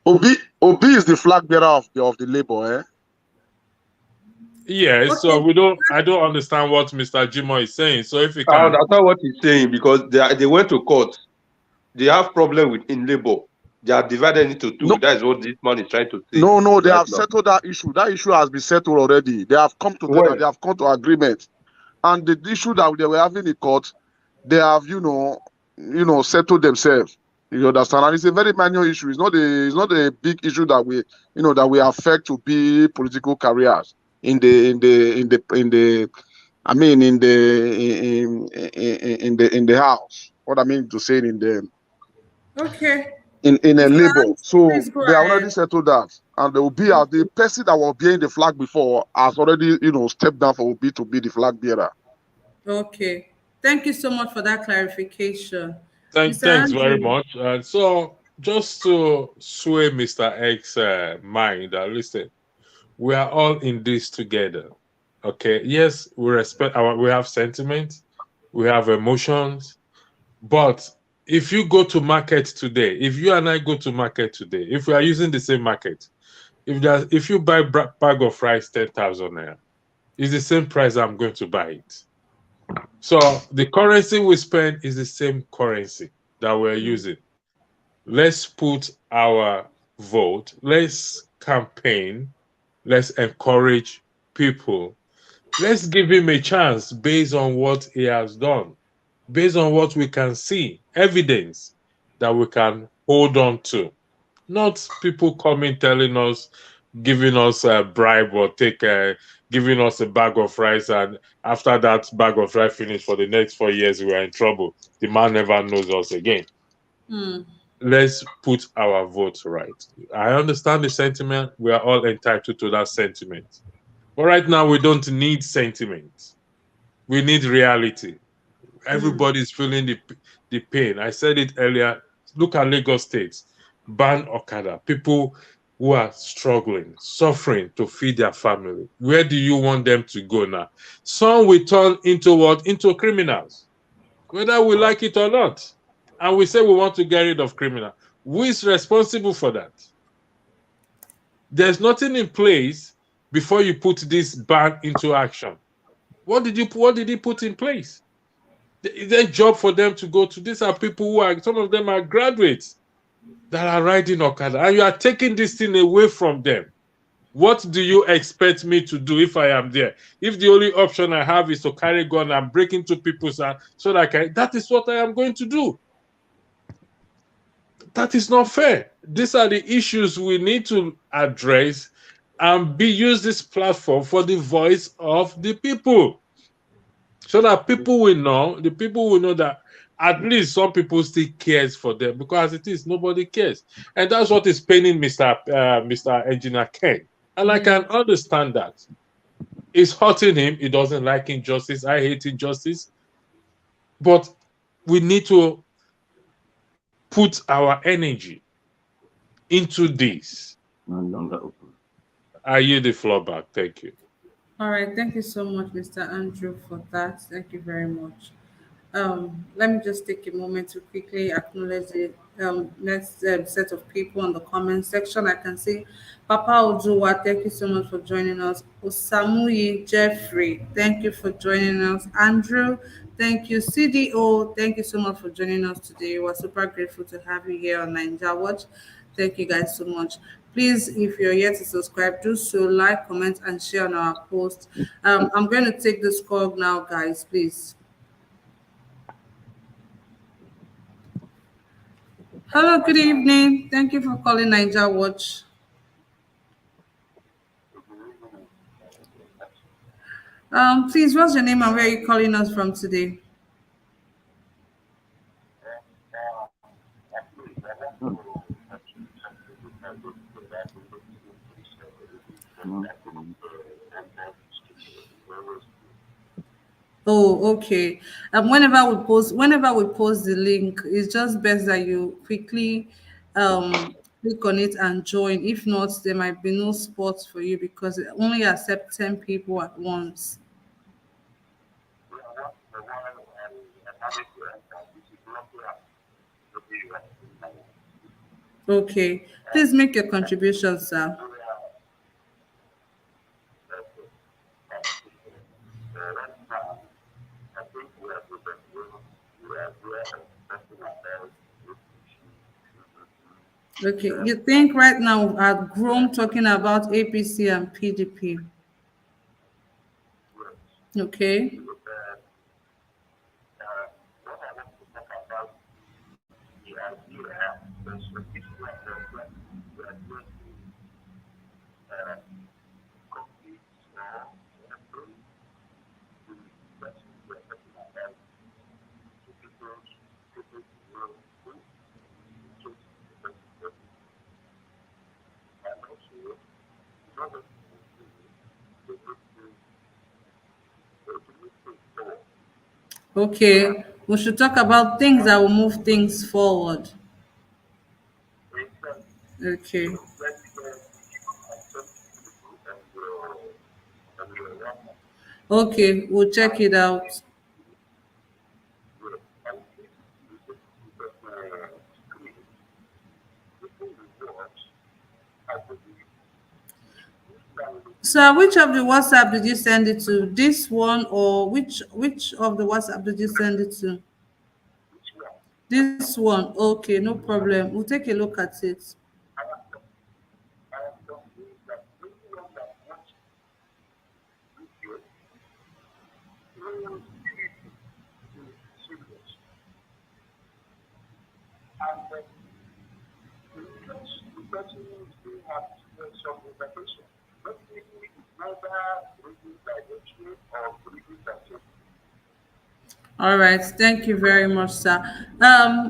Obi is the flag bearer of the Labour, eh? Yeah, Okay. so I don't understand what Mr. Jimo is saying. So if you I can, understand what he's saying because they went to court. They have problem in Labour. They are divided into two. No. That is what this man is trying to say. No, they right have now. settled that issue. That issue has been settled already. They have come together. When? They have come to agreement. And the issue that they were having in court, they have, settled themselves. You understand? And it's a very minor issue. It's not a big issue that we affect to be political careers in the house. What I mean to say Okay. in a labor. So please go they have ahead. already settled that. And the Obi, the person that was bearing the flag before has already, stepped down for Obi to be the flag bearer. Okay. Thank you so much for that clarification. Mr. thanks very Andrew. much. So just to sway Mr. X's mind, listen, we are all in this together. Okay. Yes, we have sentiments, we have emotions, but if you go to market today, if you and I go to market today, if we are using the same market, if you buy bag of rice 10,000 naira, it's the same price I'm going to buy it. So the currency we spend is the same currency that we're using. Let's put our vote, let's campaign, let's encourage people. Let's give him a chance based on what he has done, based on what we can see, evidence that we can hold on to. Not people coming telling us, giving us a bribe or giving us a bag of rice, and after that bag of rice finished for the next 4 years, we are in trouble. The man never knows us again. Let's put our votes right. I understand the sentiment. We are all entitled to that sentiment. But right now, we don't need sentiment. We need reality. Everybody's feeling the pain. I said it earlier. Look at Lagos State. Ban Okada. People who are struggling, suffering to feed their family. Where do you want them to go now? Some will turn into what? Into criminals. Whether we like it or not. And we say we want to get rid of criminals. Who is responsible for that? There's nothing in place before you put this ban into action. What did he put in place? Is there a job for them to go to? These are people who are, some of them are graduates that are riding Okada, and you are taking this thing away from them. What do you expect me to do if I am there? If the only option I have is to carry gun and break into people's house so that is what I am going to do. That is not fair. These are the issues we need to address and use this platform for the voice of the people. So that the people will know that at least some people still cares for them, because as it is, nobody cares. And that's what is paining Mr. Engineer Ken. And I can understand that. It's hurting him. He doesn't like injustice. I hate injustice. But we need to put our energy into this. I yield the floor back. Thank you. All right. Thank you so much, Mr. Andrew, for that. Thank you very much. Let me just take a moment to quickly acknowledge the next set of people on the comment section. I can see Papa Oduwa, thank you so much for joining us. Osamuyi Jeffrey, thank you for joining us. Andrew, thank you. CDO, thank you so much for joining us today. We're super grateful to have you here on Ninja Watch. Thank you guys so much. Please, if you're yet to subscribe, do so, like, comment, and share on our post. I'm going to take this call now, guys, please. Hello, good evening. Thank you for calling Ninja Watch. Please, what's your name and where are you calling us from today? Oh, okay. Whenever we post the link, it's just best that you quickly click on it and join. If not, there might be no spots for you because it only accepts 10 people at once. Okay. Please make your contribution, sir. Okay, you think right now we are grown talking about APC and PDP? Okay. Okay, we should talk about things that will move things forward. Okay. Okay, we'll check it out. So which of the WhatsApp did you send it to? This one or which of the WhatsApp did you send it to? This one. Okay, no problem. We'll take a look at it. All right, thank you very much, sir.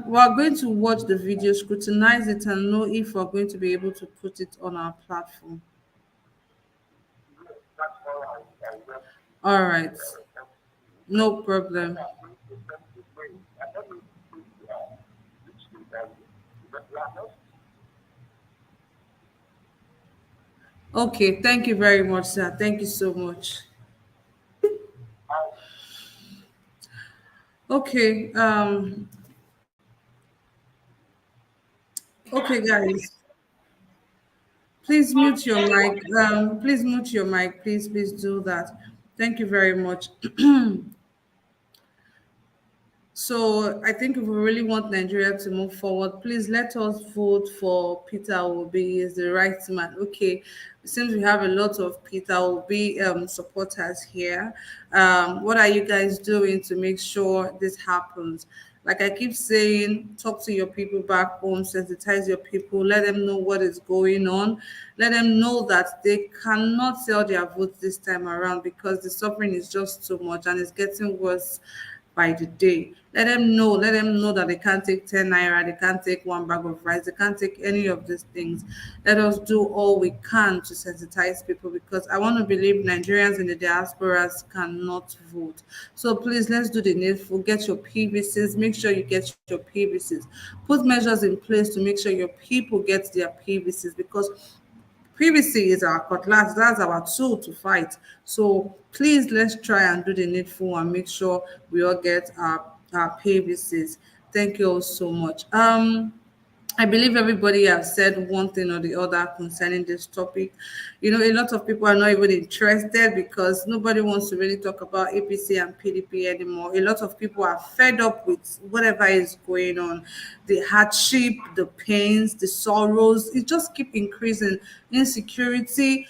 We're going to watch the video, scrutinize it, and know if we're going to be able to put it on our platform. All right. No problem. Okay, thank you very much, sir. Thank you so much. Okay, okay, guys. Please mute your mic. Please mute your mic. Please do that. Thank you very much. So I think if we really want Nigeria to move forward, please let us vote for Peter Obi as the right man. Okay, since we have a lot of Peter Obi supporters here, what are you guys doing to make sure this happens? Like I keep saying, talk to your people back home, sensitize your people, let them know what is going on, let them know that they cannot sell their votes this time around because the suffering is just too much and it's getting worse by the day. Let them know that they can't take 10 naira, they can't take one bag of rice, they can't take any of these things. Let us do all we can to sensitize people because I want to believe Nigerians in the diasporas cannot vote. So please let's do the needful. Get your PVCs, make sure you get your PVCs. Put measures in place to make sure your people get their PVCs because PVC is our cutlass, that's our tool to fight. So please let's try and do the needful and make sure we all get our PVCs. Thank you all so much. I believe everybody has said one thing or the other concerning this topic. You know, a lot of people are not even interested because nobody wants to really talk about APC and PDP anymore. A lot of people are fed up with whatever is going on. The hardship, the pains, the sorrows, it just keep increasing. Insecurity.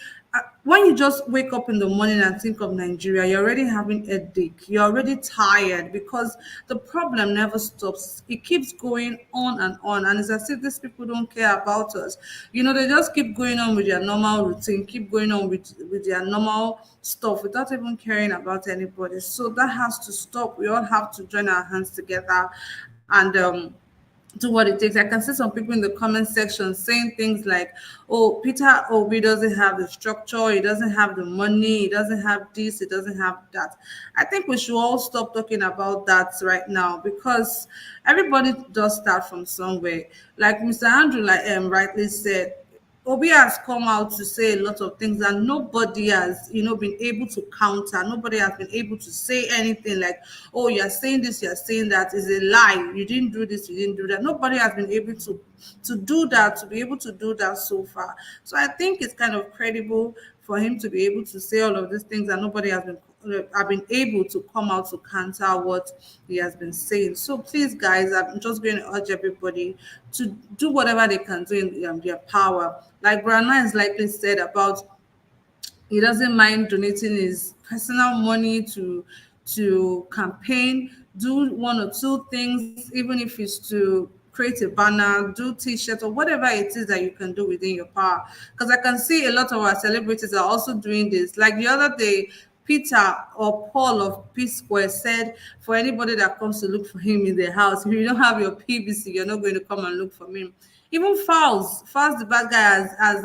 When you just wake up in the morning and think of Nigeria, you're already having a headache. You're already tired because the problem never stops. It keeps going on, and it's as if these people don't care about us. You know, they just keep going on with their normal routine, keep going on with their normal stuff without even caring about anybody. So that has to stop. We all have to join our hands together and do what it takes. I can see some people in the comment section saying things like, oh, Peter Obi doesn't have the structure, he doesn't have the money, he doesn't have this, he doesn't have that. I think we should all stop talking about that right now because everybody does start from somewhere. Like Mr. Andrew rightly said, Obi has come out to say a lot of things and nobody has, been able to counter. Nobody has been able to say anything like, oh, you're saying this, you're saying that is a lie. You didn't do this, you didn't do that. Nobody has been able to do that, to be able to do that so far. So I think it's kind of credible for him to be able to say all of these things and nobody has been have been able to come out to counter what he has been saying. So please, guys, I'm just going to urge everybody to do whatever they can do in their power. Like Brana has likely said about he doesn't mind donating his personal money to campaign, do one or two things, even if it's to create a banner, do t-shirts or whatever it is that you can do within your power. Because I can see a lot of our celebrities are also doing this. Like the other day, Peter or Paul of P Square said, for anybody that comes to look for him in their house, if you don't have your PVC, you're not going to come and look for him. Even Fowles, the bad guy, has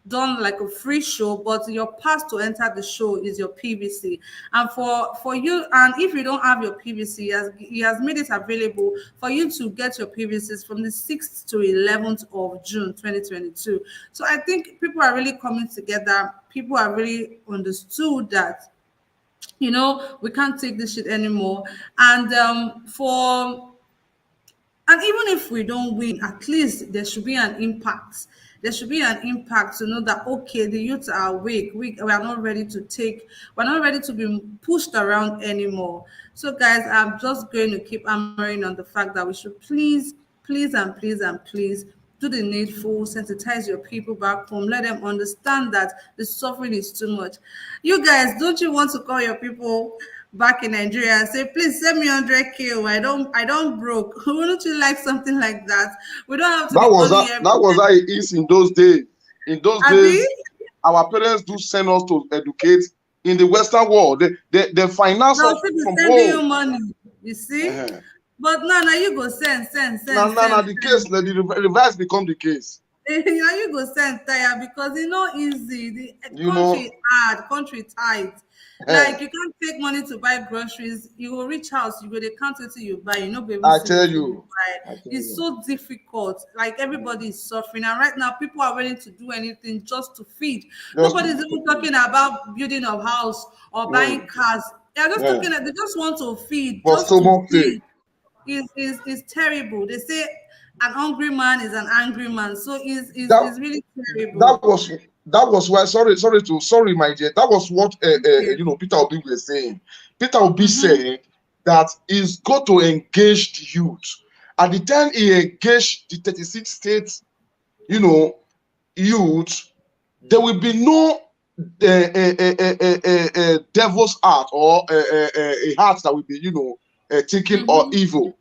done like a free show, but your pass to enter the show is your PVC. And for you, and if you don't have your PVC, he has made it available for you to get your PVCs from the 6th to 11th of June 2022. So I think people are really coming together. People are really understood that we can't take this shit anymore. And even if we don't win, at least there should be an impact. There should be an impact to know that, okay, the youths are awake. We are not ready we're not ready to be pushed around anymore. So, guys, I'm just going to keep hammering on the fact that we should please, please, and please, and please do the needful, sensitize your people back home, let them understand that the suffering is too much. You guys, don't you want to call your people back in Nigeria and say, please send me 100K. I don't broke. Wouldn't you like something like that? We don't have to That be was calling that was how it is in those days. In those days, our parents do send us to educate in the Western world. They finance us from sending you home. money. You see? But now you go send. Now the case, the reverse become the case. You go send tire because it's not easy. The country hard, country tight. Like you can't take money to buy groceries. You will reach house, you go they count it till you buy. You know, baby, I see tell what you you. buy. It's so difficult. Like everybody is suffering, and right now people are willing to do anything just to feed. Just Nobody's even talking about building a house or buying cars. They're just yeah. talking. They just want to feed, For just so to much sake. feed. Is terrible. They say an hungry man is an angry man. So is That really that terrible. was why sorry my dear, that was what Peter Obi was saying. Peter Obi said that he's got to engage the youth. At the time he engaged the 36 states, youth, there will be no devil's heart or a heart that will be thinking or evil.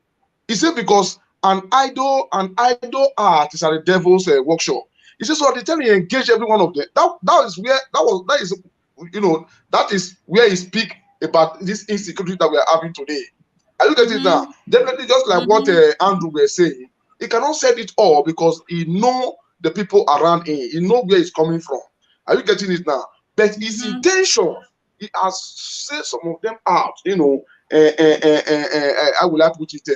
He said because an idol art is at the devil's workshop. He says so at the time he engaged every one of them. That is where he speak about this insecurity that we are having today. I look at it now. Definitely, just like what Andrew was saying, he cannot say it all because he know the people around him. He know where he's coming from. Are you getting it now? But his intention, he has said some of them out. I will have put it.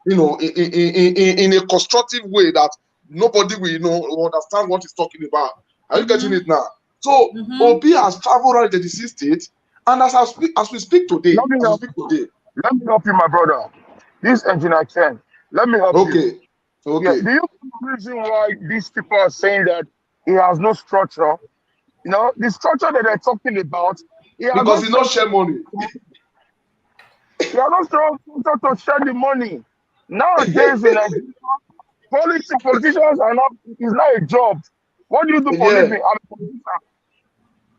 In a constructive way that nobody will understand what he's talking about. Are you getting it now? So Obi has traveled around the 36 states, and as we speak today, Let me help you, my brother. This engineer Ken, let me help you. Okay. Yeah, do you know the reason why these people are saying that he has no structure? The structure that they're talking about, he has because no he not share money. He has no structure to share the money. Nowadays in Nigeria, politicians are not. It's not a job. What do you do for a living? I'm a politician.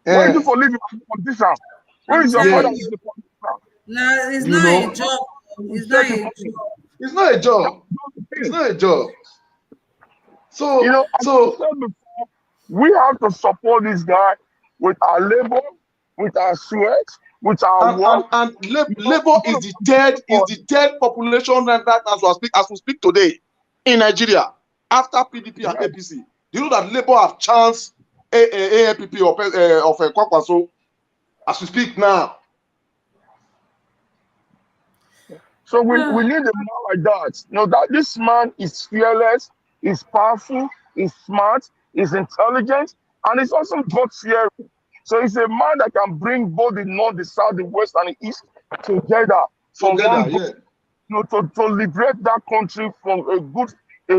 What do you do for a living? I'm a politician. Who is your father? Is a politician. No, it's not a job. It's not a job. It's not a job. It's not a job. So, as I said before, we have to support this guy with our labor, with our sweat, with our work. And labor is the third population that as we speak today in Nigeria after PDP and APC. Do you know that labor have chance AAPP of Kwakwaso as we speak now? So we need a man like that. That this man is fearless, is powerful, is smart, is intelligent, and is also God-fearing. So he's a man that can bring both the north, the south, the west, and the east together for one good, to liberate that country from a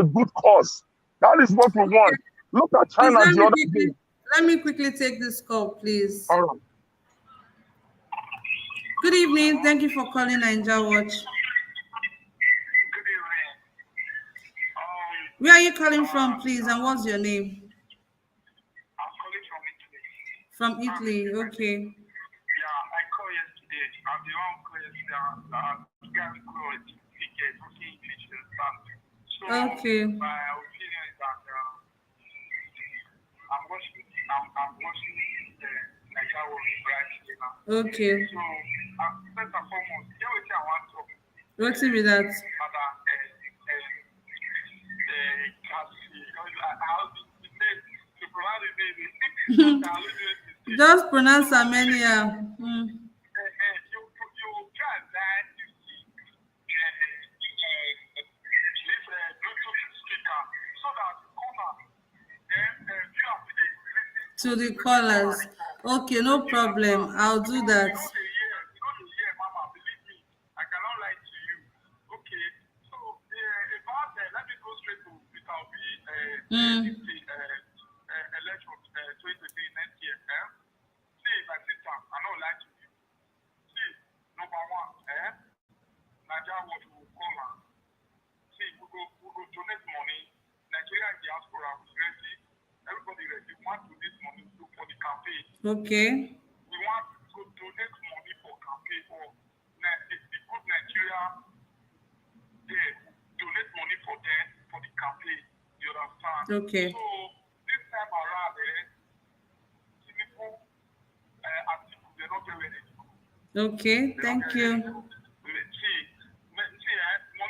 good cause. That is what we want. Look at China the other day. Let me quickly take this call, please. All right. Good evening. Thank you for calling Ninja Watch. Where are you calling from, please, and what's your name? I'm calling from Italy. From Italy, okay. Yeah, I called yesterday. I'm the one call yesterday. Gary called ticket, okay, English and something. So okay. My opinion is that I'm watching the Nigeria Watch right here now. Okay. So first and foremost, here we I want to. What's it with that? Just pronounce Armenia. To the callers. Okay, no problem. I'll do that. Okay. We want to donate money for campaign for the good Nigeria. They donate money for them for the campaign. You understand? Okay. So this time around, Tinubu article they're not very ready. Okay. Thank you. Money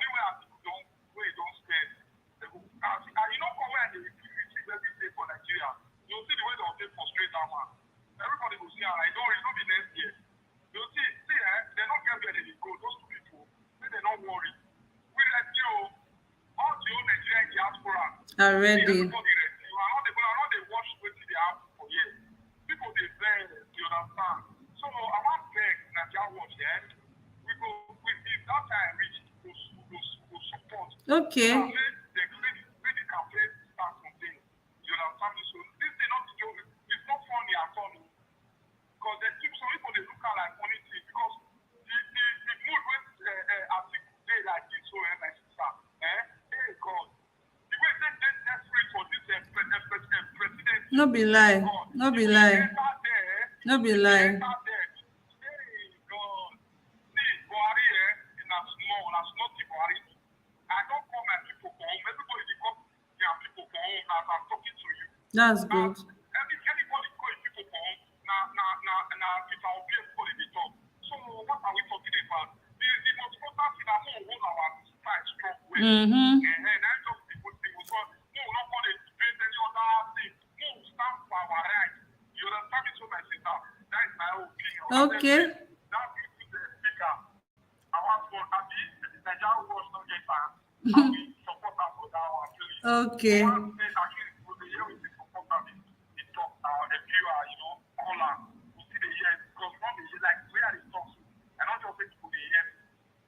where article don't spend. You know, come where they receive every day for Nigeria. You'll see the way they'll take frustrate that man. Everybody not worry. We let you all the old Nigerian diaspora. Already. Everybody rest. You are not the watch with the house for years. People they beg, you understand. So I want to beg Nigeria watch, yeah. We go with if that time reach, we support. Okay. The campaign start something. You understand me? So this is not the joke. It's not funny at all. Because the some people they look at like funny thing because the mood when as they like this so my sister. Hey God. The way they desperate for this president. No be lie. No be lie. No be lie. Hey God. See, Buhari in a small Buhari. I don't call my people for home. Everybody they come their people for home as I'm talking to you. That's good. Anybody calling people for home. Now, if I'll be everybody they talk. So what are we talking about? The most important thing I want to hold our side strong way. And then just people no, not for the debate any other thing. No, stand for our rights. You understand me, so my sister? That is my opinion. Okay. That is the speaker. I want for Abi, the Nigerian was not get back. We support her for that one, please. Okay. One thing actually for the year with the support of the talk, the viewer, caller, we see the year because from the year like where they talk to, and not just people the year.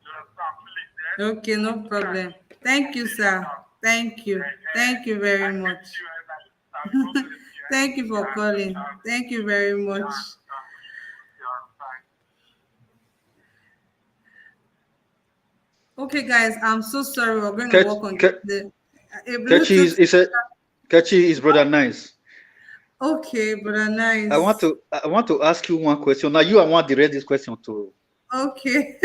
You understand, please? Okay, no problem. Thank you, sir. Thank you. Thank you very much. Thank you for calling. Thank you very much. Okay, guys, I'm so sorry. We're going to work on the Kechi is brother nice. Okay, brother nice. I want to ask you one question. Now you I want to direct this question to. Okay.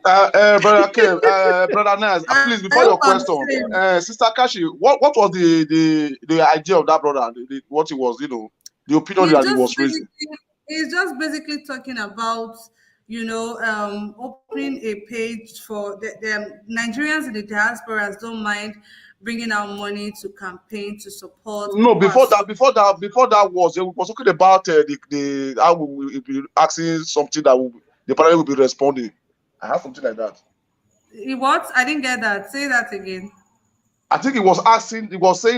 Brother Nice, please before your question, Sister Kashi, what was the idea of that brother? What he was, the opinion that he was raising. He's just basically talking about, opening a page for the Nigerians in the diasporas don't mind bringing out money to campaign to support. No, before that was we was talking about the how we will be asking something that the panel will be responding. I have something like that. What? I didn't get that. Say that again. I think he was saying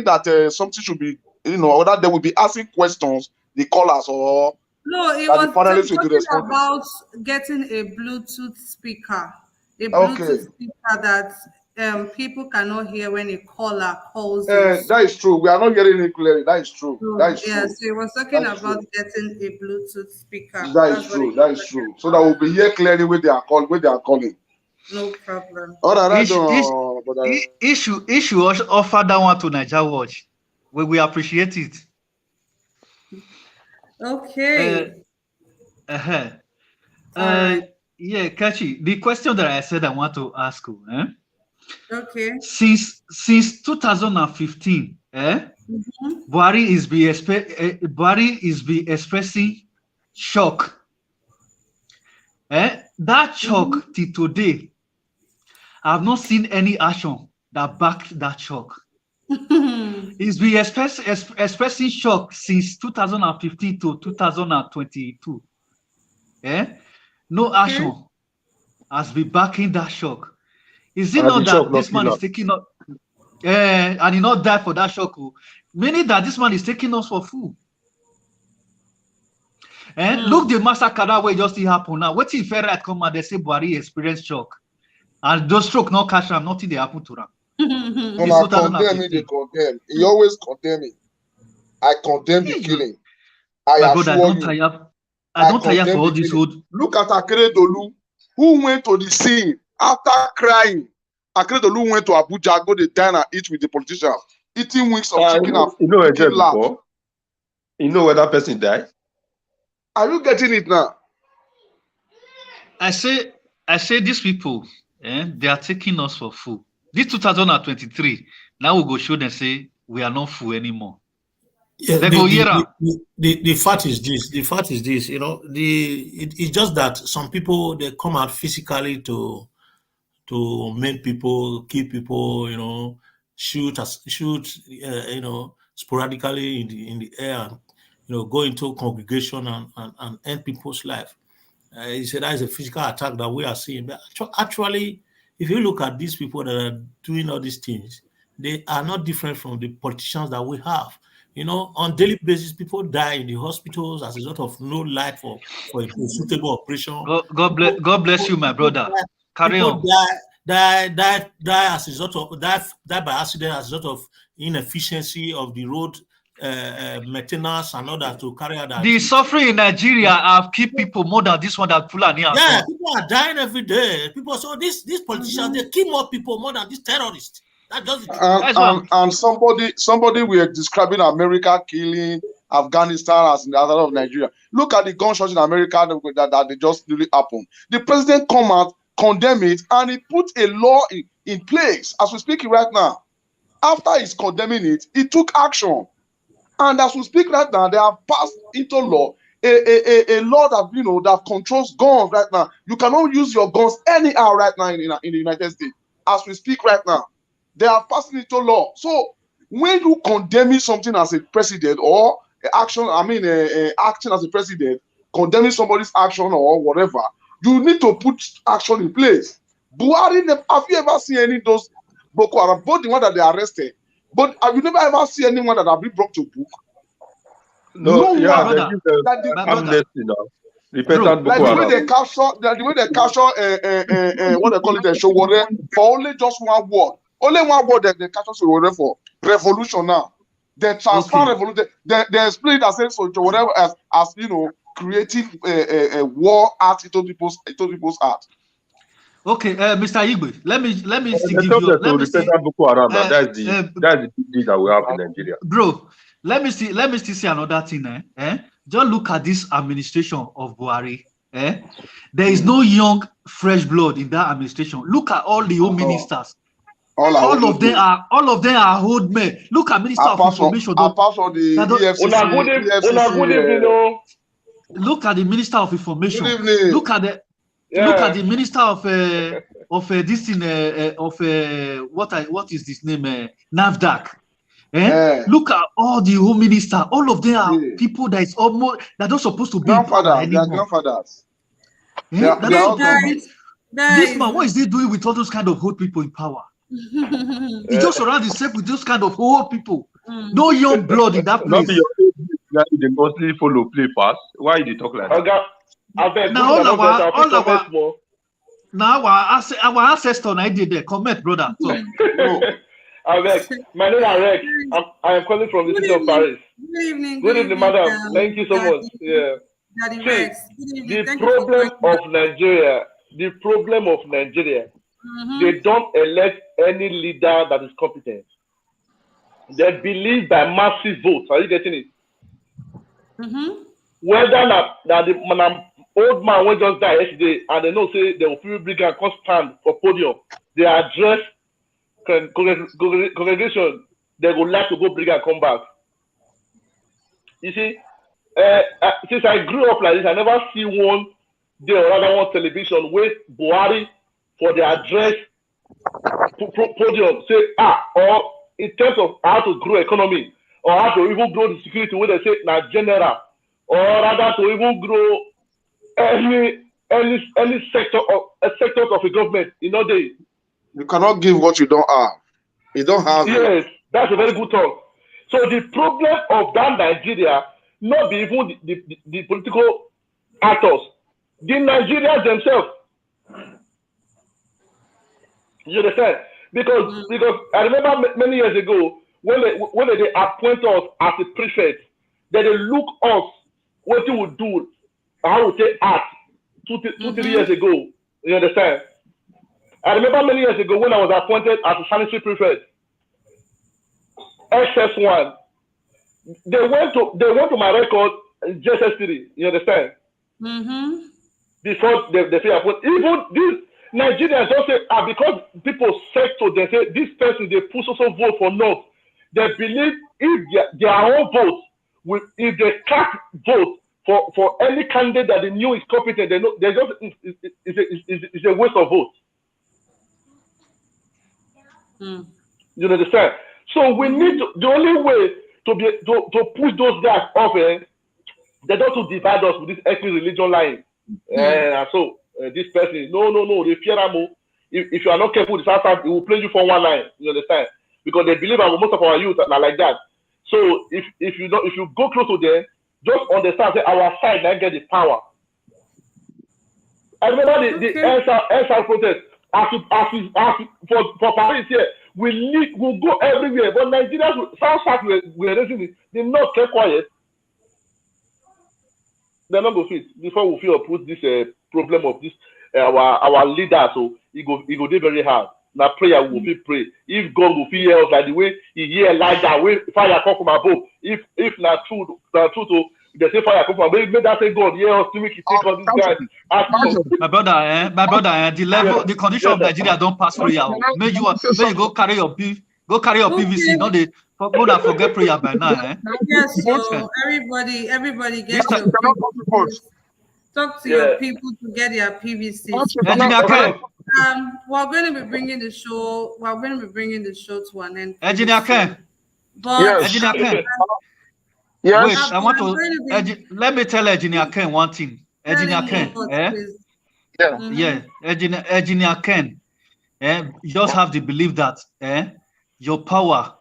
that something should be, whether they will be asking questions, the callers or no, it was talking about getting a Bluetooth speaker. A Bluetooth speaker that people cannot hear when a caller calls in. That is true. We are not hearing it clearly. That is true. That is true. Yes, he was talking about getting a Bluetooth speaker. That's true. That is true. So that we'll be here clearly with their call, with their calling. No problem. All right, issue offer that one to Nigeria Watch. We appreciate it. Okay. Yeah, Kachi, the question that I said I want to ask you. Okay. Since 2015, Buhari is be expressing shock. That shock till today, I have not seen any action that backed that shock. He's been expressing shock since 2015 to 2022. No action has been backing that shock. Is it not that this man is taking up and he not die for that shock? Meaning that this man is taking us for fool. Look, the massacre that way just happen now. What if Ferret come and they say Buhari experienced shock? And those stroke not catch them, nothing they happen to them. Condemn me, they condemn. He always condemn me. I condemn the killing. I don't tire for all this old. Look at Akeredolu, who went to the scene after crying. Akeredolu went to Abuja, go to dine and eat with the politicians, eating wings of chicken and lamb. You know where that person died? Are you getting it now? I say these people, they are taking us for fool. This 2023, now we go show them say we are not fool anymore. Yeah, the fact is this. The fact is this. It's just that some people they come out physically to maim people, kill people. Shoot sporadically in the air, and go into congregation and end people's life. He said that is a physical attack that we are seeing. But actually, if you look at these people that are doing all these things, they are not different from the politicians that we have. You know, on daily basis, people die in the hospitals as a result of no light for a suitable operation. God bless you, my brother. Carry on. Die as a result of die by accident as a result of inefficiency of the road maintenance and all that to carry out that. The suffering in Nigeria have killed people more than this one that Fulani has done. People are dying every day. People, so these politicians they kill more people more than these terrorists. That does it. And somebody we are describing America killing Afghanistan as in the other of Nigeria. Look at the gunshots in America that they just really happened. The president come out, condemn it, and he put a law in place as we speak right now. After he's condemning it, he took action. And as we speak right now, they have passed into law a law that that controls guns right now. You cannot use your guns anyhow right now in the United States. As we speak right now, they are passing into law. So when you condemning something as a president or acting as a president, condemning somebody's action or whatever, you need to put action in place. Buhari, have you ever seen any of those Boko Haram, both the one that they arrested, but have you never ever seen anyone that have been brought to book? No, yeah, one. amnesty now. Repentant Boko Like Haram. the way they capture what they call it, the Showore for only just one word. Only one word that they capture Showore for revolution now. They transfer revolution. They explain it as Showore as creating a war act into people's heart. Okay, Mr. Igwe, let me still give you. Let me see. Boko Haram. That's the deed that we have in Nigeria, bro. Let me still see another thing. Just look at this administration of Buhari. There is no young, fresh blood in that administration. Look at all the home ministers. All of them are old men. Look at Minister of Information. Apart from the EFCC. Look at the Minister of Information. Good evening. Look at the Minister of this thing what is this name? NAFDAC. Look at all the home minister. All of them are people that is almost that don't supposed to be grandfathers. They are grandfathers. This man, what is he doing with all those kind of old people in power? He just surrounds himself with those kind of old people. No young blood in that place. They mostly follow play pass. Why did you talk like that? Now our ancestor I did there. Comment, brother. So, my name is Rex. I am calling from the city of Paris. Good evening. Good evening, madam. Thank you so much. Yeah. The problem of Nigeria, they don't elect any leader that is competent. They believe by massive votes. Are you getting it? Whether the old man will just die yesterday and they know say they will bring and come stand for podium, they address congregation, they would like to go bring and come back. You see, since I grew up like this, I never see one day or rather one television with Buhari for the address podium say or in terms of how to grow economy or how to even grow the security where they say na general or rather to even grow any sector of a government, you cannot give what you don't have. You don't have it. That's a very good talk. So the problem of that Nigeria, not be even the political actors, the Nigerians themselves. You understand? Because I remember many years ago when they appoint us as a prefect, that they look us what you would do, how we take act 2-3 years ago. You understand? I remember many years ago when I was appointed as a sanitary prefect, SS1. They went to my record JSS3. You understand? Before they say appoint, even these Nigerians don't say because people said to them say this person they push also vote for no. They believe if their own vote, if they cast vote for any candidate that they knew is competent, they know they just it's a waste of vote. You understand? So we need the only way to push those guys off. They don't divide us with this ethnic religion line. So this person, no, they fear him. if you are not careful, the South, it will play you for one line. You understand? Because they believe that most of our youth are like that. So if you go close to them, just understand that our side now get the power. I remember the NSAS protest. For Paris here, we'll go everywhere. But Nigerians, South we're raising the North kept quiet. They're not going to fit before we feel put this problem of this our leader. So it go do very hard. Now prayer will be pray. If God will hear us like the way he hear Elijah, way fire come from above. If not true, they say fire come from above. Make that say God hear us to make it take on this guy. My brother, the level, the condition of Nigeria don't pass prayer. May you go carry your PVC. No, they forget prayer by now. Yes, so everybody get your PVCs. Talk to your people to get their PVCs. We're going to be bringing the show. We're going to be bringing the show to an end. Engineer Ken. But Engineer Ken. Yes. Wait, I want to. Let me tell Engineer Ken one thing. Engineer Ken. Yeah. Engineer Ken. You just have to believe that. Your power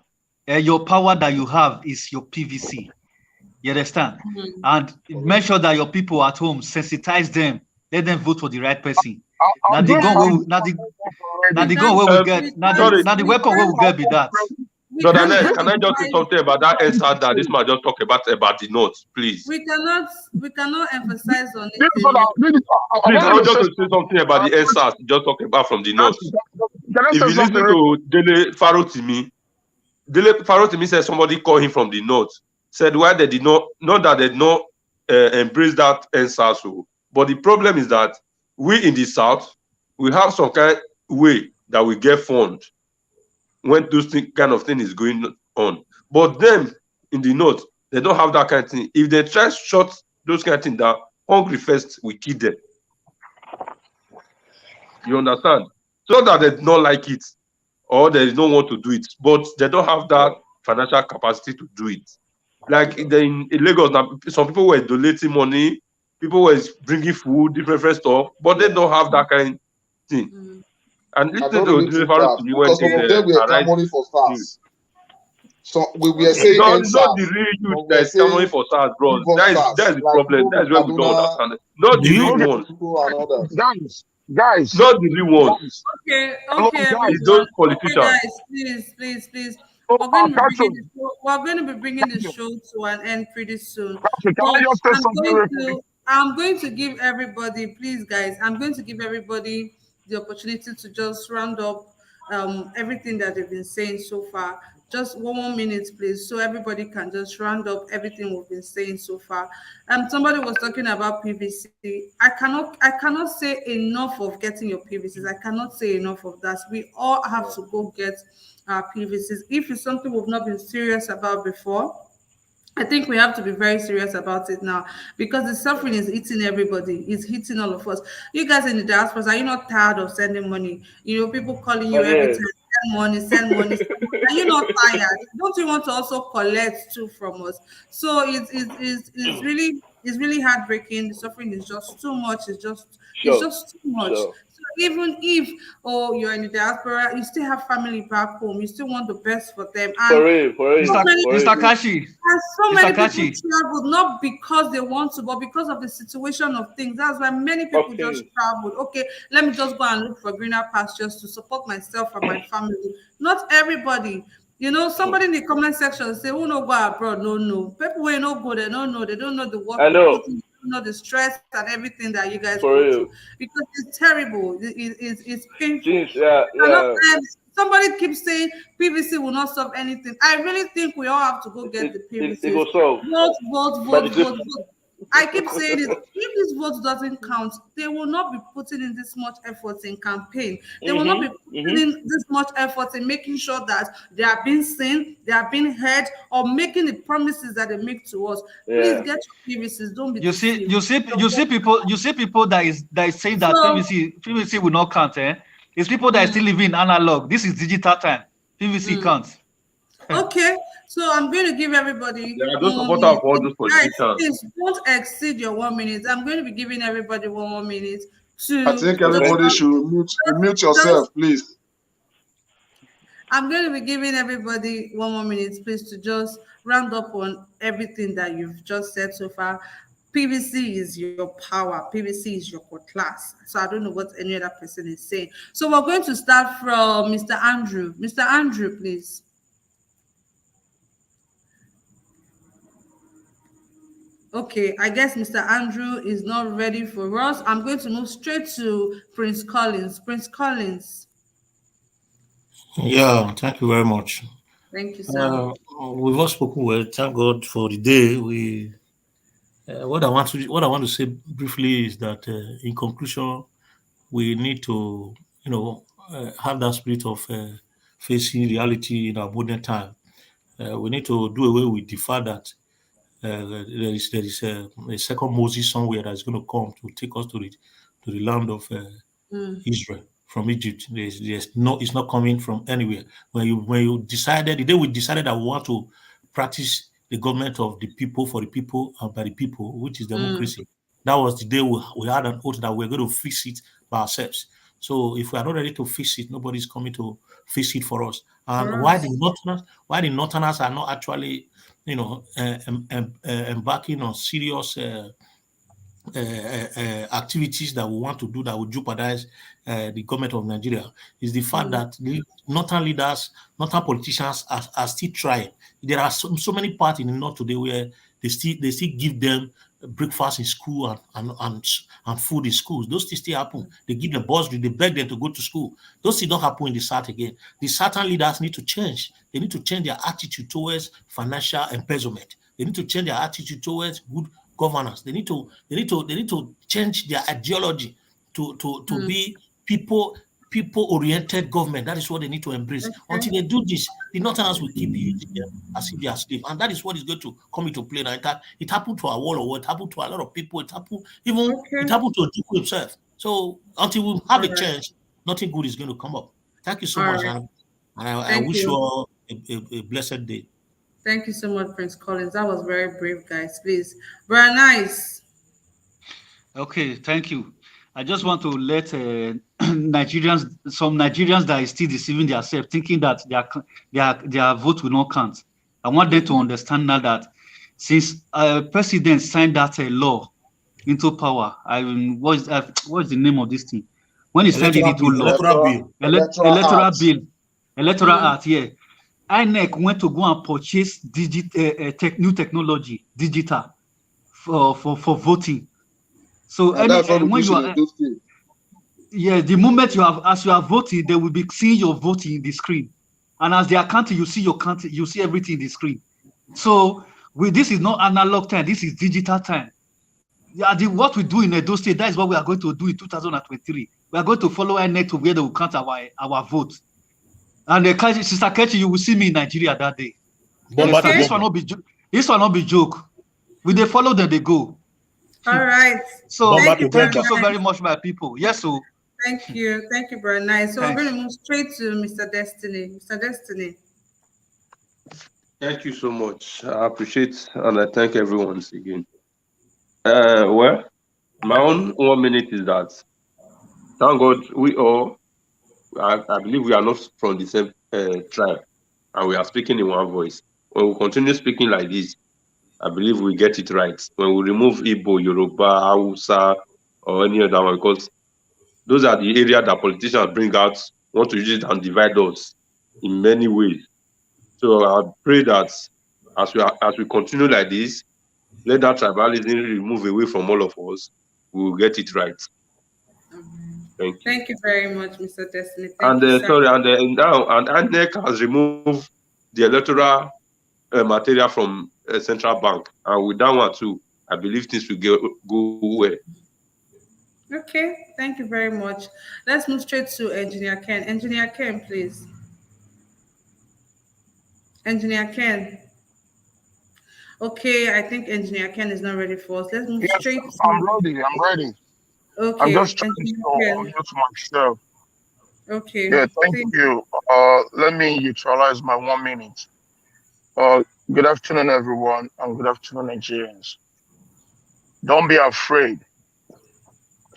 that you have is your PVC. You understand? And make sure that your people at home sensitize them. Let them vote for the right person. Now the weapon we will get be that. Jordan, can I just say something about that answer that this man just talked about the notes, please? We cannot emphasize on it. Please, I want just to say something about the answers just talking about from the notes. If you listen to Dele Farotimi said somebody called him from the notes, said why they did not that they did not embrace that answer. So, but the problem is that we in the South, we have some kind of way that we get fund when those kind of thing is going on. But them in the North, they don't have that kind of thing. If they try to shut those kind of things down, hungry first will kill them. You understand? So that they don't like it or they don't want to do it, but they don't have that financial capacity to do it. Like in Lagos, some people were donating money, people were bringing food, different stuff, but they don't have that kind of thing. And listen to me when some of them were clamoring for SARS. So we were saying not the real youth that is clamoring for SARS, bro. That is the problem. That's where we don't understand it. Not the real ones. Guys, not the real ones. Okay. It's those politicians. Okay, guys, please. We're going to be bringing the show to an end pretty soon. I'm going to give everybody, please, guys. I'm going to give everybody the opportunity to just round up everything that they've been saying so far. Just one more minute, please, so everybody can just round up everything we've been saying so far. Somebody was talking about PVC. I cannot say enough of getting your PVCs. I cannot say enough of that. We all have to go get our PVCs. If it's something we've not been serious about before, I think we have to be very serious about it now, because the suffering is eating everybody. It's hitting all of us. You guys in the diaspora, are you not tired of sending money? You know, people calling you every time. Send money. Are you not tired? Don't you want to also collect too from us? So it's really heartbreaking. The suffering is just too much. It's just too much. So even if you're in the diaspora, you still have family back home. You still want the best for them. And Mr. Kashi. So many people traveled not because they want to, but because of the situation of things. That's why many people just traveled. Okay, let me just go and look for greener pastures to support myself and my family. Not everybody. You know, somebody in the comment section say, "Oh no, go abroad." No. People will not go. They don't know. They don't know the work. They don't know the stress and everything that you guys go through, because it's terrible. It's painful. Somebody keeps saying PVC will not solve anything. I really think we all have to go get the PVC. It will solve. Vote. I keep saying it. If this vote doesn't count, they will not be putting in this much effort in campaign. They will not be putting in this much effort in making sure that they are being seen, they are being heard, or making the promises that they make to us. Please get your PVCs. Don't be. You see people that is saying that PVC will not count. It's people that are still living analog. This is digital time. PVC counts. Okay, so I'm going to give everybody. Those supporters of all those politicians. Please don't exceed your 1 minute. I'm going to be giving everybody 1 more minute I think everybody should mute yourself, please. I'm going to be giving everybody 1 more minute, please, to just round up on everything that you've just said so far. PVC is your power. PVC is your class. So I don't know what any other person is saying. So we're going to start from Mr. Andrew. Mr. Andrew, please. Okay, I guess Mr. Andrew is not ready for us. I'm going to move straight to Prince Collins. Prince Collins. Yeah, thank you very much. Thank you, sir. We've all spoken well. Thank God for the day. What I want to say briefly is that, in conclusion, we need to, have that spirit of facing reality in our modern time. We need to do away with the fact that there is a second Moses somewhere that's going to come to take us to the land of Israel from Egypt. There's no, it's not coming from anywhere. When you decided, the day we decided that we want to practice the government of the people, for the people, and by the people, which is democracy, that was the day we had an oath that we're going to fix it by ourselves. So if we are not ready to fix it, nobody's coming to fix it for us. And why the Northerners are not actually, embarking on serious activities that we want to do that will jeopardize the government of Nigeria is the fact that the northern leaders, northern politicians are still trying. There are so many parts in the north today where they still give them breakfast in school and food in schools. Those things still happen. They give them bursary, they beg them to go to school. Those things don't happen in the south again. The southern leaders need to change. They need to change their attitude towards financial embezzlement. They need to change their attitude towards good governance. They need to change their ideology to be people-oriented government. That is what they need to embrace. Until they do this, the Northerners will keep using them as if they are slaves. And that is what is going to come into play now. It happened to our war, it happened to a lot of people, it happened to Ojukwu himself. So until we have a change, nothing good is going to come up. Thank you so much, and I wish you all a blessed day. Thank you so much, Prince Collins. That was very brave, guys. Please. Very nice. Okay, thank you. I just want to let some Nigerians that are still deceiving themselves, thinking that their vote will not count. I want them to understand now that since President signed that law into power, what's the name of this thing? When he signed it into law, electoral act, yeah. INEC went to go and purchase new technology, digital, for voting. So when you are, the moment as you are voting, they will be seeing your voting in the screen, and as they are counting, you see you see everything in the screen. So this is not analog time; this is digital time. Yeah, what we do in Edo State, that is what we are going to do in 2023. We are going to follow INEC to where they will count our vote. And Sister Kechi, you will see me in Nigeria that day. This will not be joke. Will they follow them? They go. All right. So thank you so very much, my people. Yes, so. Thank you, very nice. So we're going to move straight to Mr. Destiny. Mr. Destiny. Thank you so much. I appreciate and I thank everyone once again. Well, my own 1 minute is that thank God we all, I believe we are not from the same tribe, and we are speaking in one voice. When we continue speaking like this, I believe we get it right. When we remove Igbo, Yoruba, Hausa, or any other one, because those are the areas that politicians bring out, want to use it and divide us in many ways. So I pray that as we continue like this, let that tribalism remove away from all of us. We will get it right. Thank you. Thank you very much, Mr. Destiny. INEC has removed the electoral material from central bank, and with that one too, I believe things will go well. Okay, thank you very much. Let's move straight to Engineer Ken. Engineer Ken, please. Engineer Ken. Okay, I think Engineer Ken is not ready for us. Let's move straight. I'm ready. Okay. I'm just trying to unmute myself. Okay. Yeah, thank you. Let me utilize my 1 minute. Good afternoon, everyone, and good afternoon, Nigerians. Don't be afraid.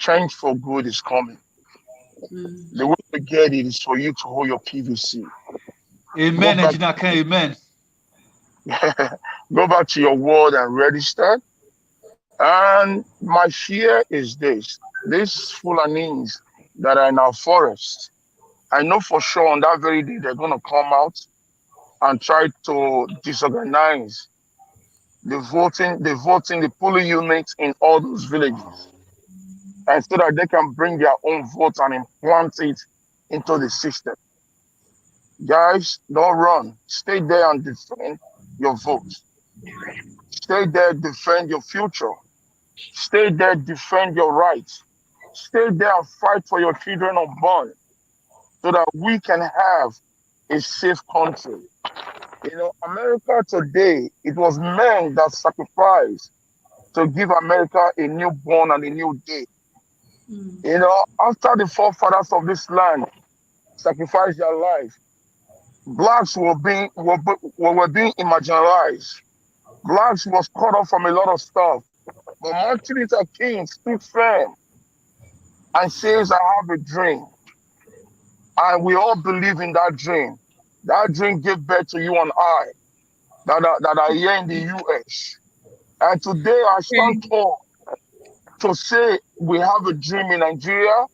change for good is coming. The way to get it is for you to hold your PVC. Amen, Engineer Ken, amen. Go back to your word and register. And my fear is this: these Fulanese that are in our forest, I know for sure on that very day they're going to come out and try to disorganize the polling units in all those villages, and so that they can bring their own votes and implant it into the system. Guys, don't run. Stay there and defend your vote. Stay there, defend your future. Stay there, defend your rights. Stay there and fight for your children unborn so that we can have a safe country. You know, America today, it was men that sacrificed to give America a newborn and a new day. You know, after the forefathers of this land sacrificed their life, blacks were being marginalized. Blacks was cut off from a lot of stuff. But Martin Luther King stood firm and says, I have a dream. And we all believe in that dream. That dream gave birth to you and I that are here in the US. And today I stand tall to say we have a dream in Nigeria.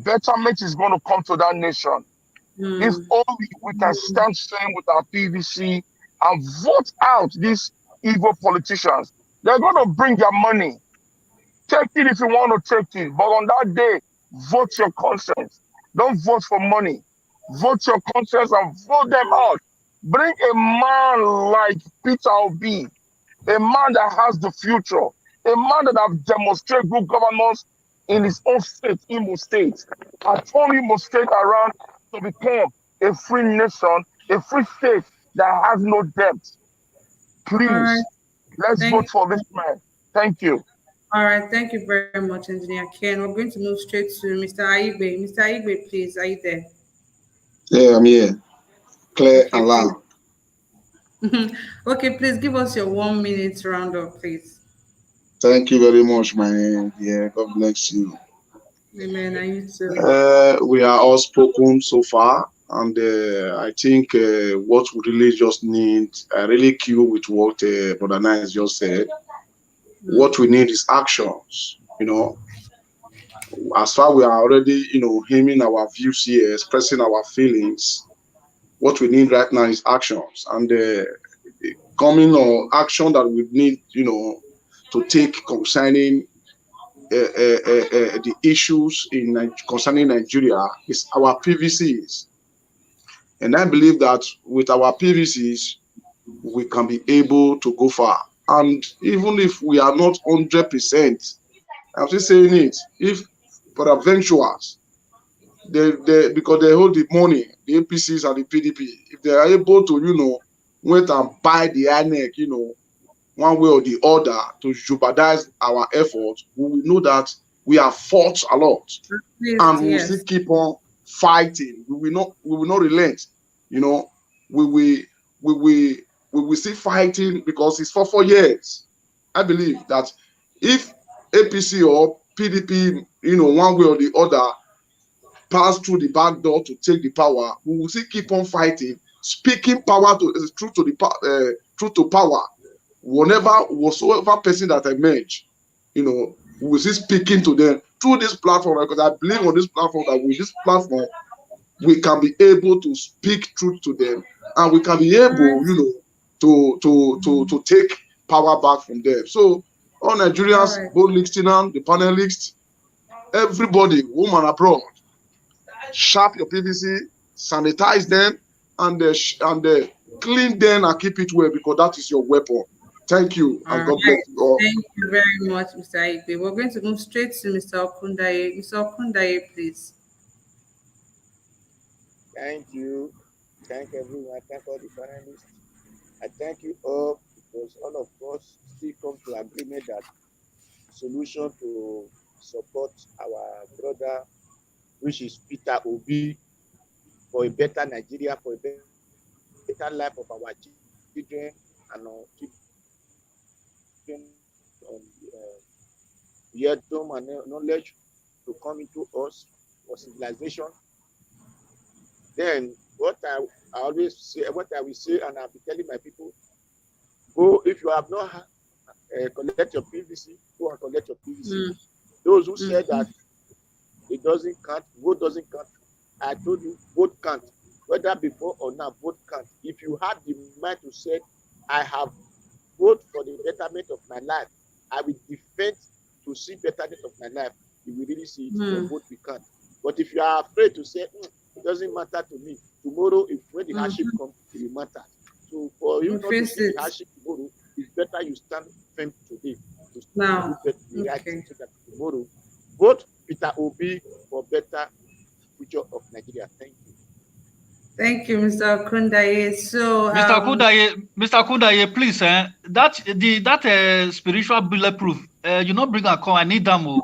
Betterment is going to come to that nation. If only we can stand firm with our PVC and vote out these evil politicians. They're going to bring their money. Take it if you want to take it. But on that day, vote your conscience. Don't vote for money. Vote your conscience and vote them out. Bring a man like Peter Obi, a man that has the future, a man that have demonstrated good governance in his own state, Imo State, and turn Imo State around to become a free nation, a free state that has no debt. Please, let's vote for this man. Thank you. All right, thank you very much, Engineer Ken. We're going to move straight to Mr. Aigbe. Mr. Aigbe, please, are you there? Yeah, I'm here. Clear and loud. Okay, please give us your 1 minute roundup, please. Thank you very much, man. Yeah, God bless you. Amen. And you too. We are all spoken so far, and I think what we really just need, I really cue with what Brother Nice just said. What we need is actions. You know, as far we are already, aiming our views here, expressing our feelings. What we need right now is actions, and coming or action that we need, to take concerning the issues concerning Nigeria is our PVCs. And I believe that with our PVCs, we can be able to go far. And even if we are not 100%, I'm still saying it, if for adventurers, because they hold the money, the APCs and the PDP, if they are able to, went and buy the INEC, one way or the other to jeopardize our efforts, we will know that we have fought a lot, and we will still keep on fighting. We will not relent. We will still fighting because it's for 4 years. I believe that if APC or PDP, one way or the other, pass through the back door to take the power, we will still keep on fighting, speaking power truth to power. Whatsoever person that emerge, we will see speaking to them through this platform, because I believe on this platform that with this platform we can be able to speak truth to them, and we can be able, to take power back from them. So all Nigerians, both listeners, the panelists, everybody, woman abroad, sharp your PVC, sanitize them, and clean them and keep it well, because that is your weapon. Thank you, and God bless you all. Thank you very much, Mr. Aigbe. We're going to move straight to Mr. Okundaye. Mr. Okundaye, please. Thank you. Thank everyone. Thank all the panelists. I thank you all, because all of us still come to agreement that solution to support our brother, which is Peter Obi, for a better Nigeria, for a better life of our children and our children on wisdom and knowledge, to come into us for civilization. Then what I always say, what I will say, and I'll be telling my people, go, if you have not collect your PVC, go and collect your PVC. Those who said that it doesn't count, vote doesn't count, I told you, vote count. Whether before or now, vote count. If you have the mind to say, I have voted for the betterment of my life, I will defend to see betterment of my life, you will really see it, your vote will count. But if you are afraid to say, it doesn't matter to me, tomorrow, when the hardship comes, it will matter. So for you not to see the hardship tomorrow, it's better you stand firm today to do the right thing so that tomorrow, vote Peter Obi for better future of Nigeria. Thank you. Thank you, Mr. Kundaye. So, Mr. Kundaye, please, that spiritual bulletproof, you not bring a call. I need them. I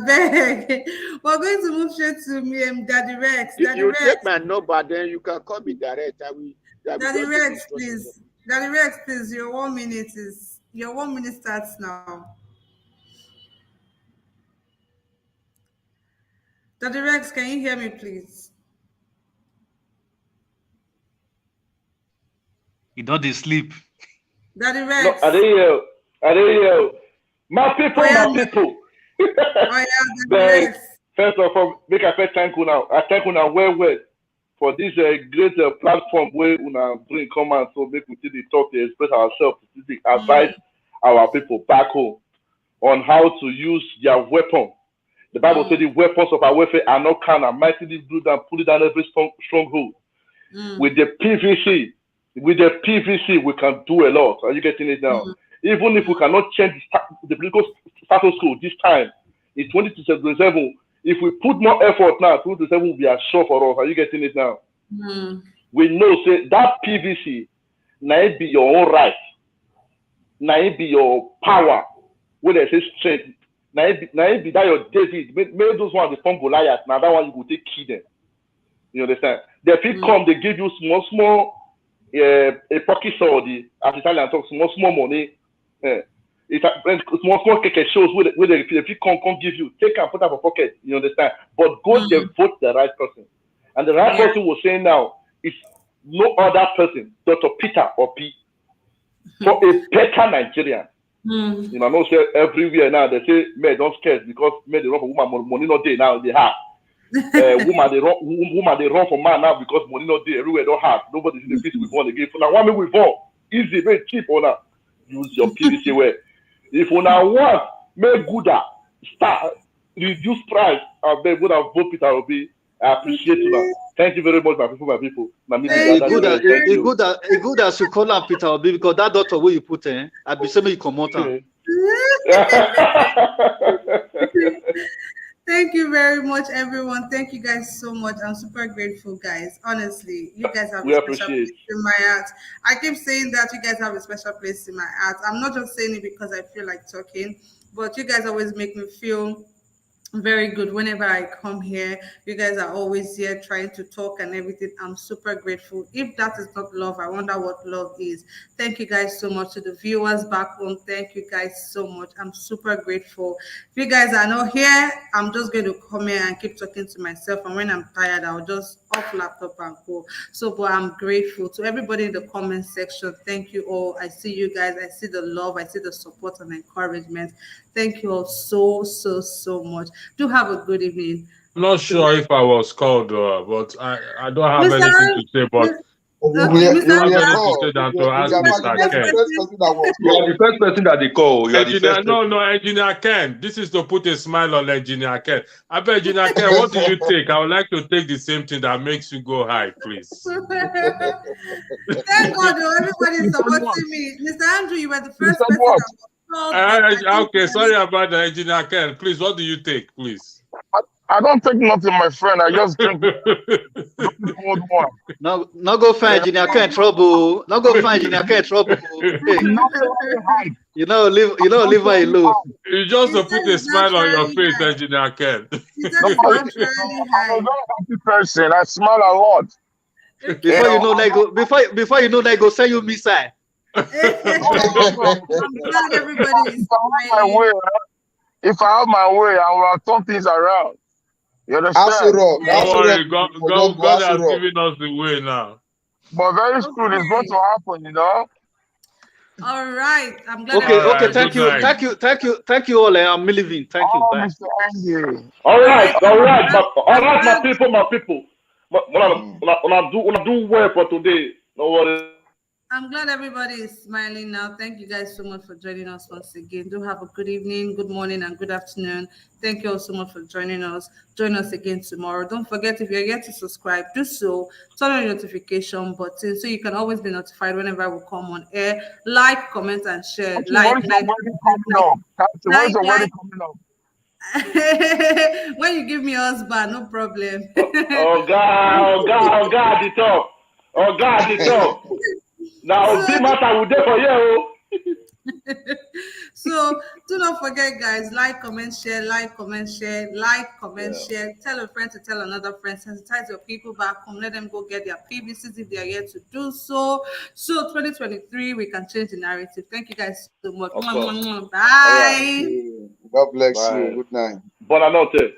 beg. We're going to move straight to me, Daddy Rex. If you take my number, then you can call me direct. Daddy Rex, please. Daddy Rex, please. Your 1 minute starts now. Daddy Rex, can you hear me, please? You don't sleep. Daddy Rex. No, I didn't hear. My people, my people. Then, first of all, make a first thank you now. I thank you now well for this great platform where we bring come and so make we see the talk to express ourselves, to advise our people back home on how to use their weapon. The Bible says the weapons of our warfare are not carnal, mightily do and pull it down every stronghold. With the PVC, we can do a lot. Are you getting it now? Even if we cannot change the political status quo this time, in 2027, if we put more effort now, 2027 will be a show for us. Are you getting it now? We know, say, that PVC, now it be your own right. Now it be your power. When they say strength, now it be that your David. Maybe those ones, the form Goliath, now that one you will take key them. You understand? They fit come, they give you small, a pocket sword, as Italian talk, small money. It's small cake shows where they can't give you, take and put up a pocket, you understand? But go and vote the right person. And the right person was saying now is no other person, Dr. Peter Obi, for a better Nigerian. You know, not say everywhere now they say, men don't scare because men they run for woman, money not there now, they have. Woman they run for man now because money not there, everywhere don't have. Nobody's in the peace we born again. So now one minute we born, easy, very cheap or now. Use your PVC way. If you now want make gooder start reduce price, I beg would have vote Peter Obi. I appreciate you now. Thank you very much, my people. It's good as you call him Peter Obi because that doctor where you put in, I be saying you come out. Thank you very much, everyone. Thank you guys so much. I'm super grateful, guys. Honestly, you guys have a special place in my heart. I keep saying that you guys have a special place in my heart. I'm not just saying it because I feel like talking, but you guys always make me feel very good whenever I come here. You guys are always here trying to talk and everything. I'm super grateful. If that is not love, I wonder what love is. Thank you guys so much. To the viewers back home, thank you guys so much. I'm super grateful. If you guys are not here, I'm just going to come here and keep talking to myself, and when I'm tired, I'll just off laptop and go. So but I'm grateful to everybody in the comment section. Thank you all. I see you guys. I see the love. I see the support and encouragement. Thank you all so much. Do have a good evening. I'm not sure if I was called, but I don't have anything to say, but You are the first person that they call. You are the first no, Engineer Ken. This is to put a smile on Engineer Ken. I bet Engineer Ken, what do you take? I would like to take the same thing that makes you go high, please. Thank God, everybody is supporting me. Mr. Andrew, you were the first person. Okay, sorry about that, Engineer Ken. Please, what do you take, please? I don't take nothing, my friend. I just drink old one. No go find Engineer Ken trouble. No go find Engineer Ken trouble. Hey. You know, leave her alone. You just put a smile on your face, Engineer Ken. I'm a very happy person. I smile a lot. Before you know, they go send you missile. I'm glad everybody is smiling. If I have my way, I will turn things around. You understand? Don't worry, God has given us the way now. But very soon it's going to happen, you know. All right. I'm glad. Okay. Thank you all. I'm leaving. Thank you. Bye. Mr. Andy. All right, my people. Wanna do well for today. No worry. I'm glad everybody is smiling now. Thank you guys so much for joining us once again. Do have a good evening, good morning, and good afternoon. Thank you all so much for joining us. Join us again tomorrow. Don't forget, if you're yet to subscribe, do so. Turn on your notification button so you can always be notified whenever we come on air. Like, comment, and share. When's your wedding coming up? When's your wedding coming up? When you give me a husband, no problem. Oh God, the top. Oh God, the top. Now, big matter will do for you. So do not forget, guys, like, comment, share, like, comment, share, like, comment, share. Tell a friend to tell another friend. Sensitize your people back home. Let them go get their PVCs if they are yet to do so. So 2023, we can change the narrative. Thank you guys so much. Bye. Right. God bless you. Good night. Buonanotte.